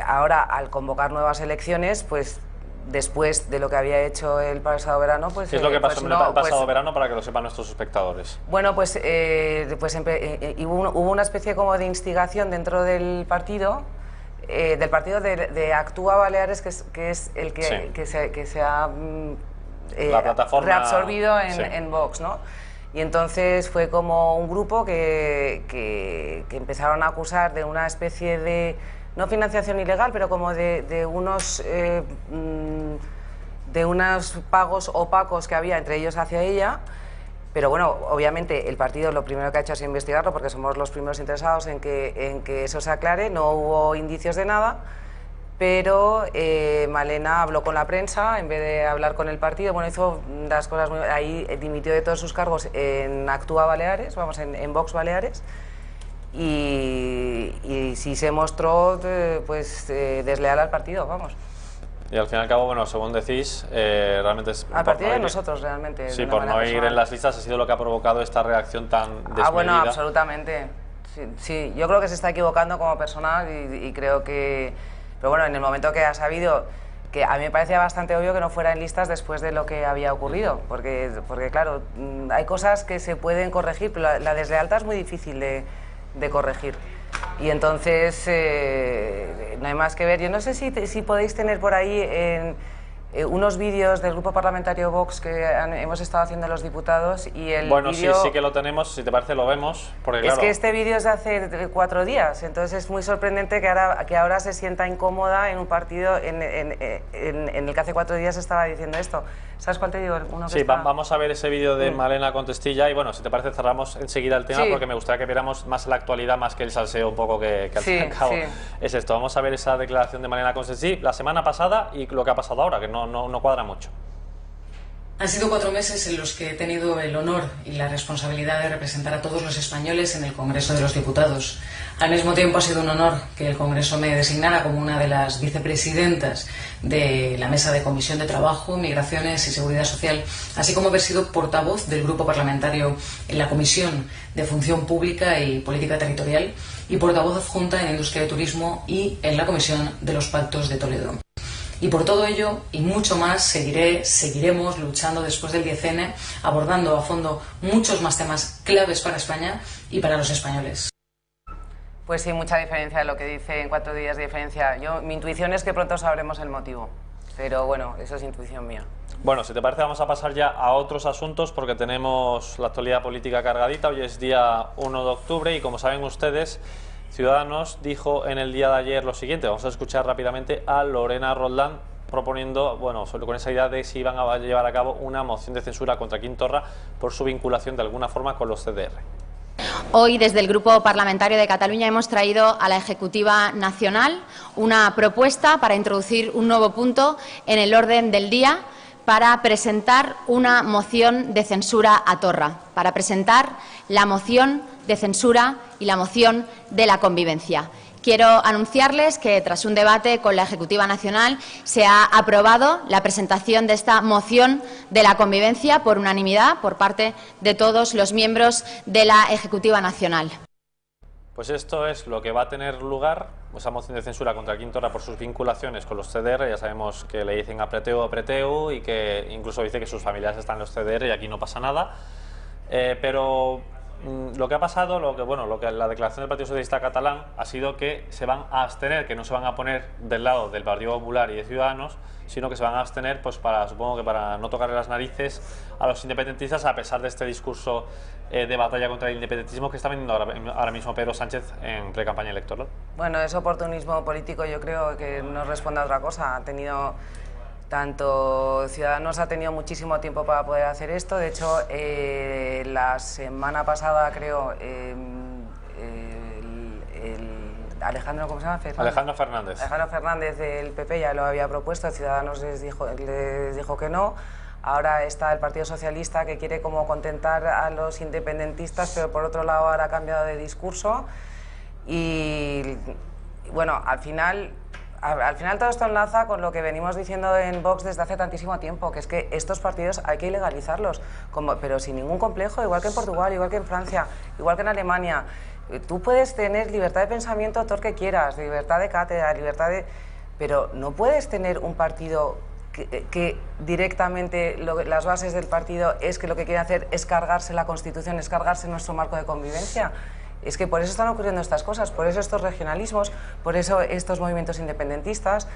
ahora al convocar nuevas elecciones, pues después de lo que había hecho el pasado verano, pues... ¿Qué es lo que pasó el pasado verano para que lo sepan nuestros espectadores? Bueno, hubo una especie como de instigación dentro del partido de Actúa Baleares, que es el que se ha reabsorbido en Vox, ¿no? Y entonces fue como un grupo que empezaron a acusar de una especie de... no financiación ilegal, pero como de unos pagos opacos que había entre ellos hacia ella. Pero bueno, obviamente el partido lo primero que ha hecho es investigarlo, porque somos los primeros interesados en que eso se aclare. No hubo indicios de nada pero Malena habló con la prensa en vez de hablar con el partido. Bueno, hizo las cosas muy... Ahí dimitió de todos sus cargos en Actúa Baleares, vamos, en Vox Baleares, y sí se mostró pues desleal al partido, vamos. Y al fin y al cabo, bueno, según decís, realmente es... Al partido de nosotros, realmente. Sí, por no ir en las listas ha sido lo que ha provocado esta reacción tan desmedida. Bueno, absolutamente. Sí, yo creo que se está equivocando como persona y creo que... Pero bueno, en el momento que ha sabido, que a mí me parecía bastante obvio que no fuera en listas después de lo que había ocurrido, porque claro, hay cosas que se pueden corregir, pero la deslealtad es muy difícil de corregir. Y entonces no hay más que ver. Yo no sé si podéis tener por ahí unos vídeos del grupo parlamentario Vox que hemos estado haciendo los diputados y el Bueno, vídeo... sí que lo tenemos, si te parece lo vemos, porque claro... Es que este vídeo es de hace 4 días, entonces es muy sorprendente que ahora se sienta incómoda en un partido en el que hace 4 días estaba diciendo esto. ¿Sabes cuál te digo? Sí, vamos a ver ese vídeo de Malena Contestilla y bueno, si te parece cerramos enseguida el tema porque me gustaría que viéramos más la actualidad más que el salseo un poco que al fin y al cabo es esto. Vamos a ver esa declaración de Malena Contestilla la semana pasada y lo que ha pasado ahora, que no cuadra mucho. Han sido 4 meses en los que he tenido el honor y la responsabilidad de representar a todos los españoles en el Congreso de los Diputados. Al mismo tiempo ha sido un honor que el Congreso me designara como una de las vicepresidentas de la Mesa de Comisión de Trabajo, Migraciones y Seguridad Social, así como haber sido portavoz del grupo parlamentario en la Comisión de Función Pública y Política Territorial y portavoz adjunta en Industria y Turismo y en la Comisión de los Pactos de Toledo. Y por todo ello y mucho más seguiremos luchando después del 10N, abordando a fondo muchos más temas claves para España y para los españoles. Pues sí, mucha diferencia de lo que dice en 4 días de diferencia. Mi intuición es que pronto sabremos el motivo, pero bueno, eso es intuición mía. Bueno, si te parece vamos a pasar ya a otros asuntos porque tenemos la actualidad política cargadita. Hoy es día 1 de octubre y como saben ustedes, Ciudadanos dijo en el día de ayer lo siguiente. Vamos a escuchar rápidamente a Lorena Roldán proponiendo, bueno, con esa idea de si iban a llevar a cabo una moción de censura contra Quim Torra por su vinculación de alguna forma con los CDR. Hoy, desde el Grupo Parlamentario de Cataluña, hemos traído a la Ejecutiva Nacional una propuesta para introducir un nuevo punto en el orden del día para presentar una moción de censura a Torra, para presentar la moción de censura y la moción de la convivencia. Quiero anunciarles que, tras un debate con la Ejecutiva Nacional, se ha aprobado la presentación de esta moción de la convivencia por unanimidad por parte de todos los miembros de la Ejecutiva Nacional. Pues esto es lo que va a tener lugar, esa moción de censura contra Quim Torra por sus vinculaciones con los CDR. Ya sabemos que le dicen apreteu y que incluso dice que sus familiares están en los CDR y aquí no pasa nada. Pero lo que ha pasado, lo que la declaración del Partido Socialista Catalán ha sido que se van a abstener, que no se van a poner del lado del Partido Popular y de Ciudadanos, sino que se van a abstener pues supongo que para no tocarle las narices a los independentistas, a pesar de este discurso de batalla contra el independentismo que está vendiendo ahora mismo Pedro Sánchez en pre-campaña electoral. Bueno, es oportunismo político, yo creo que no responde a otra cosa. Ha tenido... Tanto Ciudadanos ha tenido muchísimo tiempo para poder hacer esto. De hecho, la semana pasada, creo, Alejandro, ¿cómo se llama? Alejandro Fernández. Alejandro Fernández del PP ya lo había propuesto, Ciudadanos les dijo que no. Ahora está el Partido Socialista que quiere como contentar a los independentistas, pero por otro lado ahora ha cambiado de discurso. Y bueno, al final todo esto enlaza con lo que venimos diciendo en Vox desde hace tantísimo tiempo, que es que estos partidos hay que ilegalizarlos, pero sin ningún complejo, igual que en Portugal, igual que en Francia, igual que en Alemania. Tú puedes tener libertad de pensamiento todo lo que quieras, libertad de cátedra, pero no puedes tener un partido que directamente las bases del partido es que lo que quiere hacer es cargarse la Constitución, es cargarse nuestro marco de convivencia. Es que por eso están ocurriendo estas cosas, por eso estos regionalismos, por eso estos movimientos independentistas.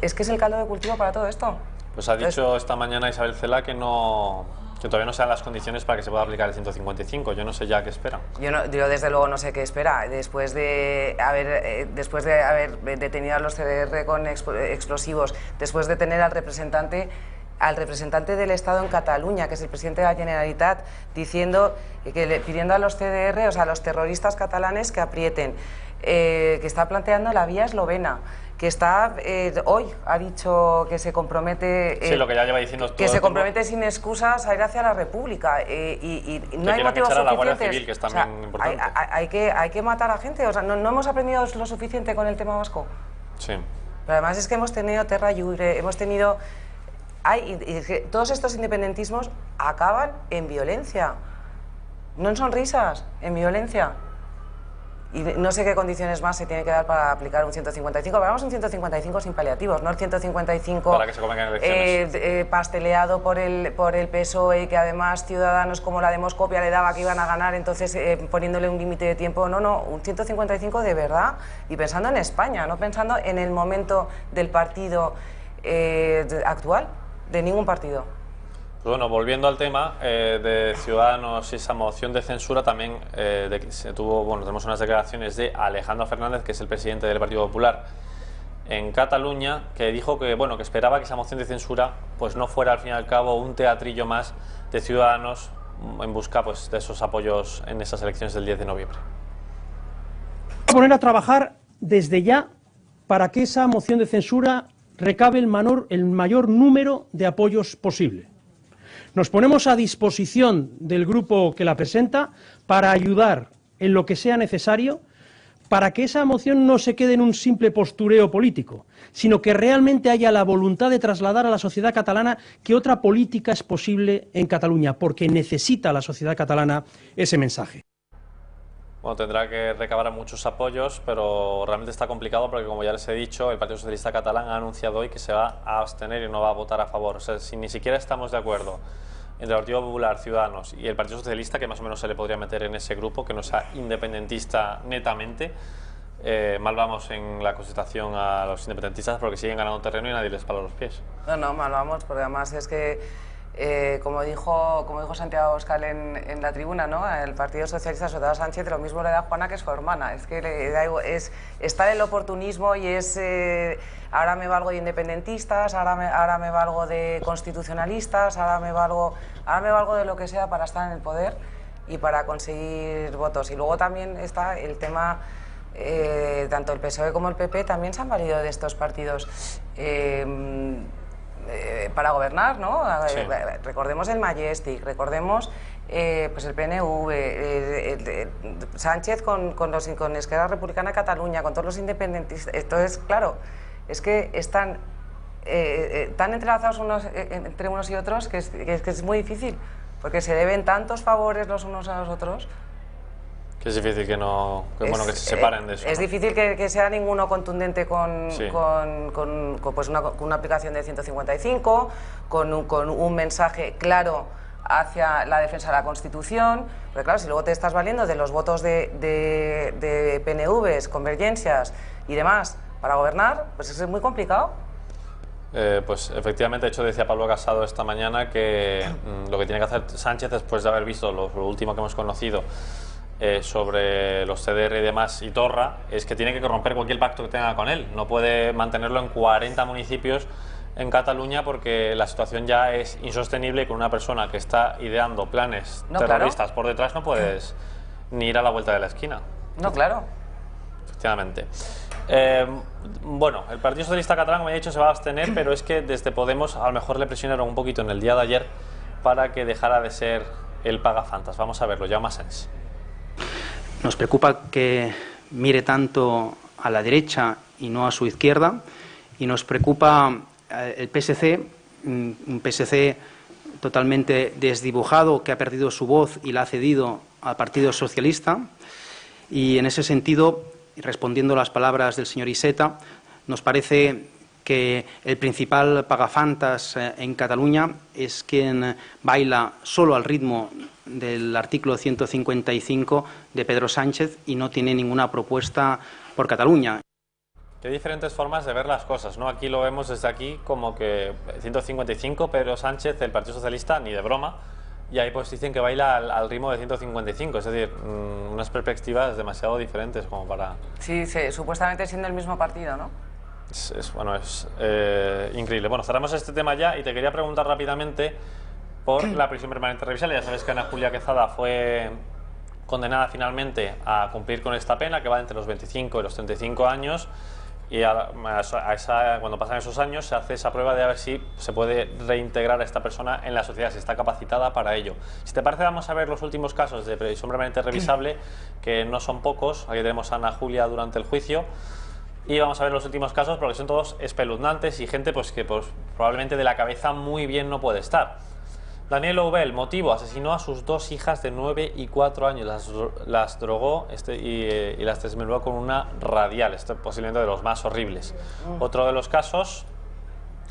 Es que es el caldo de cultivo para todo esto. Pues ha dicho esta mañana Isabel Celaá que todavía no sean las condiciones para que se pueda aplicar el 155. Yo no sé ya qué espera. Yo desde luego no sé qué espera. Después de haber detenido a los CDR con explosivos, después de tener al representante al representante del Estado en Cataluña, que es el presidente de la Generalitat, diciendo pidiendo a los CDR, o sea, a los terroristas catalanes que aprieten, que está planteando la vía eslovena, que está hoy ha dicho que se compromete sí, lo que ya lleva diciendo que se compromete sin excusas a ir hacia la República y no hay motivos echar a la suficientes. Guardia Civil, que es también importante. Hay que matar a gente, o sea, no hemos aprendido lo suficiente con el tema vasco. Sí. Pero además es que hemos tenido terra lliure, hemos tenido todos estos independentismos acaban en violencia, no en sonrisas, en violencia. Y no sé qué condiciones más se tiene que dar para aplicar un 155. Pero vamos, un 155 sin paliativos, no el 155 para que se convengan elecciones. Pasteleado por el PSOE, que además Ciudadanos como la Demoscopia le daba que iban a ganar, entonces poniéndole un límite de tiempo. No, un 155 de verdad y pensando en España, no pensando en el momento del partido actual, de ningún partido. Pues bueno, volviendo al tema de Ciudadanos y esa moción de censura, también tenemos unas declaraciones de Alejandro Fernández, que es el presidente del Partido Popular en Cataluña, que dijo que que esperaba que esa moción de censura pues no fuera al fin y al cabo un teatrillo más de Ciudadanos en busca pues de esos apoyos en esas elecciones del 10 de noviembre. Vamos a poner a trabajar desde ya para que esa moción de censura recabe el mayor número de apoyos posible. Nos ponemos a disposición del grupo que la presenta para ayudar en lo que sea necesario para que esa moción no se quede en un simple postureo político, sino que realmente haya la voluntad de trasladar a la sociedad catalana que otra política es posible en Cataluña, porque necesita la sociedad catalana ese mensaje. Bueno, tendrá que recabar muchos apoyos, pero realmente está complicado porque, como ya les he dicho, el Partido Socialista Catalán ha anunciado hoy que se va a abstener y no va a votar a favor. O sea, si ni siquiera estamos de acuerdo entre el Partido Popular, Ciudadanos y el Partido Socialista, que más o menos se le podría meter en ese grupo, que no sea independentista netamente, mal vamos en la constitución a los independentistas porque siguen ganando terreno y nadie les pala los pies. No, mal vamos, porque además es que como dijo Santiago Abascal en la tribuna, ¿no? El Partido Socialista, sobre todo a Sánchez, lo mismo le da a Juana que es su hermana. Es que está el oportunismo y es ahora me valgo de independentistas, ahora me valgo de constitucionalistas, ahora me valgo de lo que sea para estar en el poder y para conseguir votos. Y luego también está el tema, tanto el PSOE como el PP también se han valido de estos partidos para gobernar, ¿no? Sí. Recordemos el Majestic, recordemos pues el PNV, Sánchez con Esquerra Republicana de Cataluña, con todos los independentistas. Entonces, claro, es que están tan entrelazados entre unos y otros que es muy difícil, porque se deben tantos favores los unos a los otros. Que es difícil que se separen de eso. Es difícil que sea ninguno contundente con una aplicación de 155, con un mensaje claro hacia la defensa de la Constitución. Pero claro, si luego te estás valiendo de los votos de PNVs, convergencias y demás para gobernar, pues eso es muy complicado. Pues efectivamente, de hecho decía Pablo Casado esta mañana que lo que tiene que hacer Sánchez, después de haber visto lo último que hemos conocido sobre los CDR y demás y Torra, es que tiene que romper cualquier pacto que tenga con él. No puede mantenerlo en 40 municipios en Cataluña porque la situación ya es insostenible y con una persona que está ideando planes terroristas por detrás no puedes ni ir a la vuelta de la esquina. No, claro. Efectivamente. Bueno, el Partido Socialista Catalán, como he dicho, se va a abstener, pero es que desde Podemos a lo mejor le presionaron un poquito en el día de ayer para que dejara de ser el pagafantas. Vamos a verlo, Jaume Asens. Nos preocupa que mire tanto a la derecha y no a su izquierda, y nos preocupa el PSC, un PSC totalmente desdibujado que ha perdido su voz y la ha cedido al Partido Socialista, y en ese sentido, respondiendo a las palabras del señor Iceta, nos parece que el principal pagafantas en Cataluña es quien baila solo al ritmo del artículo 155 de Pedro Sánchez y no tiene ninguna propuesta por Cataluña. Qué diferentes formas de ver las cosas, ¿no? Aquí lo vemos desde aquí como que 155, Pedro Sánchez, el Partido Socialista, ni de broma, y ahí pues dicen que baila al ritmo de 155, es decir, unas perspectivas demasiado diferentes como para... Sí, supuestamente siendo el mismo partido, ¿no? Bueno, es increíble. Bueno, cerramos este tema ya y te quería preguntar rápidamente por la prisión permanente revisable. Ya sabes que Ana Julia Quezada fue condenada finalmente a cumplir con esta pena, que va entre los 25 y los 35 años, y cuando pasan esos años se hace esa prueba de a ver si se puede reintegrar a esta persona en la sociedad, si está capacitada para ello. Si te parece, vamos a ver los últimos casos de prisión permanente revisable, que no son pocos. Aquí tenemos a Ana Julia durante el juicio, y vamos a ver los últimos casos porque son todos espeluznantes y gente pues que probablemente de la cabeza muy bien no puede estar. Daniel Oubel, motivo: asesinó a sus 2 hijas de 9 y 4 años, las drogó y las desmembró con una radial. Esto es posiblemente de los más horribles. Otro de los casos,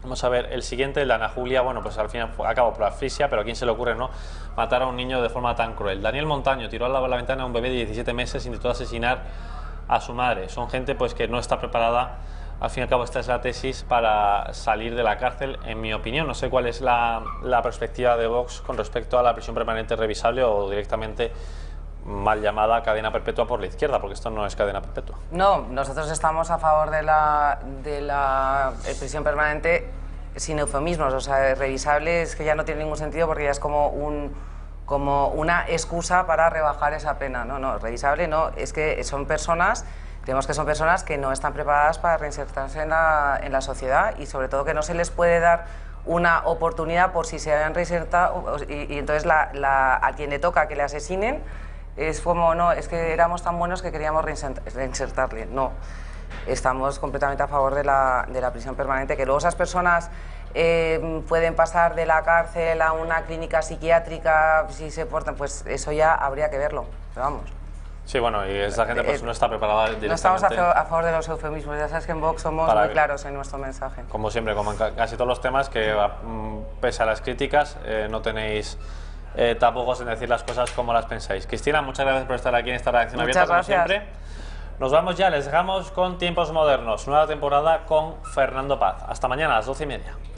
vamos a ver el siguiente, el de Ana Julia. Bueno, pues al final acabó por asfixia, pero ¿a quién se le ocurre, no, matar a un niño de forma tan cruel? Daniel Montaño tiró a la ventana a un bebé de 17 meses, intentó asesinar a su madre. Son gente pues que no está preparada. Al fin y al cabo, esta es la tesis para salir de la cárcel, en mi opinión. No sé cuál es la perspectiva de Vox con respecto a la prisión permanente revisable o directamente mal llamada cadena perpetua por la izquierda, porque esto no es cadena perpetua. No, nosotros estamos a favor de la prisión permanente sin eufemismos. O sea, revisable es que ya no tiene ningún sentido porque ya es como una excusa para rebajar esa pena. No, revisable no, es que son personas... Creemos que son personas que no están preparadas para reinsertarse en la sociedad y sobre todo que no se les puede dar una oportunidad por si se habían reinsertado y entonces a quien le toca que le asesinen es como, no, es que éramos tan buenos que queríamos reinsertarle. No, estamos completamente a favor de la prisión permanente. Que luego esas personas pueden pasar de la cárcel a una clínica psiquiátrica si se portan, pues eso ya habría que verlo, pero vamos. Sí, bueno, y esa gente pues no está preparada directamente. No estamos a favor de los eufemismos, ya sabes que en Vox somos muy claros en nuestro mensaje. Como siempre, como en casi todos los temas, que pese a las críticas no tenéis tapujos en decir las cosas como las pensáis. Cristina, muchas gracias por estar aquí en esta redacción abierta, como siempre. Nos vamos ya, les dejamos con Tiempos Modernos, nueva temporada con Fernando Paz. Hasta mañana a las 12:30.